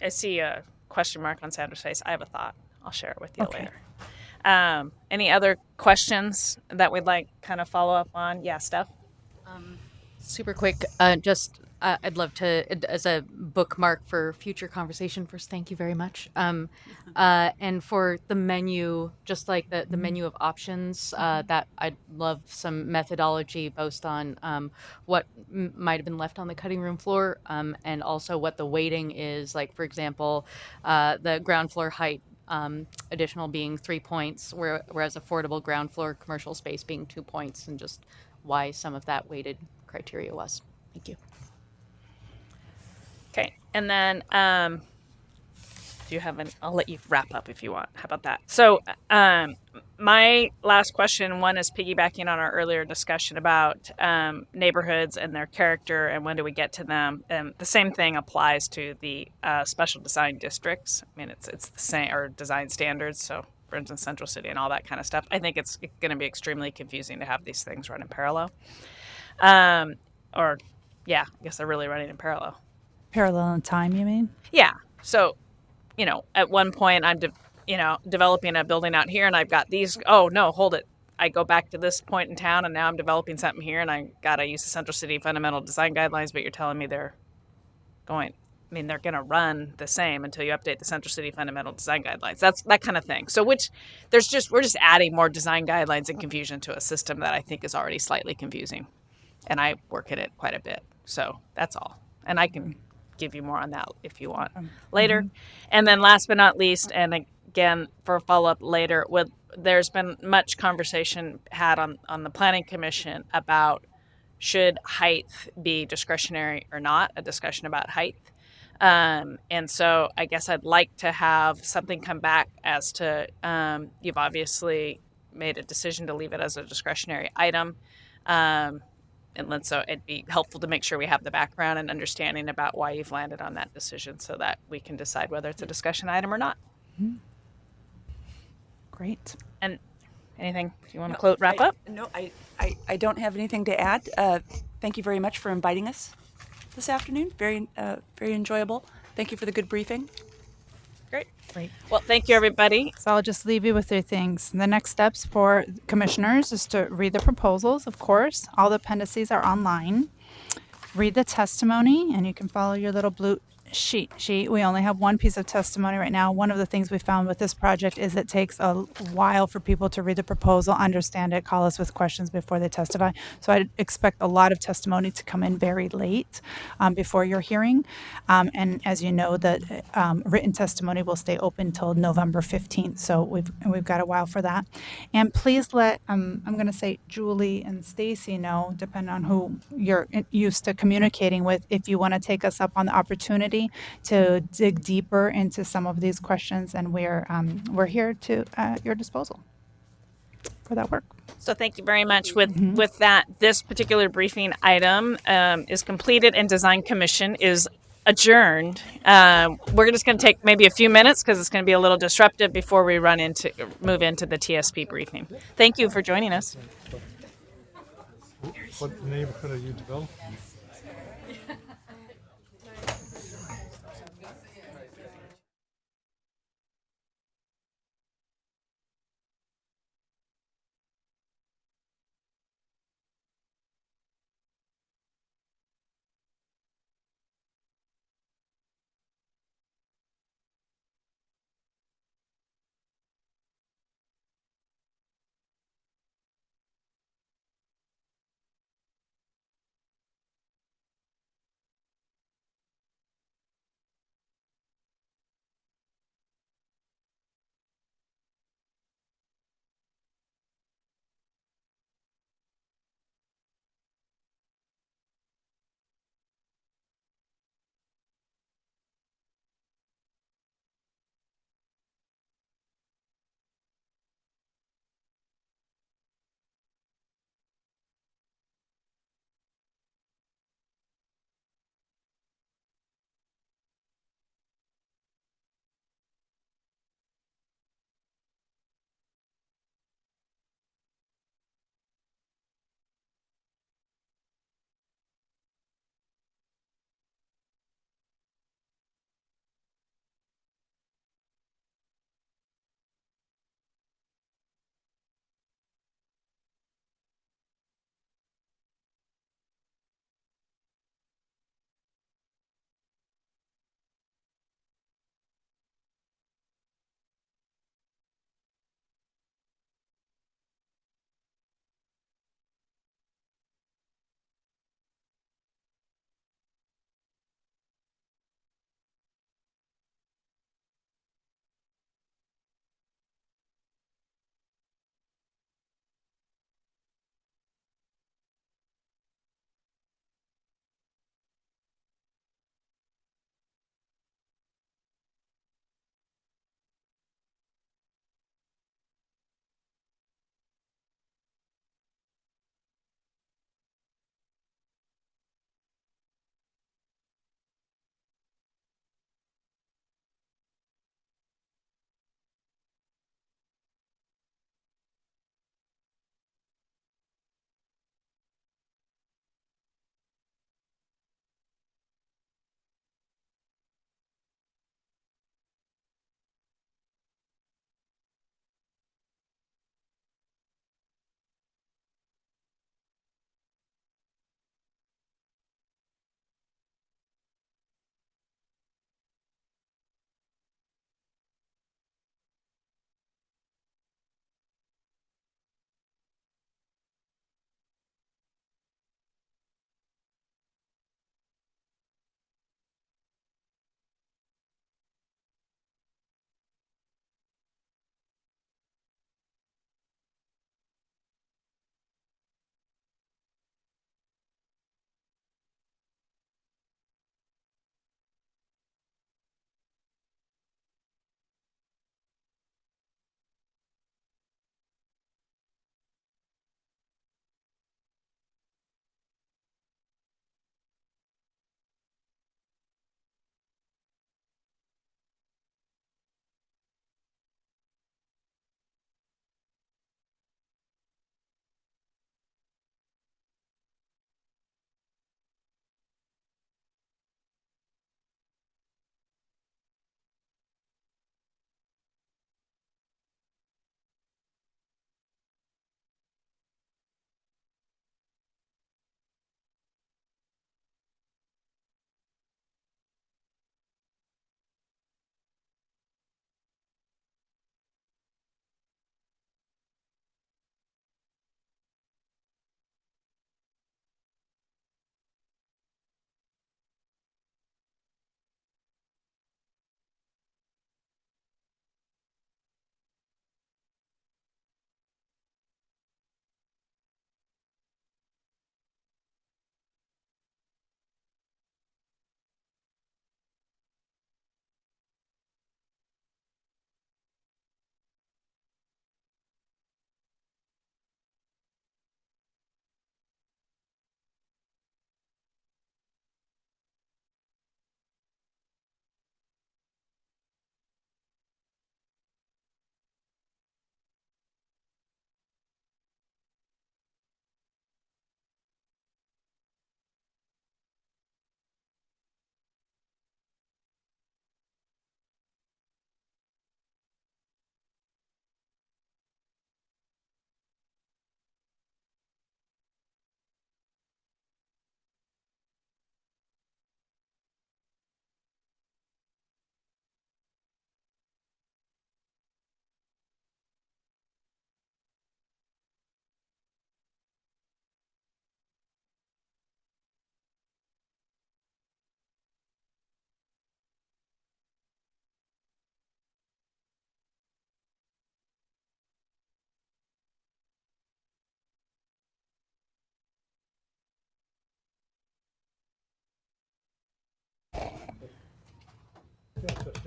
I see a question mark on Sandra's face. I have a thought. I'll share it with you later. Any other questions that we'd like kind of follow up on? Yeah, Steph? Super quick, I'd love to, as a bookmark for future conversation, first, thank you very much. And for the menu, just like the menu of options, that I'd love some methodology based on what might have been left on the cutting room floor, and also what the weighting is. Like, for example, the ground floor height additional being 3 points, whereas affordable ground floor commercial space being 2 points, and just why some of that weighted criteria was. Thank you. Okay, and then do you have I'll let you wrap up if you want. How about that? So my last question, one is piggybacking on our earlier discussion about neighborhoods and their character and when do we get to them. The same thing applies to the special design districts. I mean, it's the same, or design standards. So for instance, Central City and all that kind of stuff. I think it's going to be extremely confusing to have these things run in parallel. Or yeah, I guess they're really running in parallel. Parallel in time, you mean? Yeah. So, at one point I'm, developing a building out here and I've got these, oh no, hold it. I go back to this point in town and now I'm developing something here and I got to use the Central City Fundamental Design Guidelines, but you're telling me they're going to run the same until you update the Central City Fundamental Design Guidelines. That's that kind of thing. So we're just adding more design guidelines and confusion to a system that I think is already slightly confusing. And I work at it quite a bit. So that's all. And I can give you more on that if you want later. And then last but not least, and again for a follow-up later, there's been much conversation had on the Planning Commission about should height be discretionary or not, a discussion about height. And so I guess I'd like to have something come back as to, you've obviously made a decision to leave it as a discretionary item. And so it'd be helpful to make sure we have the background and understanding about why you've landed on that decision so that we can decide whether it's a discussion item or not. Great. And anything you want to wrap up? No, I don't have anything to add. Thank you very much for inviting us this afternoon. Very enjoyable. Thank you for the good briefing. Great. Well, thank you, everybody. So I'll just leave you with 3 things. The next steps for commissioners is to read the proposals, of course. All the appendices are online. Read the testimony, and you can follow your little blue sheet. We only have one piece of testimony right now. One of the things we found with this project is it takes a while for people to read the proposal, understand it, call us with questions before they testify. So I expect a lot of testimony to come in very late before your hearing. And as you know, the written testimony will stay open till November 15th. So we've got a while for that. And please let, I'm going to say Julie and Stacy know, depending on who you're used to communicating with, if you want to take us up on the opportunity to dig deeper into some of these questions, and we're here to at your disposal for that work. So thank you very much. With that, this particular briefing item is completed, and Design Commission is adjourned. We're just going to take maybe a few minutes because it's going to be a little disruptive before we move into the TSP briefing. Thank you for joining us. What neighborhood are you developing?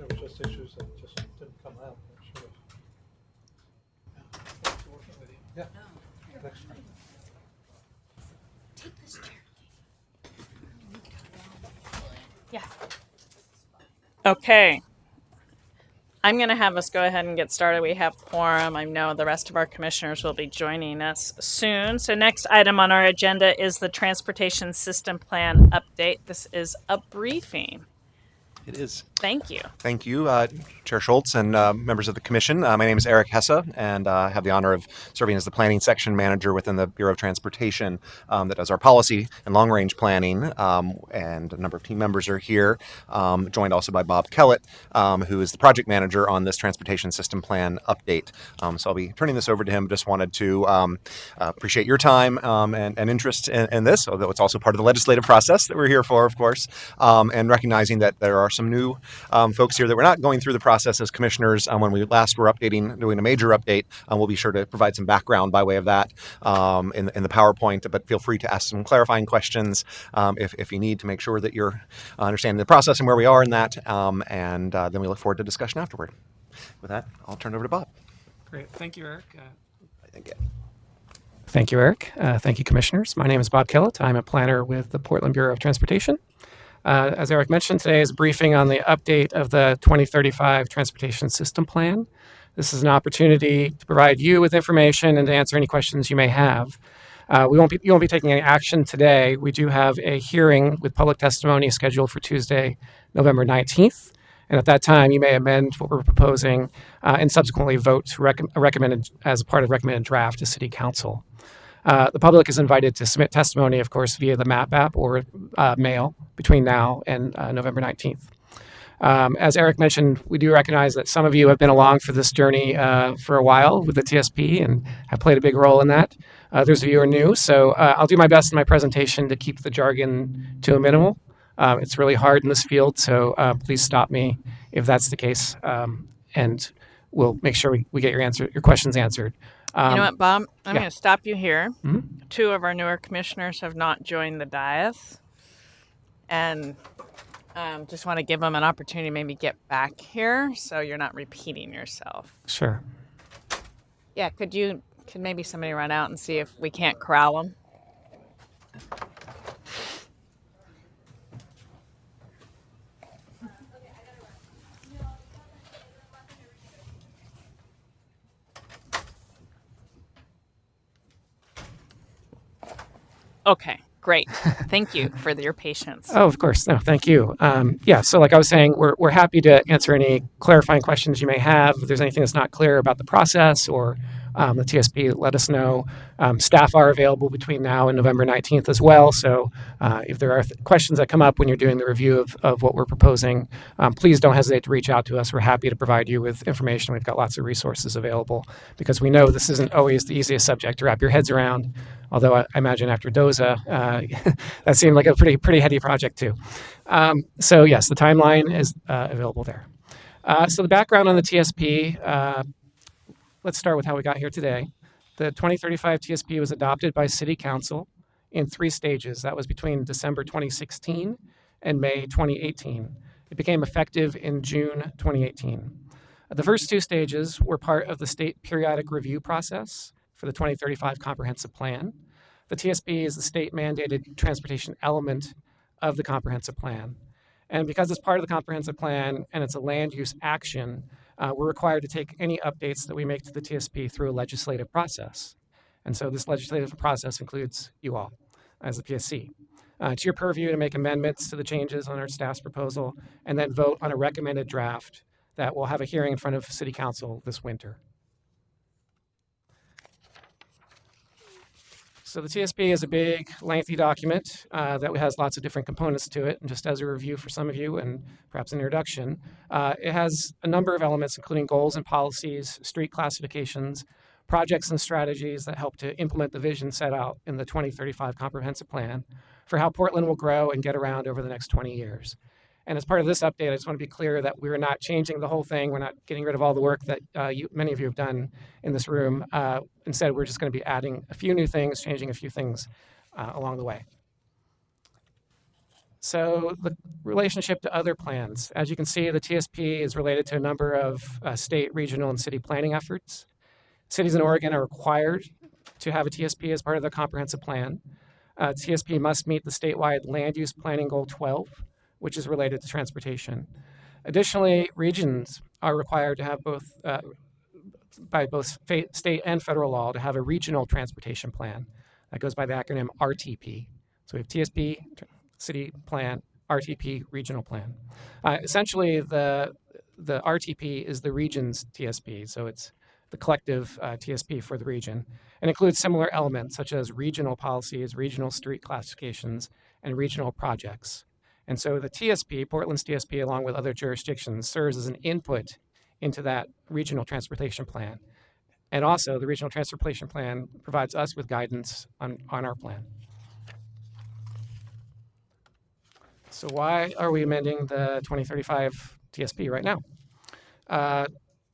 There were just issues that just didn't come out. That should have. Yeah. Next time. Take this chair. Yeah. Okay. I'm going to have us go ahead and get started. We have quorum. I know the rest of our commissioners will be joining us soon. So next item on our agenda is the Transportation System Plan update. This is a briefing. It is. Thank you. Thank you, Chair Schultz and members of the Commission. My name is Eric Hesse, and I have the honor of serving as the Planning Section Manager within the Bureau of Transportation that does our policy and long-range planning, and a number of team members are here, joined also by Bob Kellett, who is the Project Manager on this Transportation System Plan update. So I'll be turning this over to him. Just wanted to appreciate your time and interest in this, although it's also part of the legislative process that we're here for, of course, and recognizing that there are some new folks here that we're not going through the process as commissioners. When we last were doing a major update, we'll be sure to provide some background by way of that in the PowerPoint, but feel free to ask some clarifying questions if you need to make sure that you're understanding the process and where we are in that, and then we look forward to discussion afterward. With that, I'll turn it over to Bob. Great. Thank you, Eric. Thank you, Eric. Thank you, commissioners. My name is Bob Kellett. I'm a planner with the Portland Bureau of Transportation. As Eric mentioned, today is a briefing on the update of the 2035 Transportation System Plan. This is an opportunity to provide you with information and to answer any questions you may have. You won't be taking any action today. We do have a hearing with public testimony scheduled for Tuesday, November 19th. And at that time, you may amend what we're proposing and subsequently vote to recommend as a part of recommended draft to City Council. The public is invited to submit testimony, of course, via the MAP app or mail between now and November 19th. As Eric mentioned, we do recognize that some of you have been along for this journey for a while with the TSP and have played a big role in that. Others of you are new, so I'll do my best in my presentation to keep the jargon to a minimal. It's really hard in this field, so please stop me if that's the case, and we'll make sure we get your questions answered. You know what, Bob? I'm yeah. going to stop you here. Mm-hmm. 2 of our newer commissioners have not joined the dais. And just want to give them an opportunity to maybe get back here so you're not repeating yourself. Sure. Yeah, could maybe somebody run out and see if we can't corral them? Okay, great. Thank you for your patience. Oh, of course. No, thank you. So like I was saying, we're happy to answer any clarifying questions you may have. If there's anything that's not clear about the process or the TSP, let us know. Staff are available between now and November 19th as well. So if there are questions that come up when you're doing the review of what we're proposing, please don't hesitate to reach out to us. We're happy to provide you with information. We've got lots of resources available because we know this isn't always the easiest subject to wrap your heads around. Although I imagine after DOZA, that seemed like a pretty heady project too. So yes, the timeline is available there. So the background on the TSP, let's start with how we got here today. The 2035 TSP was adopted by City Council in 3 stages. That was between December 2016 and May 2018. It became effective in June 2018. The first 2 stages were part of the state periodic review process for the 2035 Comprehensive Plan. The TSP is the state-mandated transportation element of the Comprehensive Plan. And because it's part of the Comprehensive Plan and it's a land use action, we're required to take any updates that we make to the TSP through a legislative process. And so this legislative process includes you all as the PSC. It's your purview to make amendments to the changes on our staff's proposal and then vote on a recommended draft that will have a hearing in front of City Council this winter. So the TSP is a big, lengthy document that has lots of different components to it. And just as a review for some of you and perhaps an introduction, it has a number of elements, including goals and policies, street classifications, projects and strategies that help to implement the vision set out in the 2035 Comprehensive Plan for how Portland will grow and get around over the next 20 years. And as part of this update, I just want to be clear that we're not changing the whole thing. We're not getting rid of all the work that many of you have done in this room. Instead, we're just going to be adding a few new things, changing a few things along the way. So the relationship to other plans. As you can see, the TSP is related to a number of state, regional, and city planning efforts. Cities in Oregon are required to have a TSP as part of their comprehensive plan. TSP must meet the statewide Land Use Planning Goal 12, which is related to transportation. Additionally, regions are required to have by both state and federal law to have a regional transportation plan. That goes by the acronym RTP. So we have TSP, city plan, RTP, regional plan. Essentially, the RTP is the region's TSP, so it's the collective TSP for the region, and includes similar elements such as regional policies, regional street classifications, and regional projects. And so the TSP, Portland's TSP, along with other jurisdictions, serves as an input into that regional transportation plan. And also, the regional transportation plan provides us with guidance on our plan. So why are we amending the 2035 TSP right now?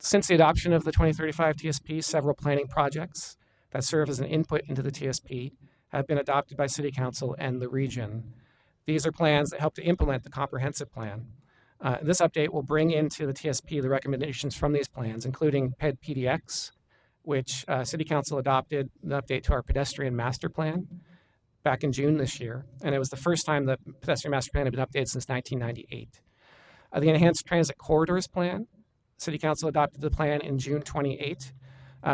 Since the adoption of the 2035 TSP, several planning projects that serve as an input into the TSP have been adopted by City Council and the region. These are plans that help to implement the comprehensive plan. This update will bring into the TSP the recommendations from these plans, including PED-PDX, which City Council adopted the update to our pedestrian master plan back in June this year. And it was the first time the pedestrian master plan had been updated since 1998. The Enhanced Transit Corridors Plan, City Council adopted the plan in June 28.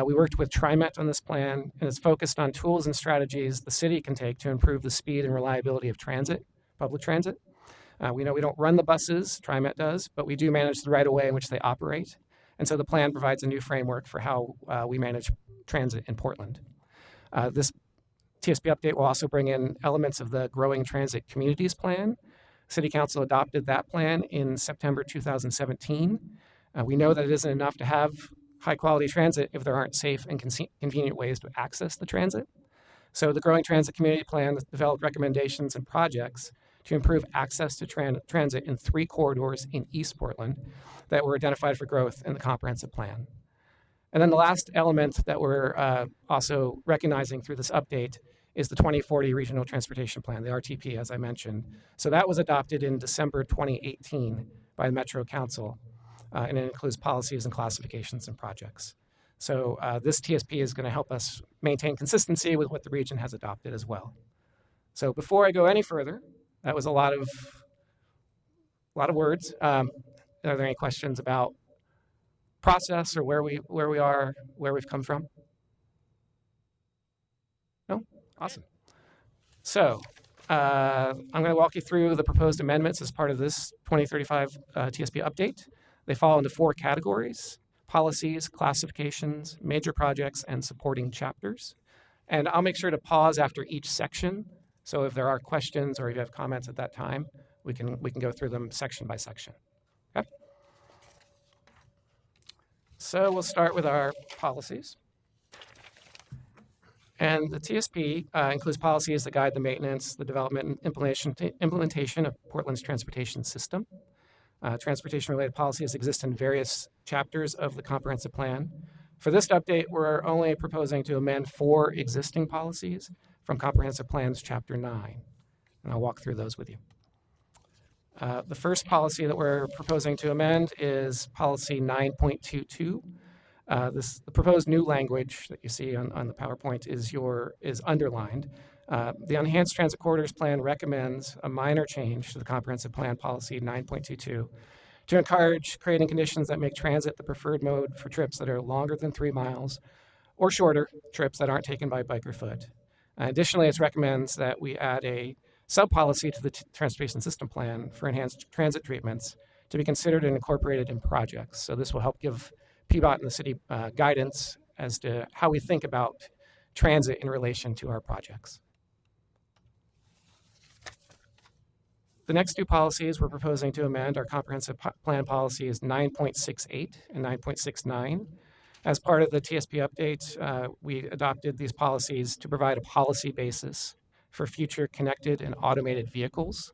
We worked with TriMet on this plan, and it's focused on tools and strategies the city can take to improve the speed and reliability of public transit. We know we don't run the buses, TriMet does, but we do manage the right-of-way in which they operate. And so the plan provides a new framework for how we manage transit in Portland. This TSP update will also bring in elements of the Growing Transit Communities Plan. City Council adopted that plan in September 2017. We know that it isn't enough to have high-quality transit if there aren't safe and convenient ways to access the transit. So the Growing Transit Community Plan developed recommendations and projects to improve access to transit in 3 corridors in East Portland that were identified for growth in the comprehensive plan. And then the last element that we're also recognizing through this update is the 2040 Regional Transportation Plan, the RTP, as I mentioned. So that was adopted in December 2018 by the Metro Council, and it includes policies and classifications and projects. So this TSP is going to help us maintain consistency with what the region has adopted as well. So before I go any further, that was a lot of words. Are there any questions about process or where we are, where we've come from? No? Awesome. So I'm going to walk you through the proposed amendments as part of this 2035 TSP update. They fall into 4 categories: policies, classifications, major projects, and supporting chapters. And I'll make sure to pause after each section. So if there are questions or if you have comments at that time, we can go through them section by section. Okay? So we'll start with our policies. And the TSP includes policies that guide the maintenance, the development, and implementation of Portland's transportation system. Transportation-related policies exist in various chapters of the comprehensive plan. For this update, we're only proposing to amend 4 existing policies from Comprehensive Plan's Chapter 9, and I'll walk through those with you. The first policy that we're proposing to amend is Policy 9.22. The proposed new language that you see on the PowerPoint is underlined. The Enhanced Transit Corridors Plan recommends a minor change to the Comprehensive Plan Policy 9.22 to encourage creating conditions that make transit the preferred mode for trips that are longer than 3 miles or shorter trips that aren't taken by bike or foot. Additionally, it recommends that we add a sub-policy to the Transportation System Plan for enhanced transit treatments to be considered and incorporated in projects. So this will help give PBOT and the city guidance as to how we think about transit in relation to our projects. The next 2 policies we're proposing to amend our comprehensive plan policies 9.68 and 9.69. As part of the TSP update, we adopted these policies to provide a policy basis for future connected and automated vehicles.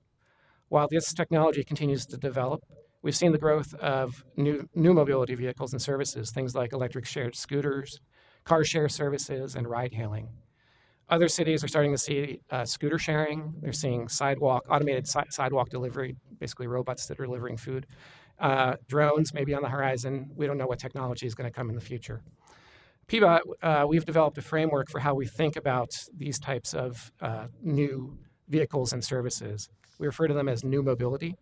While this technology continues to develop, we've seen the growth of new mobility vehicles and services, things like electric shared scooters, car share services, and ride hailing. Other cities are starting to see scooter sharing. They're seeing automated sidewalk delivery, basically robots that are delivering food. Drones may be on the horizon. We don't know what technology is going to come in the future. PBOT, we've developed a framework for how we think about these types of new vehicles and services. We refer to them as new mobility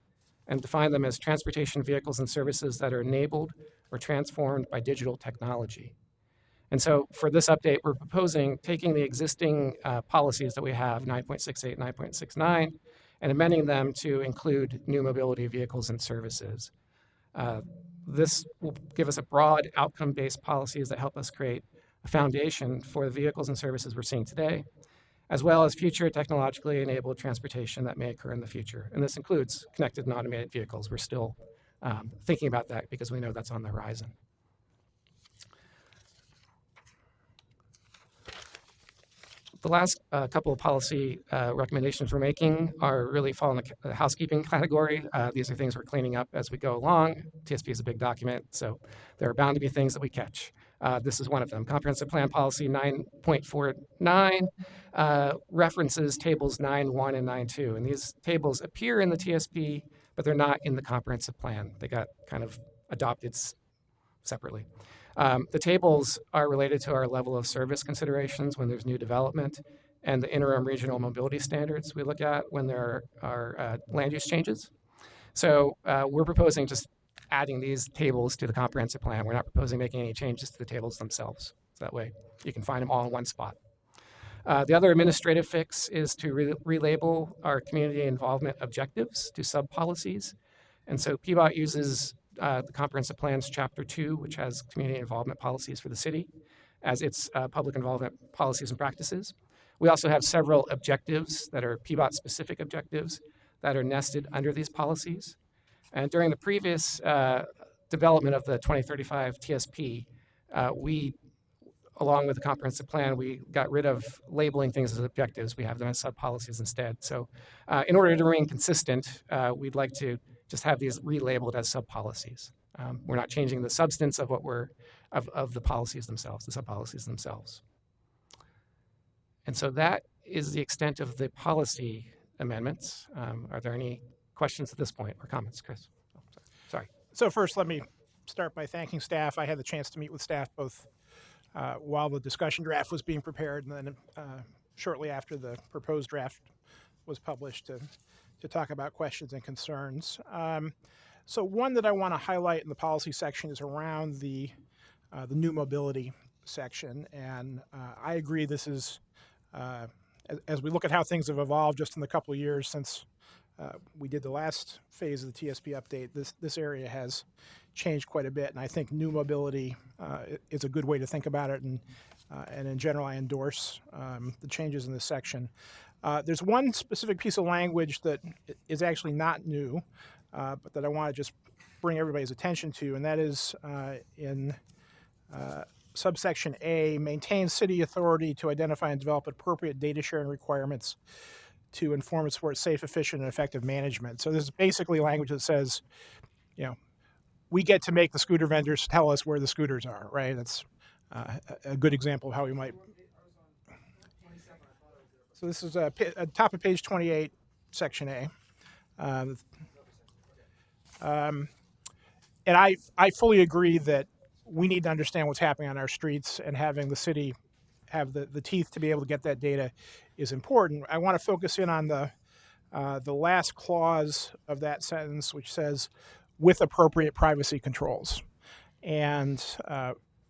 and define them as transportation vehicles and services that are enabled or transformed by digital technology. And so for this update, we're proposing taking the existing policies that we have, 9.68, 9.69, and amending them to include new mobility vehicles and services. This will give us a broad outcome-based policies that help us create a foundation for the vehicles and services we're seeing today, as well as future technologically enabled transportation that may occur in the future. And this includes connected and automated vehicles. We're still thinking about that because we know that's on the horizon. The last couple of policy recommendations we're making really fall in the housekeeping category. These are things we're cleaning up as we go along. TSP is a big document, so there are bound to be things that we catch. This is one of them. Comprehensive Plan Policy 9.49 references tables 9.1 and 9.2. And these tables appear in the TSP, but they're not in the comprehensive plan. They got kind of adopted separately. The tables are related to our level of service considerations when there's new development and the interim regional mobility standards we look at when there are land use changes. So we're proposing just adding these tables to the comprehensive plan. We're not proposing making any changes to the tables themselves. So that way you can find them all in one spot. The other administrative fix is to relabel our community involvement objectives to sub-policies. And so PBOT uses the Comprehensive Plan's Chapter 2, which has community involvement policies for the city, as its public involvement policies and practices. We also have several objectives that are PBOT-specific objectives that are nested under these policies. And during the previous development of the 2035 TSP, we, along with the Comprehensive Plan, we got rid of labeling things as objectives. We have them as sub-policies instead. So in order to remain consistent, we'd like to just have these relabeled as sub-policies. We're not changing the substance of what of the policies themselves, the sub-policies themselves. And so that is the extent of the policy amendments. Are there any questions at this point or comments, Chris? Oh, sorry. So first, let me start by thanking staff. I had the chance to meet with staff both while the discussion draft was being prepared and then shortly after the proposed draft was published to talk about questions and concerns. So one that I want to highlight in the policy section is around the new mobility section. And I agree this is, as we look at how things have evolved just in the couple of years since we did the last phase of the TSP update, this area has changed quite a bit. And I think new mobility is a good way to think about it. And in general, I endorse the changes in this section. There's one specific piece of language that is actually not new, but that I want to just bring everybody's attention to, and that is in subsection A, maintain city authority to identify and develop appropriate data sharing requirements to inform and support safe, efficient, and effective management. So this is basically language that says, you know, we get to make the scooter vendors tell us where the scooters are, right? That's a good example of how we might. So this is at top of page 28, section A. And I fully agree that we need to understand what's happening on our streets, and having the city have the teeth to be able to get that data is important. I want to focus in on the last clause of that sentence, which says, with appropriate privacy controls. And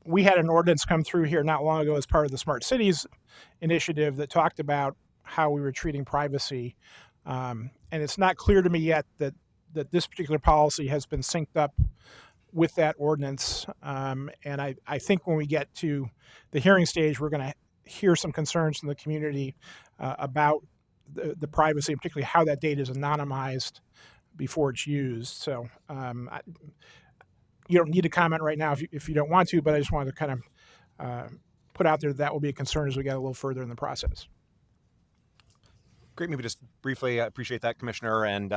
we had an ordinance come through here not long ago as part of the Smart Cities initiative that talked about how we were treating privacy. And it's not clear to me yet that this particular policy has been synced up with that ordinance. And I think when we get to the hearing stage, we're going to hear some concerns from the community about the privacy, and particularly how that data is anonymized before it's used. So you don't need to comment right now if you don't want to, but I just wanted to kind of put out there that will be a concern as we get a little further in the process. Great. Maybe just briefly, I appreciate that, Commissioner. And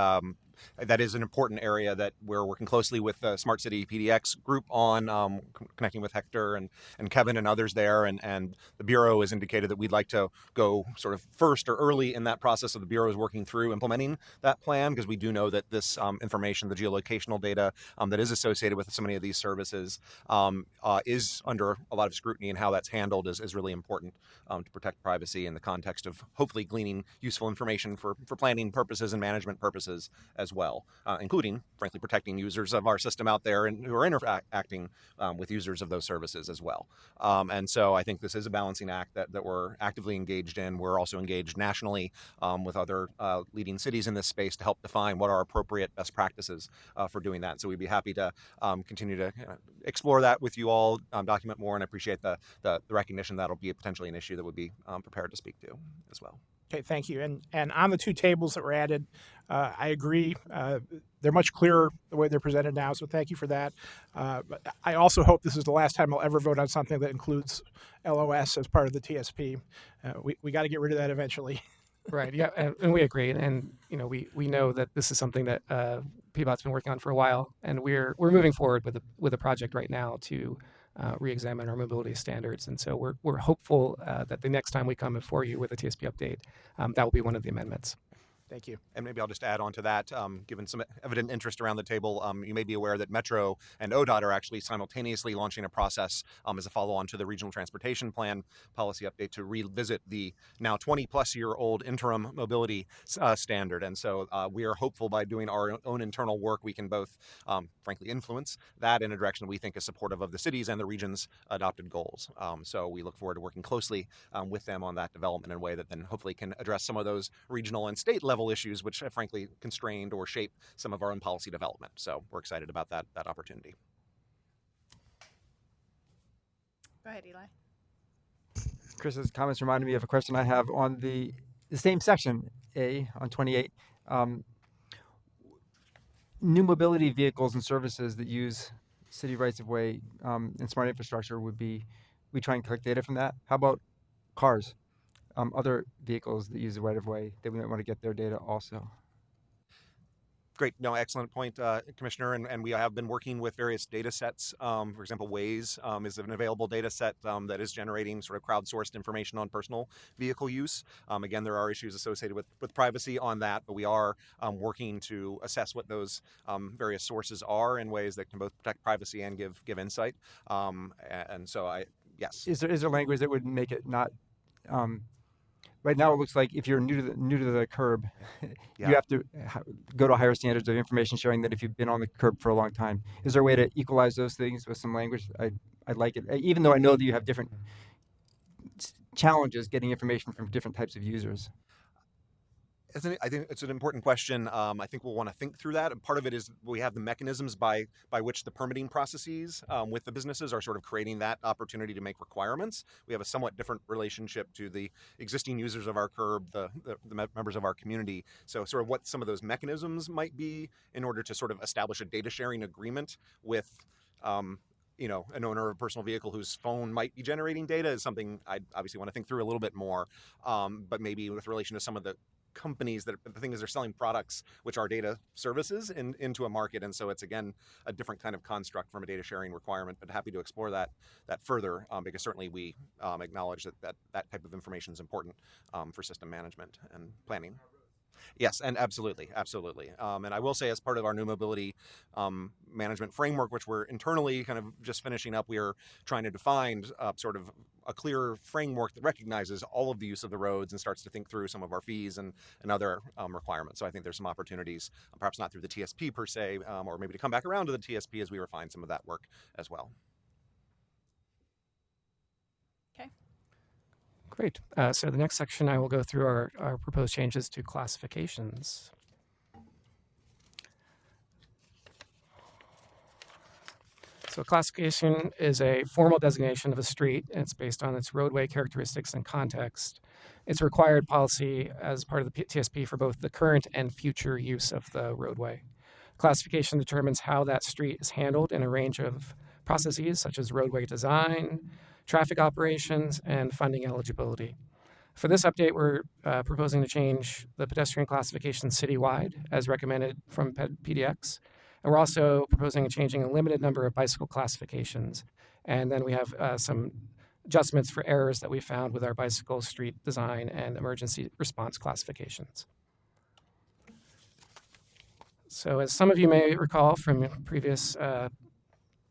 that is an important area that we're working closely with the Smart City PDX group on, connecting with Hector and Kevin and others there. And the Bureau has indicated that we'd like to go sort of first or early in that process. So the Bureau is working through implementing that plan, because we do know that this information, the geolocational data that is associated with so many of these services, is under a lot of scrutiny, and how that's handled is really important to protect privacy in the context of hopefully gleaning useful information for planning purposes and management purposes as well, including, frankly, protecting users of our system out there and who are interacting with users of those services as well. And so I think this is a balancing act that we're actively engaged in. We're also engaged nationally with other leading cities in this space to help define what are appropriate best practices for doing that. So we'd be happy to continue to explore that with you all, document more, and I appreciate the recognition that'll be potentially an issue that would be prepared to speak to as well. Okay, thank you. And on the two tables that were added, I agree. They're much clearer the way they're presented now, so thank you for that. But I also hope this is the last time I'll ever vote on something that includes LOS as part of the TSP. We got to get rid of that eventually. Right. Yeah, and we agree. And we know that this is something that PBOT's been working on for a while, and we're moving forward with a project right now to re-examine our mobility standards. And so we're hopeful that the next time we come before you with a TSP update, that will be one of the amendments. Thank you. And maybe I'll just add on to that, given some evident interest around the table, you may be aware that Metro and ODOT are actually simultaneously launching a process as a follow-on to the Regional Transportation Plan policy update to revisit the now 20-plus-year-old interim mobility standard. And so we are hopeful by doing our own internal work, we can both, frankly, influence that in a direction we think is supportive of the city's and the region's adopted goals. So we look forward to working closely with them on that development in a way that then hopefully can address some of those regional and state level issues which have frankly constrained or shaped some of our own policy development. So we're excited about that opportunity. Go ahead, Eli. Chris's comments reminded me of a question I have on the same section, A, on 28. New mobility vehicles and services that use city rights-of-way and smart infrastructure we try and collect data from that. How about cars? Other vehicles that use the right-of-way, that we might want to get their data also. Great. No, excellent point, Commissioner. And we have been working with various data sets. For example, Waze is an available data set that is generating sort of crowdsourced information on personal vehicle use. Again, there are issues associated with privacy on that, but we are working to assess what those various sources are in ways that can both protect privacy and give insight. And so yes. Is there language that would make it not... Right now, it looks like if you're new to the curb, Yeah. you have to go to higher standards of information sharing than if you've been on the curb for a long time. Is there a way to equalize those things with some language? I'd like it, even though I know that you have different challenges getting information from different types of users. I think it's an important question. I think we'll want to think through that. And part of it is we have the mechanisms by which the permitting processes with the businesses are sort of creating that opportunity to make requirements. We have a somewhat different relationship to the existing users of our curb, the members of our community. So sort of what some of those mechanisms might be in order to sort of establish a data sharing agreement with an owner of a personal vehicle whose phone might be generating data is something I obviously want to think through a little bit more. But maybe with relation to some of the companies the thing is they're selling products which are data services into a market, and so it's again a different kind of construct from a data sharing requirement, but happy to explore that further because certainly we acknowledge that type of information is important for system management and planning. Yes, and absolutely. And I will say, as part of our new mobility management framework, which we're internally kind of just finishing up, we are trying to define sort of a clear framework that recognizes all of the use of the roads and starts to think through some of our fees and other requirements. So I think there's some opportunities, perhaps not through the TSP per se, or maybe to come back around to the TSP as we refine some of that work as well. Great. So the next section, I will go through our proposed changes to classifications. So classification is a formal designation of a street, and it's based on its roadway characteristics and context. It's a required policy as part of the TSP for both the current and future use of the roadway. Classification determines how that street is handled in a range of processes, such as roadway design, traffic operations, and funding eligibility. For this update, we're proposing to change the pedestrian classification citywide as recommended from PDX. And we're also proposing changing a limited number of bicycle classifications. And then we have some adjustments for errors that we found with our bicycle street design and emergency response classifications. So as some of you may recall from previous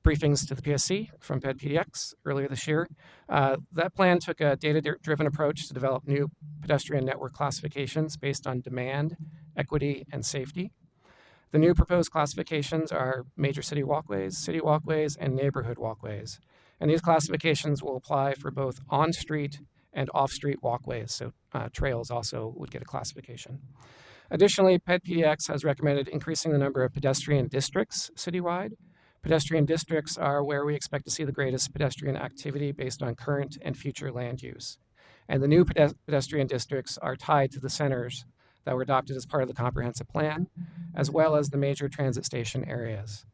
briefings to the PSC from PDX earlier this year, that plan took a data-driven approach to develop new pedestrian network classifications based on demand, equity, and safety. The new proposed classifications are major city walkways, and neighborhood walkways. And these classifications will apply for both on-street and off-street walkways, so trails also would get a classification. Additionally, PDX has recommended increasing the number of pedestrian districts citywide. Pedestrian districts are where we expect to see the greatest pedestrian activity based on current and future land use. And the new pedestrian districts are tied to the centers that were adopted as part of the comprehensive plan, as well as the major transit station areas.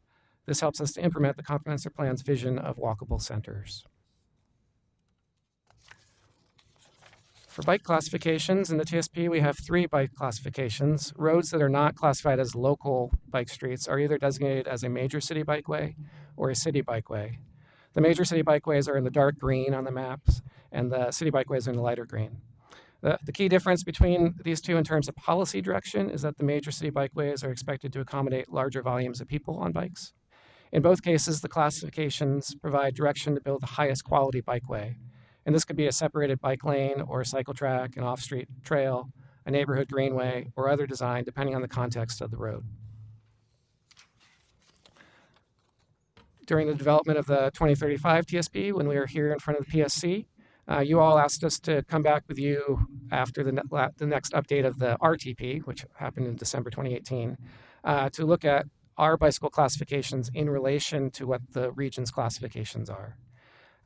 This helps us to implement the comprehensive plan's vision of walkable centers. For bike classifications in the TSP, we have 3 bike classifications. Roads that are not classified as local bike streets are either designated as a major city bikeway or a city bikeway. The major city bikeways are in the dark green on the maps, and the city bikeways are in the lighter green. The key difference between these two in terms of policy direction is that the major city bikeways are expected to accommodate larger volumes of people on bikes. In both cases, the classifications provide direction to build the highest quality bikeway. And this could be a separated bike lane or a cycle track, an off-street trail, a neighborhood greenway, or other design, depending on the context of the road. During the development of the 2035 TSP, when we were here in front of the PSC, you all asked us to come back with you after the next update of the RTP, which happened in December 2018, to look at our bicycle classifications in relation to what the region's classifications are.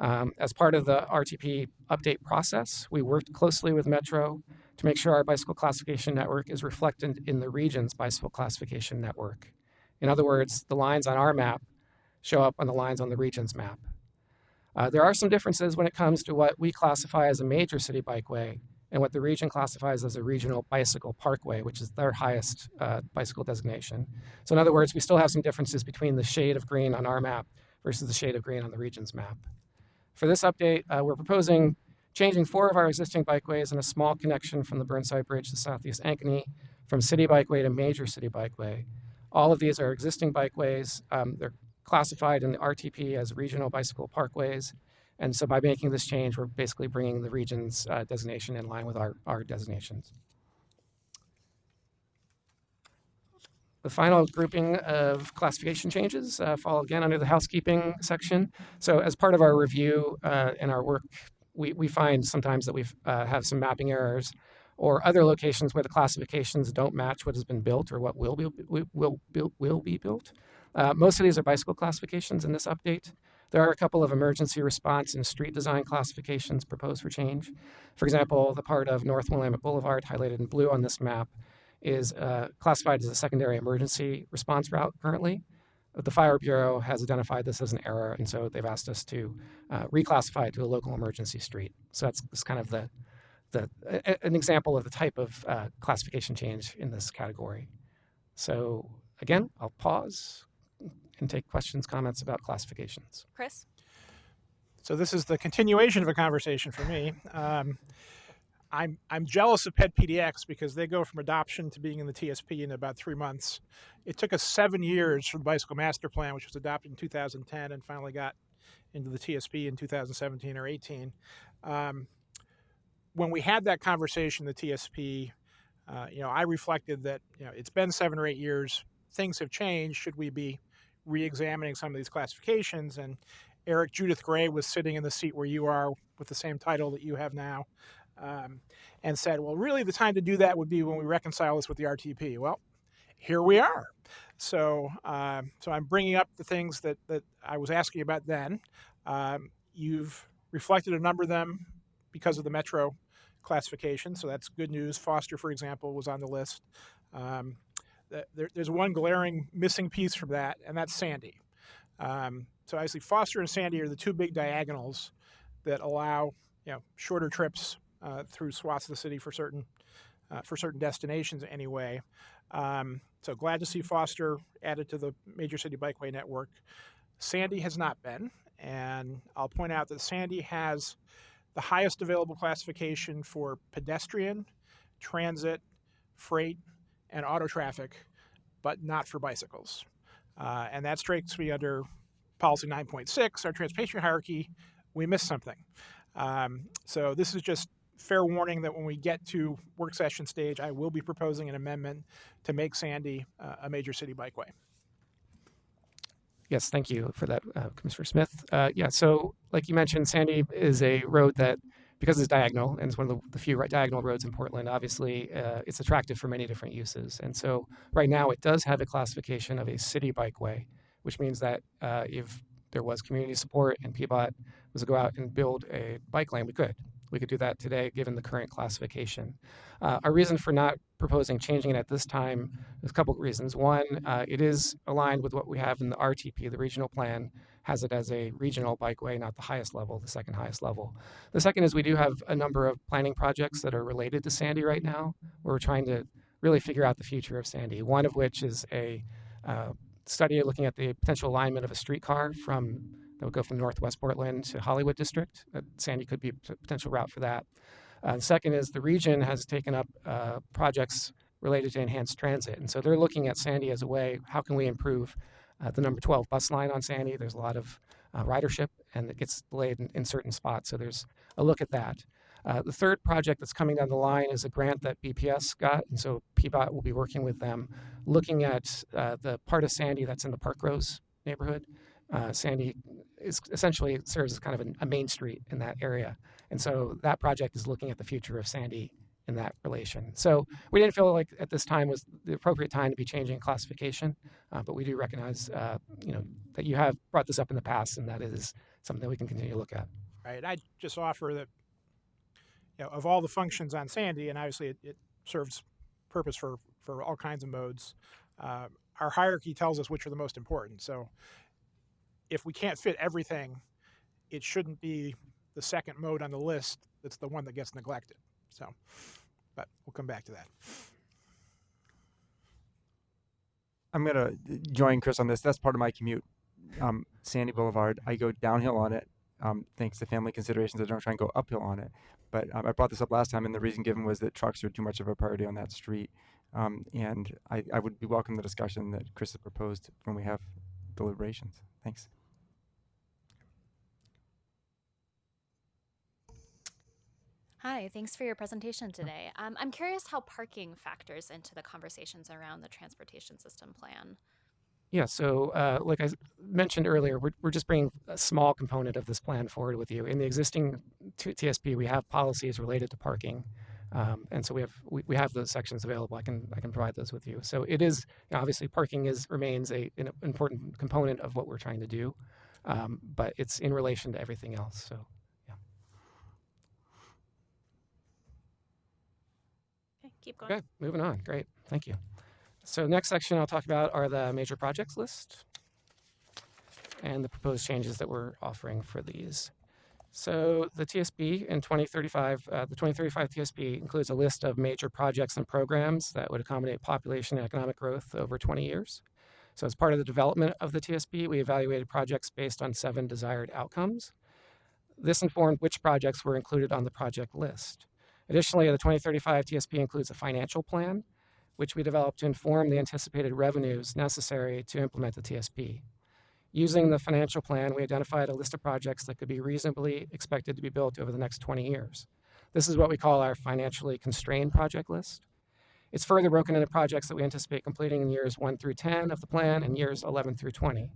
As part of the RTP update process, we worked closely with Metro to make sure our bicycle classification network is reflected in the region's bicycle classification network. In other words, the lines on our map show up on the lines on the region's map. There are some differences when it comes to what we classify as a major city bikeway and what the region classifies as a regional bicycle parkway, which is their highest bicycle designation. So in other words, we still have some differences between the shade of green on our map versus the shade of green on the region's map. For this update, we're proposing changing 4 of our existing bikeways and a small connection from the Burnside Bridge to Southeast Ankeny from city bikeway to major city bikeway. All of these are existing bikeways. They're classified in the RTP as regional bicycle parkways. And so by making this change, we're basically bringing the region's designation in line with our designations. The final grouping of classification changes fall again under the housekeeping section. So as part of our review and our work, we find sometimes that we have some mapping errors or other locations where the classifications don't match what has been built or what will be built. Most of these are bicycle classifications in this update. There are a couple of emergency response and street design classifications proposed for change. For example, the part of North Willamette Boulevard highlighted in blue on this map is classified as a secondary emergency response route currently. But the Fire Bureau has identified this as an error, and so they've asked us to reclassify it to a local emergency street. So that's kind of an example of the type of classification change in this category. So again, I'll pause and take questions, comments about classifications. Chris? So this is the continuation of a conversation for me. I'm jealous of PDX because they go from adoption to being in the TSP in about 3 months. It took us 7 years for the Bicycle Master Plan, which was adopted in 2010 and finally got into the TSP in 2017 or 18. When we had that conversation, the TSP, I reflected that it's been 7 or 8 years. Things have changed. Should we be re-examining some of these classifications? And Eric Judith Gray was sitting in the seat where you are with the same title that you have now. And said, well, really the time to do that would be when we reconcile this with the RTP. Well, here we are. So I'm bringing up the things that I was asking about then. You've reflected a number of them because of the Metro classification, so that's good news. Foster, for example, was on the list. There's one glaring missing piece from that, and that's Sandy. So obviously Foster and Sandy are the 2 big diagonals that allow shorter trips through swaths of the city for certain destinations anyway. So glad to see Foster added to the major city bikeway network. Sandy has not been, and I'll point out that Sandy has the highest available classification for pedestrian, transit, freight, and auto traffic, but not for bicycles. And that strikes me under policy 9.6, our transportation hierarchy. We missed something. So this is just fair warning that when we get to work session stage, I will be proposing an amendment to make Sandy a major city bikeway. Yes, thank you for that, Commissioner Smith. Yeah, so like you mentioned, Sandy is a road that, because it's diagonal, and it's one of the few diagonal roads in Portland, obviously it's attractive for many different uses. And so right now it does have a classification of a city bikeway, which means that if there was community support and PBOT was to go out and build a bike lane, we could. We could do that today, given the current classification. Our reason for not proposing changing it at this time is a couple of reasons. One, it is aligned with what we have in the RTP. The regional plan has it as a regional bikeway, not the highest level, the second highest level. The second is we do have a number of planning projects that are related to Sandy right now, where we're trying to really figure out the future of Sandy. One of which is a study looking at the potential alignment of a streetcar that would go from Northwest Portland to Hollywood District. Sandy could be a potential route for that. The second is the region has taken up projects related to enhanced transit. And so they're looking at Sandy as a way, how can we improve the number 12 bus line on Sandy? There's a lot of ridership and it gets delayed in certain spots. So there's a look at that. The third project that's coming down the line is a grant that BPS got. And so PBOT will be working with them, looking at the part of Sandy that's in the Park Rose neighborhood. Sandy is essentially serves as kind of a main street in that area. And so that project is looking at the future of Sandy in that relation. So we didn't feel like at this time was the appropriate time to be changing classification, but we do recognize, that you have brought this up in the past, and that is something that we can continue to look at. Right. I just offer that, of all the functions on Sandy, and obviously it serves purpose for all kinds of modes, our hierarchy tells us which are the most important. So if we can't fit everything, it shouldn't be the second mode on the list that's the one that gets neglected. So, but we'll come back to that. I'm going to join Chris on this. That's part of my commute. Sandy Boulevard, I go downhill on it. Thanks to family considerations, I don't try and go uphill on it. But I brought this up last time, and the reason given was that trucks are too much of a priority on that street. And I would be welcome the discussion that Chris has proposed when we have deliberations. Thanks. Hi, thanks for your presentation today. I'm curious how parking factors into the conversations around the transportation system plan. Yeah, so like I mentioned earlier, we're just bringing a small component of this plan forward with you. In the existing TSP, we have policies related to parking, and so we have those sections available. I can provide those with you. So it is, obviously parking remains an important component of what we're trying to do, but it's in relation to everything else. So. Keep going. Okay, moving on. Great, thank you. So next section I'll talk about are the major projects list and the proposed changes that we're offering for these. So the TSP in 2035, the 2035 TSP includes a list of major projects and programs that would accommodate population and economic growth over 20 years. So as part of the development of the TSP, we evaluated projects based on 7 desired outcomes. This informed which projects were included on the project list. Additionally, the 2035 TSP includes a financial plan, which we developed to inform the anticipated revenues necessary to implement the TSP. Using the financial plan, we identified a list of projects that could be reasonably expected to be built over the next 20 years. This is what we call our financially constrained project list. It's further broken into projects that we anticipate completing in years 1 through 10 of the plan and years 11 through 20.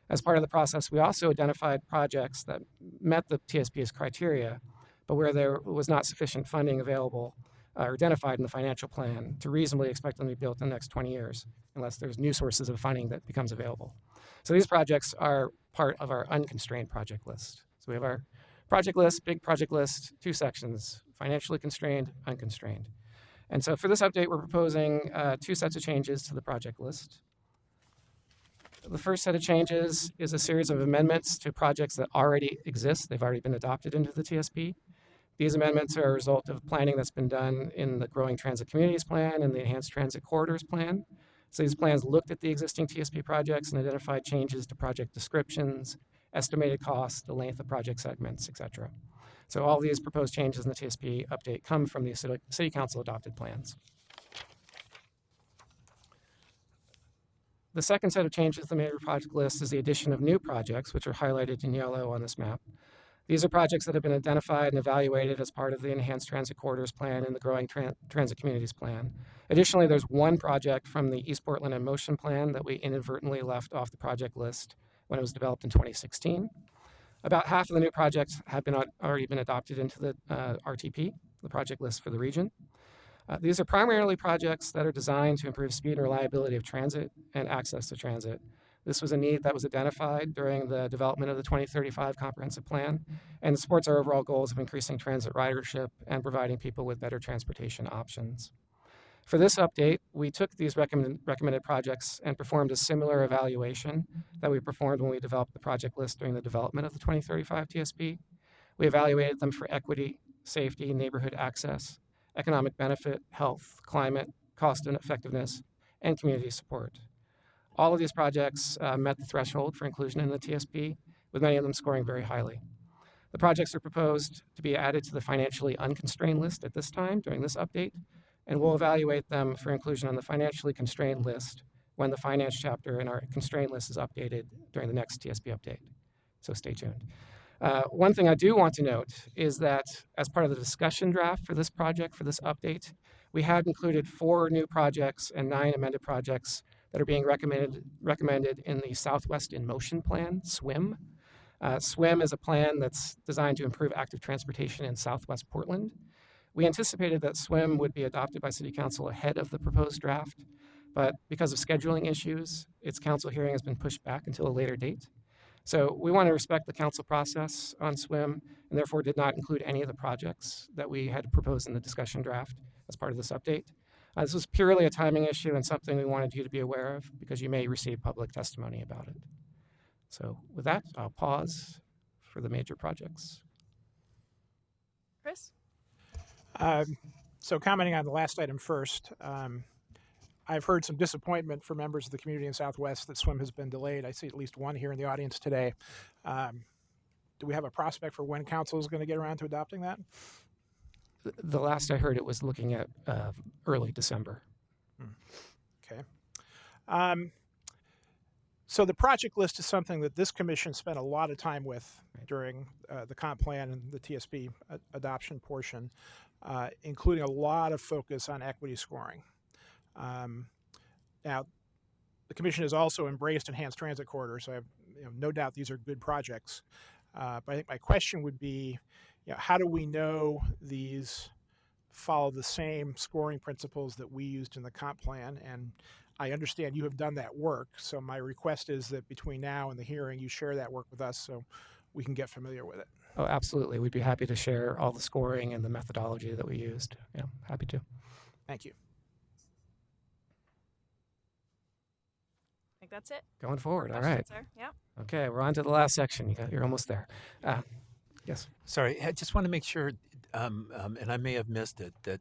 As part of the process, we also identified projects that met the TSP's criteria, but where there was not sufficient funding available or identified in the financial plan to reasonably expect them to be built in the next 20 years, unless there's new sources of funding that becomes available. So these projects are part of our unconstrained project list. So we have our project list, big project list, 2 sections, financially constrained, unconstrained. And so for this update, we're proposing 2 sets of changes to the project list. The first set of changes is a series of amendments to projects that already exist. They've already been adopted into the TSP. These amendments are a result of planning that's been done in the Growing Transit Communities Plan and the Enhanced Transit Corridors Plan. So these plans looked at the existing TSP projects and identified changes to project descriptions, estimated costs, the length of project segments, etc. So all these proposed changes in the TSP update come from the City Council adopted plans. The second set of changes to the major project list is the addition of new projects, which are highlighted in yellow on this map. These are projects that have been identified and evaluated as part of the Enhanced Transit Corridors Plan and the Growing Transit Communities Plan. Additionally, there's one project from the East Portland in Motion Plan that we inadvertently left off the project list when it was developed in 2016. About half of the new projects have already been adopted into the RTP, the project list for the region. These are primarily projects that are designed to improve speed and reliability of transit and access to transit. This was a need that was identified during the development of the 2035 Comprehensive Plan and supports our overall goals of increasing transit ridership and providing people with better transportation options. For this update, we took these recommended projects and performed a similar evaluation that we performed when we developed the project list during the development of the 2035 TSP. We evaluated them for equity, safety, neighborhood access, economic benefit, health, climate, cost and effectiveness, and community support. All of these projects met the threshold for inclusion in the TSP, with many of them scoring very highly. The projects are proposed to be added to the financially unconstrained list at this time during this update, and we'll evaluate them for inclusion on the financially constrained list when the finance chapter in our constrained list is updated during the next TSP update. So stay tuned. One thing I do want to note is that as part of the discussion draft for this project, for this update, we had included 4 new projects and 9 amended projects that are being recommended in the Southwest in Motion Plan, SWIM. SWIM is a plan that's designed to improve active transportation in Southwest Portland. We anticipated that SWIM would be adopted by City Council ahead of the proposed draft, but because of scheduling issues, its council hearing has been pushed back until a later date. So we want to respect the council process on SWIM and therefore did not include any of the projects that we had proposed in the discussion draft as part of this update. This was purely a timing issue and something we wanted you to be aware of because you may receive public testimony about it. So with that, I'll pause for the major projects. Chris? So commenting on the last item first, I've heard some disappointment from members of the community in Southwest that SWIM has been delayed. I see at least one here in the audience today. Do we have a prospect for when council is going to get around to adopting that? The last I heard, it was looking at early December. Okay. So the project list is something that this commission spent a lot of time with during the comp plan and the TSP adoption portion, including a lot of focus on equity scoring. Now, the commission has also embraced enhanced transit corridors, so I have no doubt these are good projects. But I think my question would be, how do we know these follow the same scoring principles that we used in the comp plan? And I understand you have done that work, so my request is that between now and the hearing, you share that work with us so we can get familiar with it. Oh, absolutely. We'd be happy to share all the scoring and the methodology that we used. Yeah, happy to. Thank you. I think that's it. Going forward. All Questions, right. sir? Yeah. Okay, we're on to the last section. You're almost there. Yes. Sorry, I just want to make sure, and I may have missed it, that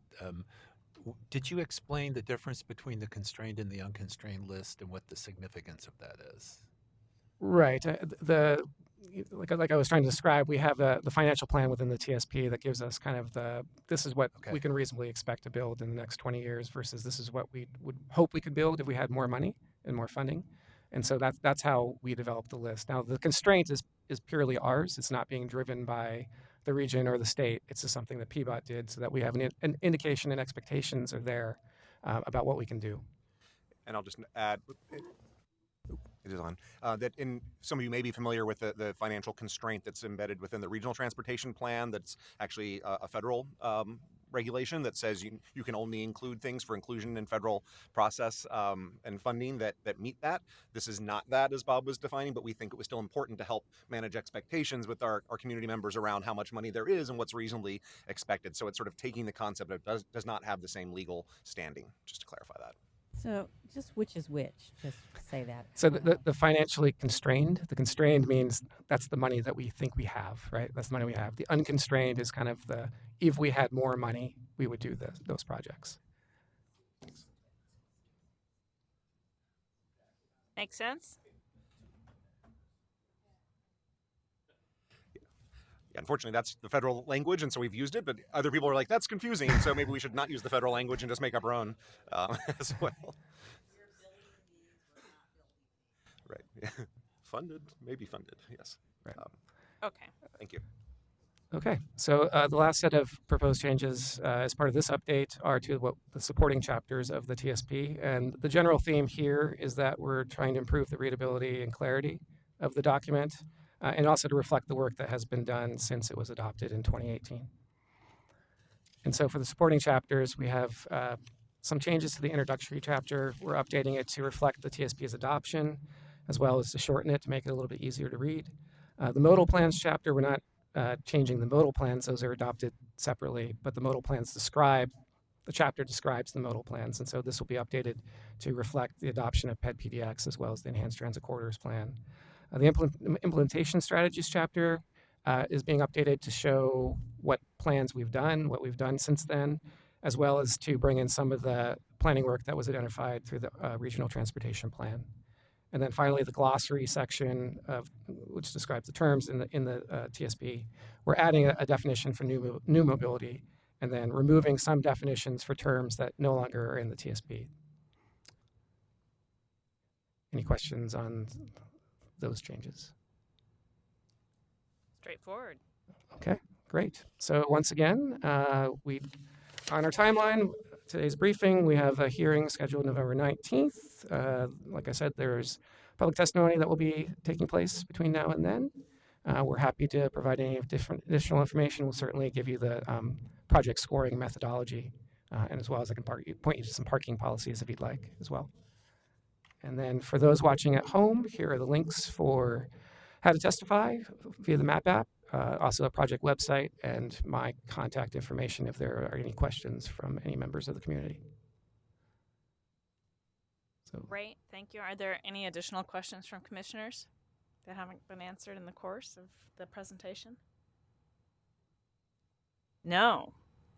did you explain the difference between the constrained and the unconstrained list and what the significance of that is? Right. Like I was trying to describe, we have the financial plan within the TSP that gives us kind of this is what we can reasonably expect to build in the next 20 years versus this is what we would hope we could build if we had more money and more funding. And so that's how we developed the list. Now, the constraint is purely ours. It's not being driven by the region or the state. It's just something that PBOT did so that we have an indication and expectations are there about what we can do. And I'll just add, it is on, that some of you may be familiar with the financial constraint that's embedded within the regional transportation plan. That's actually a federal regulation that says you can only include things for inclusion in federal process and funding that meet that. This is not that, as Bob was defining, but we think it was still important to help manage expectations with our community members around how much money there is and what's reasonably expected. So it's sort of taking the concept of does not have the same legal standing, just to clarify that. So just which is which? Just say that. So the financially constrained, the constrained means that's the money that we think we have, right? That's the money we have. The unconstrained is kind of the, if we had more money, we would do those projects. Make sense? Yeah, unfortunately, that's the federal language, and so we've used it, but other people are like, that's confusing, and so maybe we should not use the federal language and just make up our own as well. Right. Yeah. Funded, maybe funded, yes. Right. Okay. Thank you. Okay, so the last set of proposed changes as part of this update are to the supporting chapters of the TSP. And the general theme here is that we're trying to improve the readability and clarity of the document and also to reflect the work that has been done since it was adopted in 2018. And so for the supporting chapters, we have some changes to the introductory chapter. We're updating it to reflect the TSP's adoption, as well as to shorten it to make it a little bit easier to read. The modal plans chapter, we're not changing the modal plans, those are adopted separately, but the modal plans the chapter describes the modal plans, and so this will be updated to reflect the adoption of PED-PDX as well as the Enhanced Transit Corridors Plan. The implementation strategies chapter is being updated to show what plans we've done, what we've done since then, as well as to bring in some of the planning work that was identified through the Regional Transportation Plan. And then finally, the glossary section, which describes the terms in the TSP, we're adding a definition for new mobility, and then removing some definitions for terms that no longer are in the TSP. Any questions on those changes? Straightforward. Okay, great. So once again, on our timeline, today's briefing, we have a hearing scheduled November 19th. Like I said, there's public testimony that will be taking place between now and then. We're happy to provide any additional information. We'll certainly give you the project scoring methodology, and as well as I can point you to some parking policies if you'd like as well. And then for those watching at home, here are the links for how to testify via the MAP app, also a project website, and my contact information if there are any questions from any members of the community. Great, thank you. Are there any additional questions from commissioners that haven't been answered in the course of the presentation? No.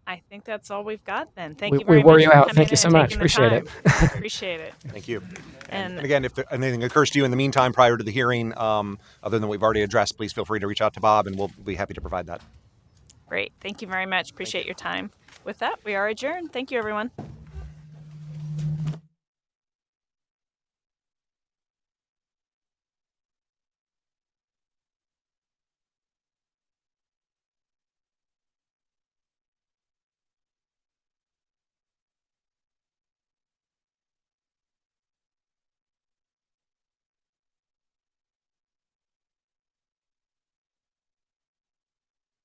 I think that's all we've got then. Thank you very much. We wore you for out. coming Thank you in so and much. taking the Appreciate time. it. Appreciate it. Thank you. And again, if anything occurs to you in the meantime prior to the hearing, other than what we've already addressed, please feel free to reach out to Bob, and we'll be happy to provide that. great. Thank you very much. Appreciate your time. With that, we are adjourned. Thank you, everyone.